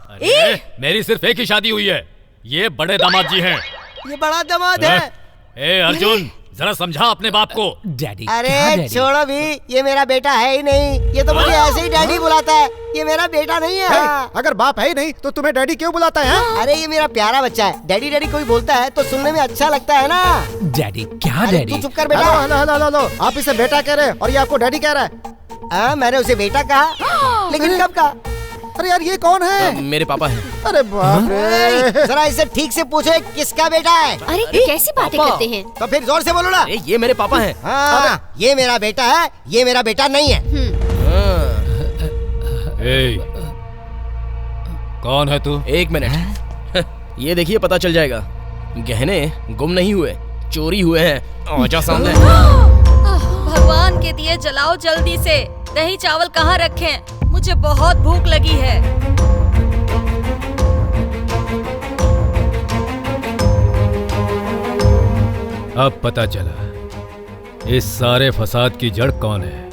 अरे, मेरी सिर्फ एक ही शादी हुई है। ये बड़े दामाद जी हैं। ये बड़ा दामाद है। ए अर्जुन, जरा समझा अपने बाप को। डैडी। अरे छोड़ो भी, ये मेरा बेटा है ही नहीं। ये तो मुझे ऐसे ही डैडी बुलाता है। ये मेरा बेटा नहीं है। अगर बाप है ही नहीं तो तुम्हें डैडी क्यों बुलाता है? अरे ये मेरा प्यारा बच्चा है। डैडी डैडी कोई बोलता है तो सुनने में अच्छा लगता है ना। डैडी क्या डैडी? तू चुप कर बेटा। हेलो, आप इसे बेटा कह रहे हैं और ये आपको डैडी कह रहा है। मैंने उसे बेटा कहा, लेकिन कब कहा? अरे यार ये कौन है? मेरे पापा हैं। अरे बाप रे, जरा इसे ठीक से पूछो किसका बेटा है। अरे कैसी बातें करते हैं? तो फिर जोर से बोलो ना। ये मेरे पापा हैं। हाँ, ये मेरा बेटा है, ये मेरा बेटा नहीं है। कौन है तू? एक मिनट, ये देखिए पता चल जाएगा। गहने गुम नहीं हुए, चोरी हुए हैं। आजा सामने। भगवान के दिए जलाओ जल्दी से। दही चावल कहाँ रखें? मुझे बहुत भूख लगी है। अब पता चला इस सारे फसाद की जड़ कौन है।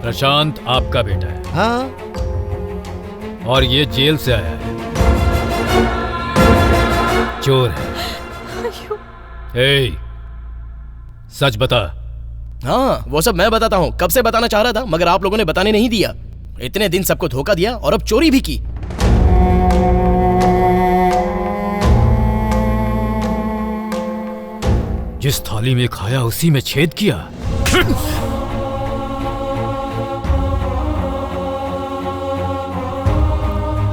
प्रशांत आपका बेटा है। हाँ? और ये जेल से आया है, चोर है। सच बता। हाँ, वो सब मैं बताता हूँ। कब से बताना चाह रहा था, मगर आप लोगों ने बताने नहीं दिया। इतने दिन सबको धोखा दिया और अब चोरी भी की। जिस थाली में खाया उसी में छेद किया।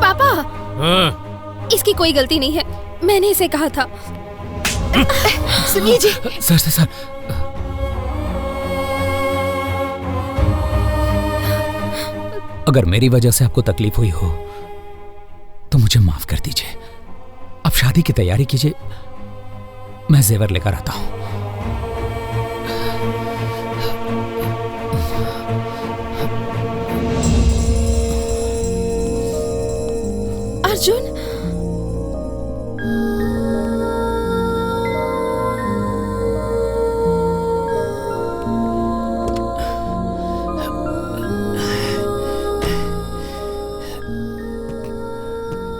पापा, हाँ? इसकी कोई गलती नहीं है, मैंने इसे कहा था। सुनिए जी। सर अगर मेरी वजह से आपको तकलीफ हुई हो तो मुझे माफ कर दीजिए। अब शादी की तैयारी कीजिए, मैं जेवर लेकर आता हूं। अर्जुन,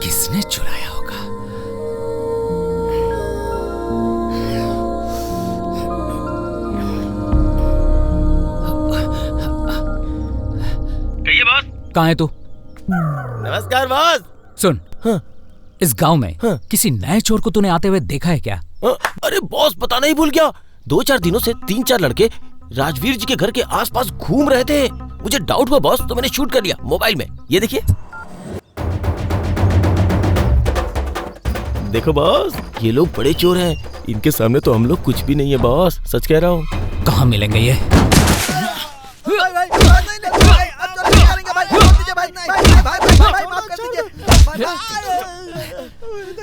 किसने चुराया होगा? कहिए बॉस। कहाँ है तू? नमस्कार बॉस। सुन, इस गांव में किसी नए चोर को तूने आते हुए देखा है क्या? अरे बॉस, पता नहीं भूल गया। 2-4 दिनों से 3-4 लड़के राजवीर जी के घर के आसपास घूम रहे थे। मुझे डाउट हुआ बॉस, तो मैंने शूट कर लिया मोबाइल में। ये देखिए। देखो बॉस, ये लोग बड़े चोर हैं। इनके सामने तो हम लोग कुछ भी नहीं है बॉस, सच कह रहा हूँ। कहाँ मिलेंगे ये?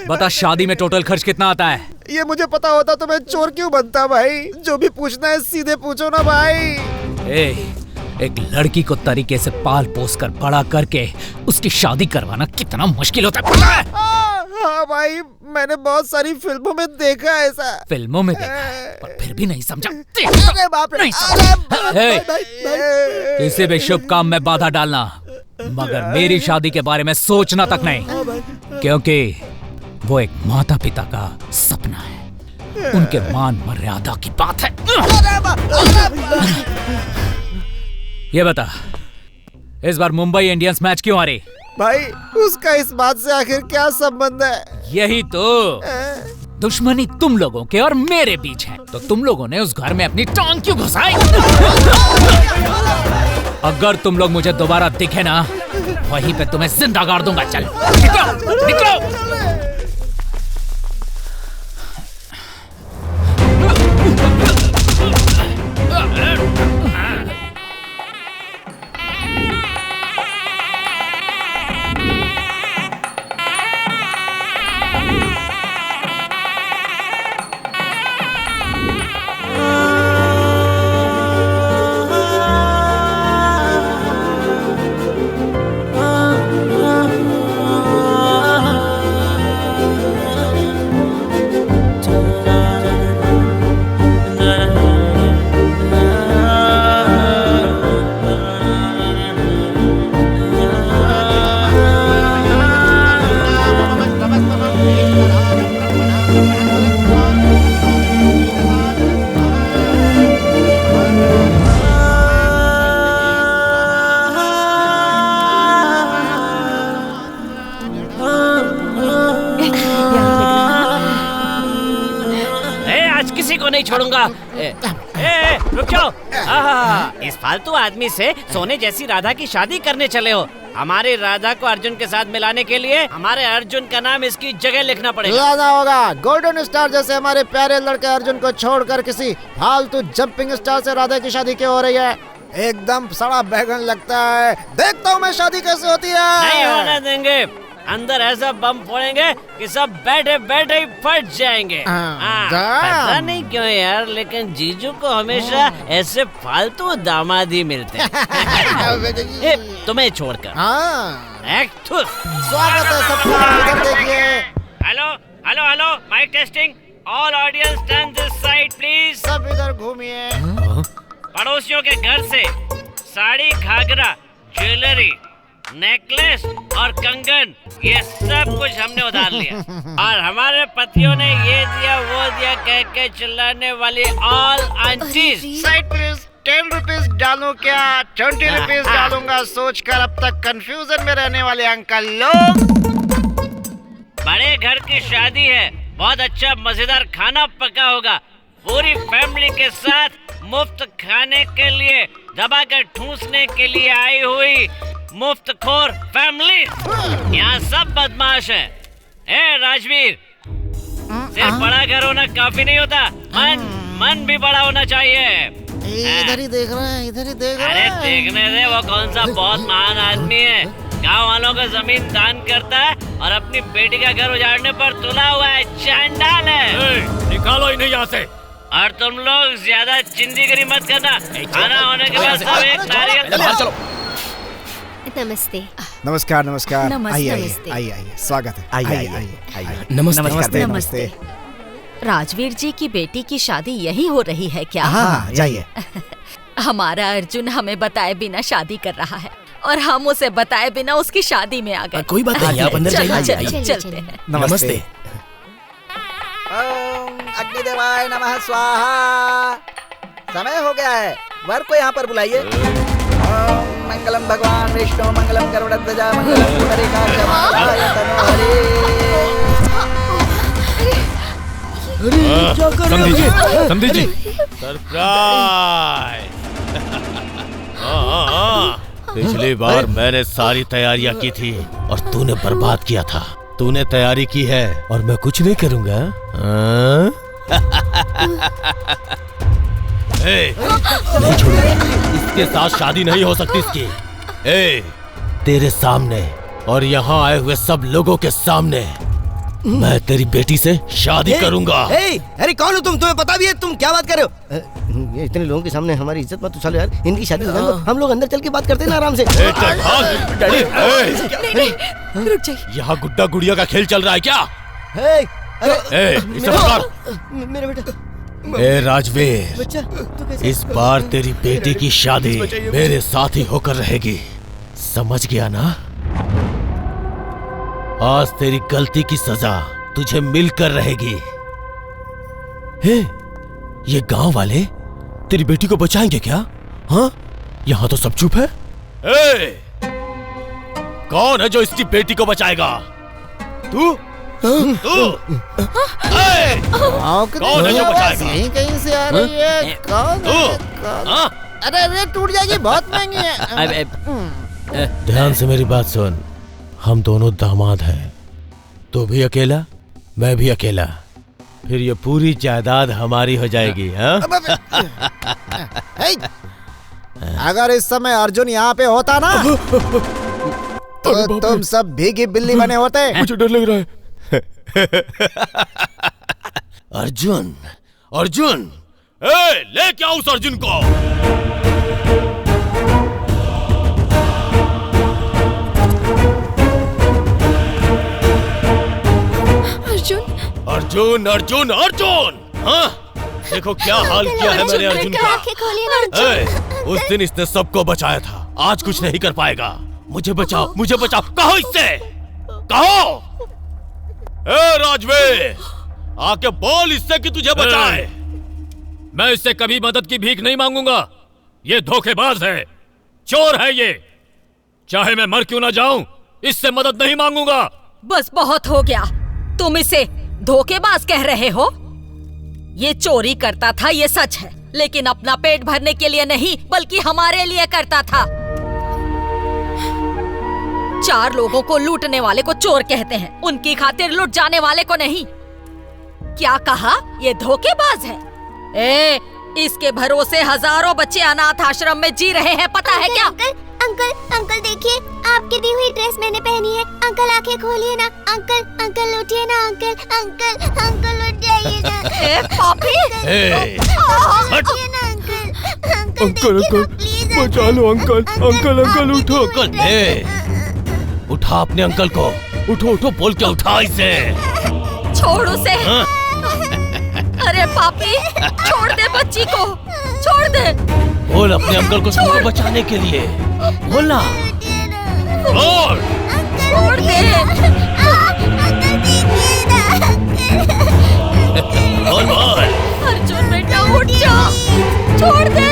बता, शादी में टोटल खर्च कितना आता है? ये मुझे पता होता तो मैं चोर क्यों बनता भाई। जो भी पूछना है सीधे पूछो ना भाई। एक लड़की को तरीके से पाल पोस कर बड़ा करके उसकी शादी करवाना कितना मुश्किल होता है, पता है? हाँ भाई, मैंने बहुत सारी फिल्मों में देखा है ऐसा। फिल्मों में देखा है, पर फिर भी नहीं समझा। अरे बाप रे, किसी भी शुभ काम में बाधा डालना, मगर मेरी शादी के बारे में सोचना तक नहीं, क्योंकि वो एक माता पिता का सपना है। उनके मान मर्यादा की बात है। ये बता, इस बार मुंबई इंडियंस मैच क्यों हारी? भाई, उसका इस बात से आखिर क्या संबंध है? यही तो, दुश्मनी तुम लोगों के और मेरे बीच है, तो तुम लोगों ने उस घर में अपनी टांग क्यों घुसाई? अगर तुम लोग मुझे दोबारा दिखे ना, वहीं पे तुम्हें जिंदा गाड़ दूंगा। चल निकलो, निकलो। को नहीं छोड़ूंगा। रुक जाओ। इस फालतू आदमी से सोने जैसी राधा की शादी करने चले हो। हमारी राधा को अर्जुन के साथ मिलाने के लिए हमारे अर्जुन का नाम इसकी जगह लिखना पड़ेगा। लाना होगा। गोल्डन स्टार जैसे हमारे प्यारे लड़के अर्जुन को छोड़कर किसी फालतू जंपिंग स्टार से राधा की शादी क्यों हो रही है? एकदम सड़ा बैगन लगता है। देखता हूँ मैं शादी कैसे होती है। नहीं होने देंगे। अंदर ऐसा बम फोड़ेंगे कि सब बैठे बैठे ही फट जाएंगे। पता नहीं क्यों यार, लेकिन जीजू को हमेशा ऐसे फालतू दामाद ही मिलते हैं। तुम्हें छोड़कर। स्वागत है सबका। इधर देखिए। Hello hello hello, mike testing. All audience turn this side please. सब इधर घूमिए। पड़ोसियों के घर से साड़ी, घाघरा, ज्वेलरी, नेकलेस और कंगन, ये सब कुछ हमने उधार लिया। और हमारे पतियों ने ये दिया वो दिया कह के चिल्लाने वाली all aunties. Side please. 10 rupees डालूं क्या? 20 रुपीज डालूंगा सोचकर अब तक कंफ्यूजन में रहने वाले अंकल लोग। बड़े घर की शादी है, बहुत अच्छा मजेदार खाना पका होगा। पूरी फैमिली के साथ मुफ्त खाने के लिए, दबाकर ठूसने के लिए आई हुई मुफ्त खोर फैमिली। यहाँ सब बदमाश है। ए राजवीर, सिर्फ बड़ा घर होना काफी नहीं होता, मन भी बड़ा होना चाहिए। इधर ही देख रहा है, इधर ही देख रहा है। अरे देखने दे, वो कौन सा बहुत महान आदमी है। गाँव वालों को जमीन दान करता है और अपनी बेटी का घर उजाड़ने पर तुला हुआ है। चांडाल है। निकालो इन्हें यहाँ से। और तुम लोग ज्यादा चिंदीगिरी मत करना। खाना होने के बाद सब एक नारियल। नमस्ते। नमस्कार नमस्कार। नमस्ते, आइए नमस्ते। आइए आइए, स्वागत है। आइए। नमस्ते नमस्ते नमस्ते। राजवीर जी की बेटी की शादी यही हो रही है क्या? हाँ, जाइए। हमारा अर्जुन हमें बताए बिना शादी कर रहा है और हम उसे बताए बिना उसकी शादी में आ गए। कोई बात नहीं, आप अंदर जाइए। चलते हैं। नमस्ते। अग्निदेवाय नमः स्वाहा। समय हो गया है, वर को यहाँ पर बुलाइए। मंगलम भगवान विष्णु मंगलम गरुड़ध्वजा मंगलम पुंडरीकाक्ष मंगलाय तनोहरि। समधी जी। सरप्राइज। पिछली बार मैंने सारी तैयारियां की थी और तूने बर्बाद किया था। तूने तैयारी की है और मैं कुछ नहीं करूंगा। नहीं छोड़ूंगा। इसके साथ शादी नहीं हो सकती इसकी। तेरे सामने और यहाँ आए हुए सब लोगों के सामने मैं तेरी बेटी से शादी करूंगा। अरे कौन हो तुम? तुम्हें पता भी है तुम क्या बात कर रहे हो? ये इतने लोगों के सामने हमारी इज्जत मत उछालो यार। इनकी शादी हो जाए हम लोग अंदर चल के बात करते हैं ना आराम से। रुक जाइए। यहाँ गुड्डा गुड़िया का खेल चल रहा है क्या? मेरा बेटा। ए राजवीर, इस बार तेरी बेटी की शादी मेरे साथ ही होकर रहेगी, समझ गया ना? आज तेरी गलती की सजा तुझे मिलकर रहेगी। ये गांव वाले तेरी बेटी को बचाएंगे क्या? हाँ, यहाँ तो सब चुप है। कौन है जो इसकी बेटी को बचाएगा? तू? तू? कौन है जो बचाएगा? यहीं कहीं से आ रही है। कौन है? अरे टूट जाएगी, बहुत महंगी है। ध्यान से मेरी बात सुन। हम दोनों दामाद हैं। तू भी अकेला, मैं भी अकेला। फिर ये पूरी जायदाद हमारी हो जाएगी। हाँ? अगर इस समय अर्जुन यहाँ पे होता ना तो तुम सब भीगी बिल्ली बने होते। मुझे डर लग रहा है। अर्जुन, अर्जुन, ले क्या उस अर्जुन को? अर्जुन, अर्जुन, अर्जुन! हाँ? देखो क्या हाल किया है मैंने अर्जुन का। उस दिन इसने सबको बचाया था, आज कुछ नहीं कर पाएगा। मुझे बचाओ, मुझे बचाओ। कहो इससे, कहो। राजवीर, आके बोल इससे कि तुझे बचाए। मैं इससे कभी मदद की भीख नहीं मांगूंगा। ये धोखेबाज है, चोर है ये। चाहे मैं मर क्यों ना जाऊं, इससे मदद नहीं मांगूंगा। बस बहुत हो गया। तुम इसे धोखेबाज कह रहे हो? ये चोरी करता था, ये सच है, लेकिन अपना पेट भरने के लिए नहीं बल्कि हमारे लिए करता था। 4 लोगों को लूटने वाले को चोर कहते हैं, उनकी खातिर लूट जाने वाले को नहीं। क्या कहा? ये धोखेबाज है। ए, इसके भरोसे हजारों बच्चे अनाथ आश्रम में जी रहे हैं, पता है क्या? अंकल देखिए, आपकी दी हुई ड्रेस मैंने पहनी है। अंकल आंखें खोलिए ना। अंकल उठिए ना। अंकल उठ जाइए ना। ए, पापी! उठिए ना अंकल प्लीज। बचा लो अंकल उठो। उठा अपने अंकल को। उठो बोल के उठा इसे। छोड़ उसे। अरे पापी, छोड़ दे बच्ची को, छोड़ दे। बोल अपने अंकल को तुमको बचाने के लिए, बोलना। छोड़ दे। बोल। अर्जुन बेटा उठ जा, छोड़ दे।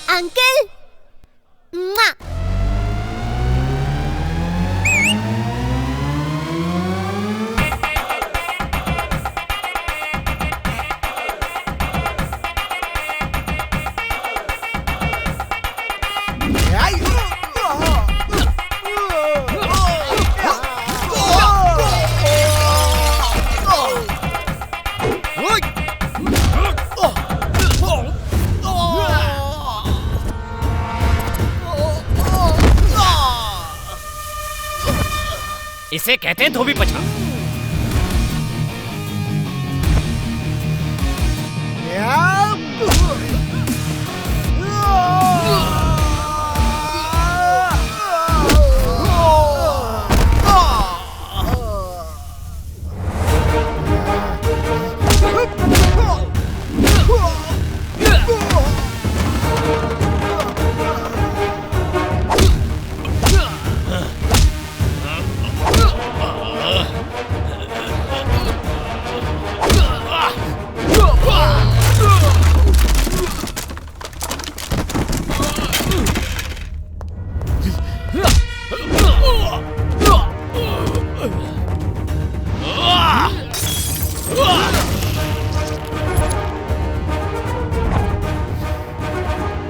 अंकल इसे कहते हैं धोबी पछा।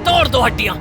तोड़ दो हड्डियां।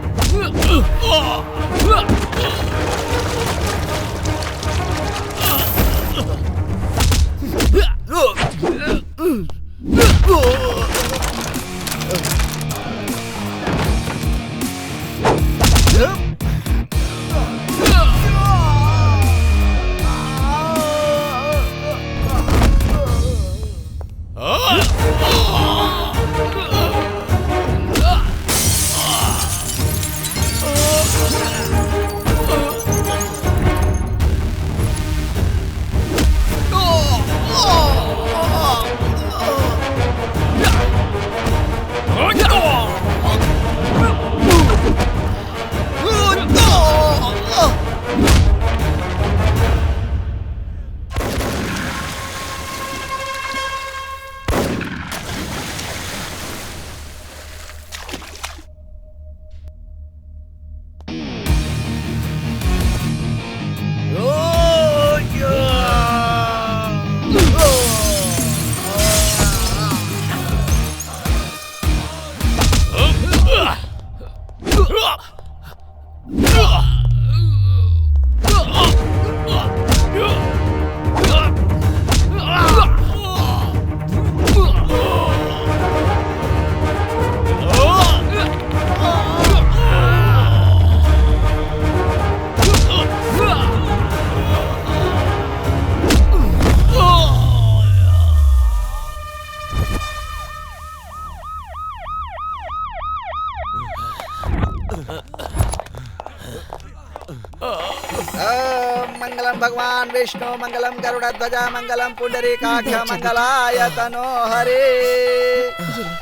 मंगलम भगवान विष्णु मंगलम गरुड़ध्वजा मंगलम पुंडरीकाक्ष मंगलाय तनो हरे।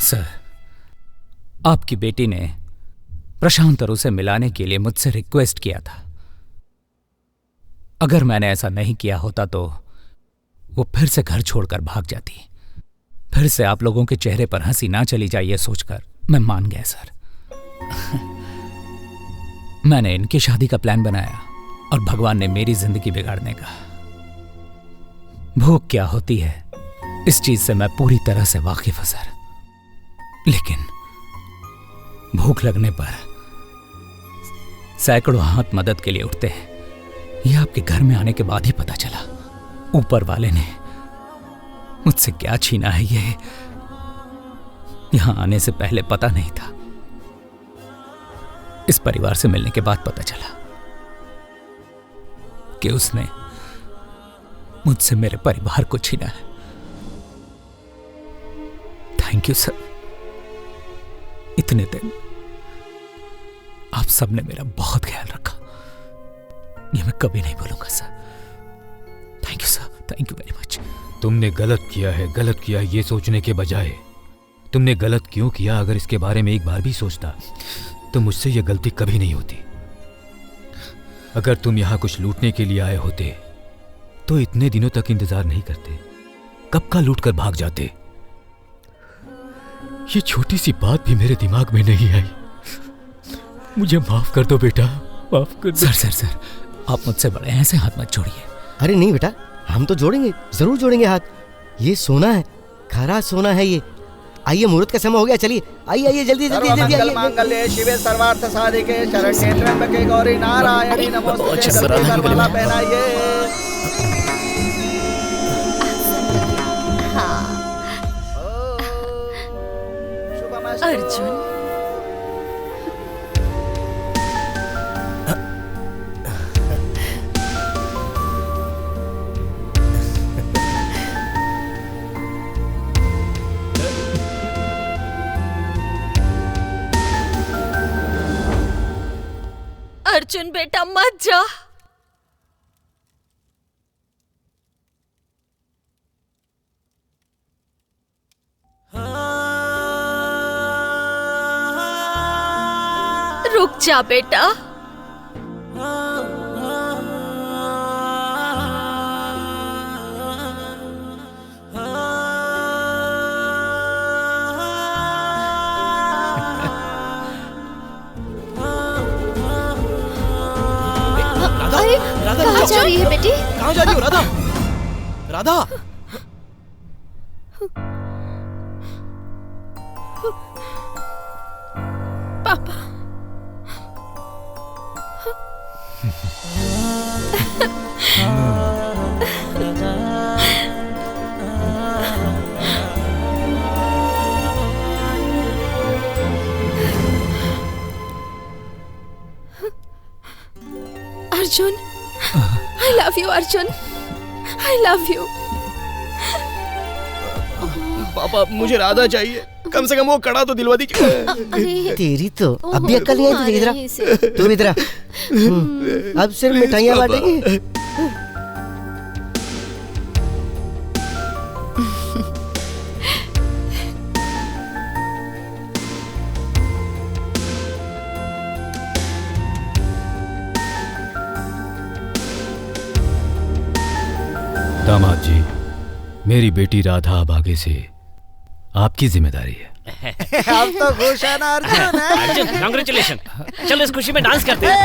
सर, आपकी बेटी ने प्रशांत और उसे मिलाने के लिए मुझसे रिक्वेस्ट किया था। अगर मैंने ऐसा नहीं किया होता तो वो फिर से घर छोड़कर भाग जाती। फिर से आप लोगों के चेहरे पर हंसी ना चली जाए ये सोचकर मैं मान गया सर। मैंने इनकी शादी का प्लान बनाया और भगवान ने मेरी जिंदगी बिगाड़ने का। भूख क्या होती है इस चीज से मैं पूरी तरह से वाकिफ हूं सर, लेकिन भूख लगने पर सैकड़ों हाथ मदद के लिए उठते हैं। यह आपके घर में आने के बाद ही पता चला। ऊपर वाले ने मुझसे क्या छीना है ये यहां आने से पहले पता नहीं था। इस परिवार से मिलने के बाद पता चला कि उसने मुझसे मेरे परिवार को छीना है। Thank you sir. इतने दिन आप सबने मेरा बहुत ख्याल रखा, ये मैं कभी नहीं भूलूंगा sir. Thank you sir, thank you very much. तुमने गलत किया है, गलत किया ये सोचने के बजाय तुमने गलत क्यों किया अगर इसके बारे में एक बार भी सोचता तो मुझसे यह गलती कभी नहीं होती। अगर तुम यहां कुछ लूटने के लिए आए होते तो इतने दिनों तक इंतजार नहीं करते, कब का लूट कर भाग जाते। ये छोटी सी बात भी मेरे दिमाग में नहीं आई। मुझे माफ कर दो बेटा, माफ कर दो। सर आप मुझसे बड़े हैं, ऐसे हाथ मत जोड़िए। अरे नहीं बेटा, हम तो जोड़ेंगे, जरूर जोड़ेंगे हाथ। ये सोना है, खरा सोना है ये। आइए, मुहूर्त का समय हो गया, चलिए आइए जल्दी जल्दी जल्दी आइए। मांगल्ये शिवे सर्वार्थ साधिके शरण्ये त्र्यंबके गौरी नारायणी नमोस्तुते। जल्दी माला पहनाइए। अर्जुन, अर्जुन बेटा मत जा। रुक जा बेटा। कहाँ जा रही है बेटी? कहाँ जा रही हो राधा? राधा पापा। Arjun, I love you Arjun, I love you। पापा मुझे राधा चाहिए, कम से कम वो कड़ा तो दिलवा दीजिए। तेरी तो अब भी अक्ल नहीं आई इधर। तुम इधर अब सिर्फ मिठाइयाँ बांटेंगे। दामाद जी, मेरी बेटी राधा अब आगे से आपकी जिम्मेदारी है। अब तो खुश है ना अर्जुन? अर्जुन, कांग्रेचुलेशन। चलो इस खुशी में डांस करते हैं।